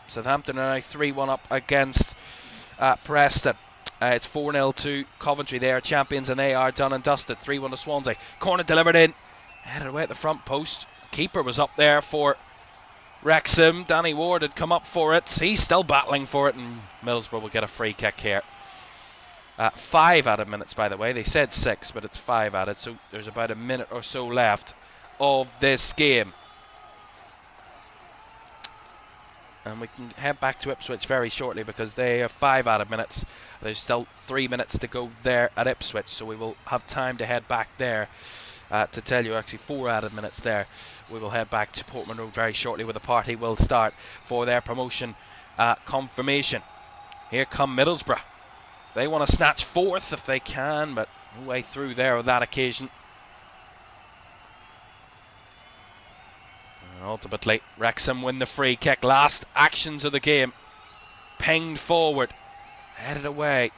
Southampton are now 3-1 up against Preston. It's 4-0 to Coventry. They are champions and they are done and dusted. 3-1 to Swansea. Corner delivered in. Headed away at the front post. Keeper was up there for Wrexham, Danny Ward had come up for it. He's still battling for it, and Middlesbrough will get a free kick here. 5 added minutes, by the way. They said 6, but it's 5 added, so there's about a minute or so left of this game. And we can head back to Ipswich very shortly because they have 5 added minutes. There's still 3 minutes to go there at Ipswich, so we will have time to head back there to tell you actually 4 added minutes there. We will head back to Portman Road very shortly where the party will start for their promotion confirmation. Here come Middlesbrough. They want to snatch 4th if they can, but no way through there on that occasion. And ultimately, Wrexham win the free kick. Last actions of the game. Pinged forward. Headed away.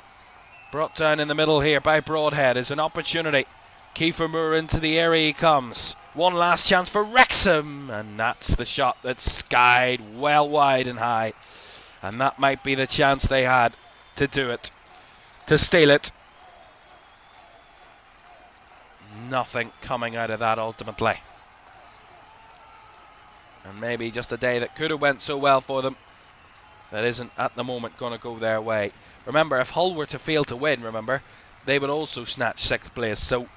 Brought down in the middle here by Broadhead is an opportunity. Kiefer Moore into the area he comes. One last chance for Wrexham. And that's the shot that's skied well wide and high. And that might be the chance they had to do it. To steal it. Nothing coming out of that ultimately. And maybe just a day that could have went so well for them that isn't at the moment going to go their way. Remember, if Hull were to fail to win, they would also snatch 6th place. So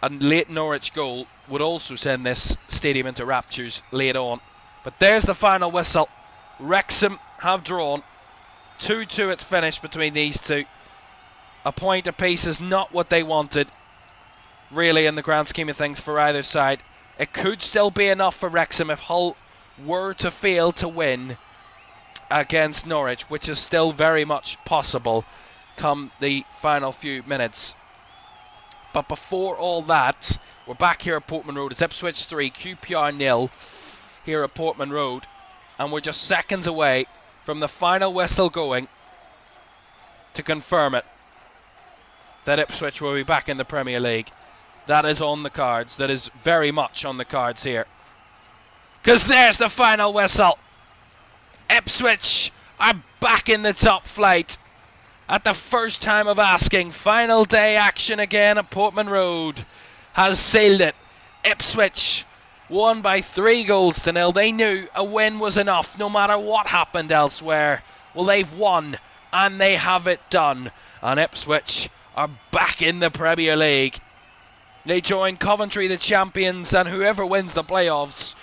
a late Norwich goal would also send this stadium into raptures late on. But there's the final whistle. Wrexham have drawn. 2-2 it's finished between these two. A point apiece is not what they wanted, really, in the grand scheme of things for either side. It could still be enough for Wrexham if Hull were to fail to win against Norwich, which is still very much possible come the final few minutes. But before all that, we're back here at Portman Road. It's Ipswich 3, QPR 0 here at Portman Road. And we're just seconds away from the final whistle going to confirm it. That Ipswich will be back in the Premier League. That is on the cards. That is very much on the cards here. Because there's the final whistle. Ipswich are back in the top flight. At the first time of asking, final day action again at Portman Road has sealed it. Ipswich won by 3-0. They knew a win was enough no matter what happened elsewhere. Well, they've won and they have it done. And Ipswich are back in the Premier League. They join Coventry, the champions, and whoever wins the playoffs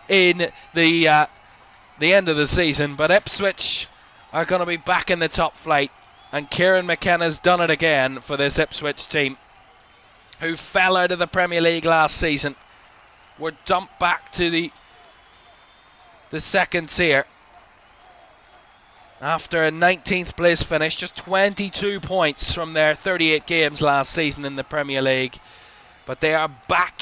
in the end of the season. But Ipswich are going to be back in the top flight. And Kieran McKenna's done it again for this Ipswich team, who fell out of the Premier League last season. Were dumped back to the second tier after a 19th place finish, just 22 points from their 38 games last season in the Premier League. But they are back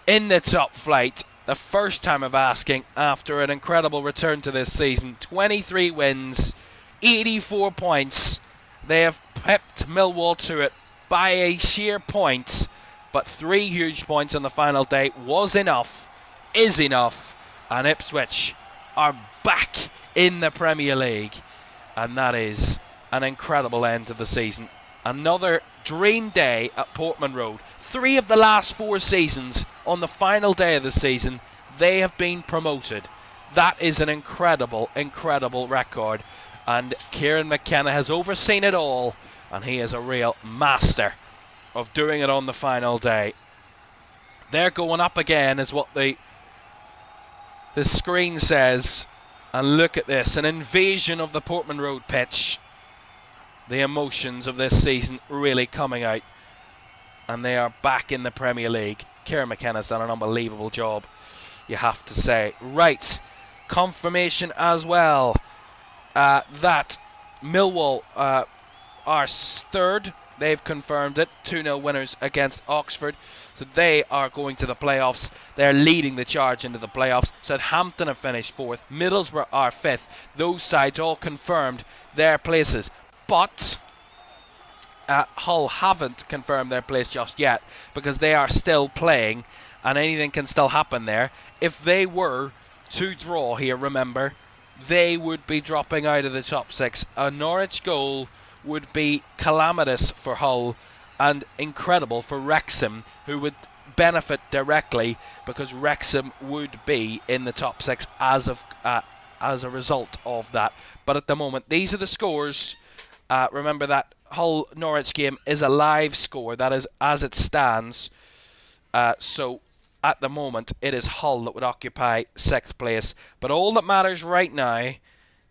in the top flight, the first time of asking after an incredible return to this season. 23 wins, 84 points. They have pipped Millwall to it by a sheer point, but 3 huge points on the final day was enough, is enough, and Ipswich are back in the Premier League, and that is an incredible end to the season. Another dream day at Portman Road. 3 of the last 4 seasons, on the final day of the season, they have been promoted. That is an incredible, incredible record. And Kieran McKenna has overseen it all, and he is a real master of doing it on the final day. They're going up again, is what the screen says. And look at this, an invasion of the Portman Road pitch. The emotions of this season really coming out. And they are back in the Premier League. Kieran McKenna's done an unbelievable job, you have to say. Right, confirmation as well that Millwall are third. They've confirmed it. 2-0 winners against Oxford. So they are going to the playoffs. They're leading the charge into the playoffs. Southampton have finished 4th. Middlesbrough are 5th. Those sides all confirmed their places. But Hull haven't confirmed their place just yet because they are still playing and anything can still happen there. If they were to draw here, remember, they would be dropping out of the top 6. A Norwich goal would be calamitous for Hull and incredible for Wrexham, who would benefit directly because Wrexham would be in the top 6 as a result of that. But at the moment, these are the scores. Remember that Hull Norwich game is a live score. That is as it stands. So at the moment, it is Hull that would occupy 6th place. But all that matters right now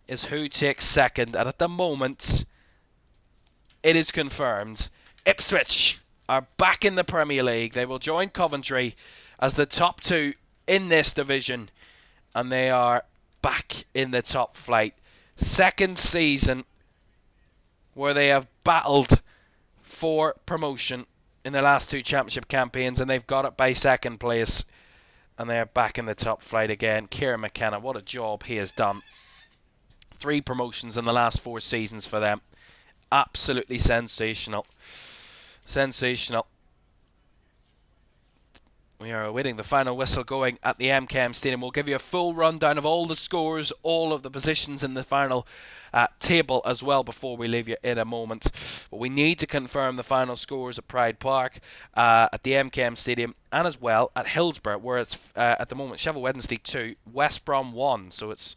is who takes 2nd. And at the moment, it is confirmed. Ipswich are back in the Premier League. They will join Coventry as the top 2 in this division. And they are back in the top flight. 2nd season where they have battled for promotion in their last 2 championship campaigns, and they've got it by 2nd place, and they are back in the top flight again. Kieran McKenna, what a job he has done. 3 promotions in the last 4 seasons for them. Absolutely sensational. Sensational. We are awaiting the final whistle going at the MKM Stadium. We'll give you a full rundown of all the scores, all of the positions in the final table as well before we leave you in a moment. But we need to confirm the final scores at Pride Park, at the MKM Stadium, and as well at Hillsborough, where it's at the moment Sheffield Wednesday 2, West Brom 1. So it's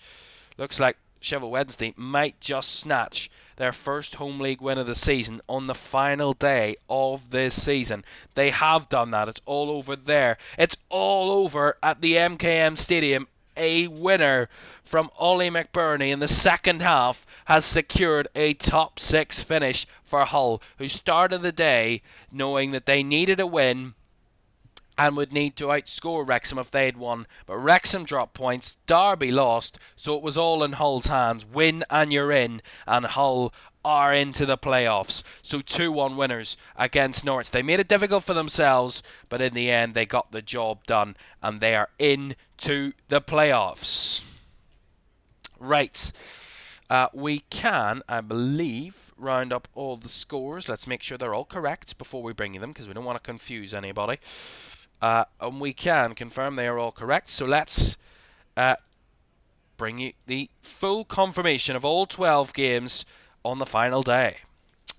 looks like Sheffield Wednesday might just snatch their first home league win of the season on the final day of this season. They have done that. It's all over there. It's all over at the MKM Stadium. A winner from Ollie McBurney in the second half has secured a top 6 finish for Hull, who started the day knowing that they needed a win and would need to outscore Wrexham if they'd won. But Wrexham dropped points, Derby lost, so it was all in Hull's hands. Win and you're in, and Hull are into the playoffs. So 2-1 winners against Norwich. They made it difficult for themselves, but in the end they got the job done, and they are into the playoffs. Right. We can, I believe, round up all the scores. Let's make sure they're all correct before we bring you them, because we don't want to confuse anybody. And we can confirm they are all correct. So let's bring you the full confirmation of all 12 games on the final day.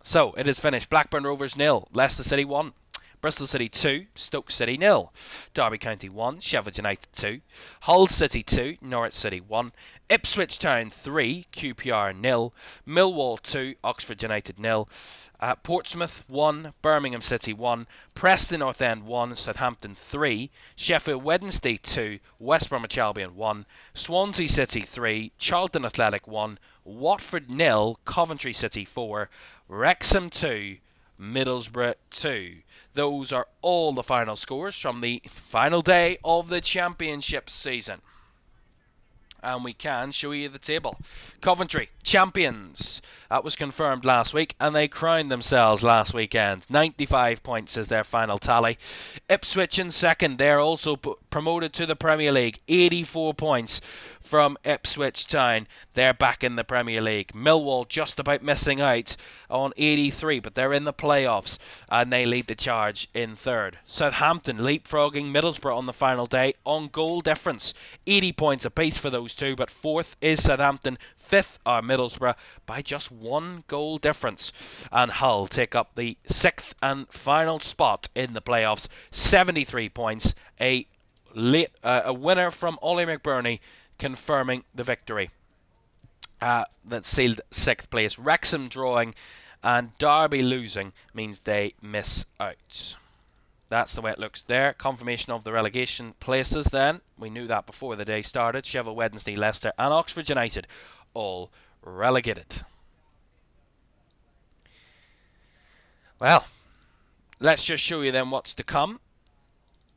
So it is finished. Blackburn Rovers 0, Leicester City 1, Bristol City 2, Stoke City 0, Derby County 1, Sheffield United 2, Hull City 2, Norwich City 1, Ipswich Town 3, QPR 0, Millwall 2, Oxford United 0, Portsmouth 1, Birmingham City 1, Preston North End 1, Southampton 3, Sheffield Wednesday 2, West Bromwich Albion 1, Swansea City 3, Charlton Athletic 1, Watford 0, Coventry City 4, Wrexham 2, Middlesbrough 2. Those are all the final scores from the final day of the championship season. And we can show you the table. Coventry, champions. That was confirmed last week, and they crowned themselves last weekend. 95 points is their final tally. Ipswich in second. They're also promoted to the Premier League. 84 points from Ipswich Town. They're back in the Premier League. Millwall just about missing out on 83, but they're in the playoffs, and they lead the charge in third. Southampton leapfrogging Middlesbrough on the final day on goal difference. 80 points apiece for those two, but fourth is Southampton. Fifth are Middlesbrough by just 1 goal difference. And Hull take up the 6th and final spot in the playoffs. 73 points. A winner from Ollie McBurney confirming the victory. That sealed 6th place. Wrexham drawing and Derby losing means they miss out. That's the way it looks there. Confirmation of the relegation places then. We knew that before the day started. Sheffield Wednesday, Leicester and Oxford United all relegated. Well, let's just show you then what's to come,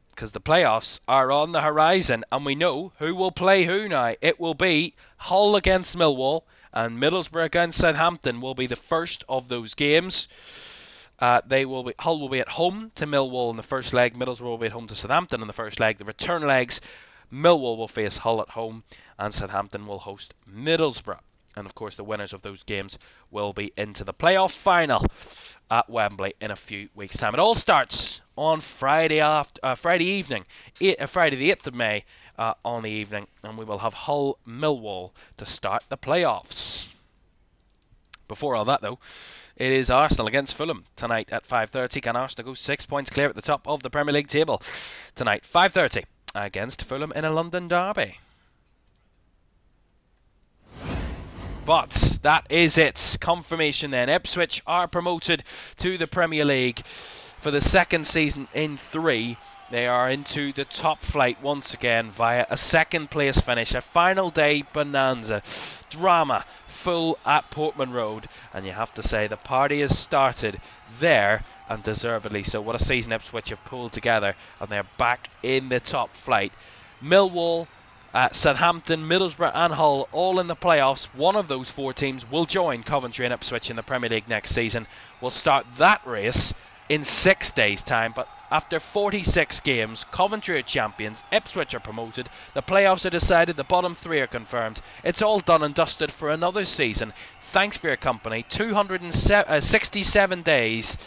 because the playoffs are on the horizon, and we know who will play who now. It will be Hull against Millwall, and Middlesbrough against Southampton will be the first of those games. Hull will be at home to Millwall in the first leg. Middlesbrough will be at home to Southampton in the first leg. The return legs, Millwall will face Hull at home, and Southampton will host Middlesbrough. And of course, the winners of those games will be into the playoff final at Wembley in a few weeks' time. It all starts on Friday evening, Friday the 8th of May on the evening, and we will have Hull Millwall to start the playoffs. Before all that, though, it is Arsenal against Fulham tonight at 5:30. Can Arsenal go 6 points clear at the top of the Premier League table tonight, 5:30, against Fulham in a London derby? But that is it. Confirmation then. Ipswich are promoted to the Premier League for the second season in 3. They are into the top flight once again via a second place finish. A final day bonanza. Drama full at Portman Road. And you have to say the party has started there, and deservedly so. What a season Ipswich have pulled together, and they're back in the top flight. Millwall, Southampton, Middlesbrough and Hull all in the playoffs. One of those 4 teams will join Coventry and Ipswich in the Premier League next season. We'll start that race in 6 days' time, but after 46 games, Coventry are champions, Ipswich are promoted, the playoffs are decided, the bottom 3 are confirmed. It's all done and dusted for another season. Thanks for your company. 267 days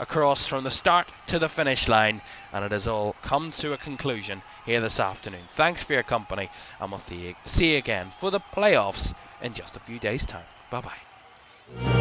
across from the start to the finish line, and it has all come to a conclusion here this afternoon. Thanks for your company, and we'll see you again for the playoffs in just a few days' time. Bye-bye.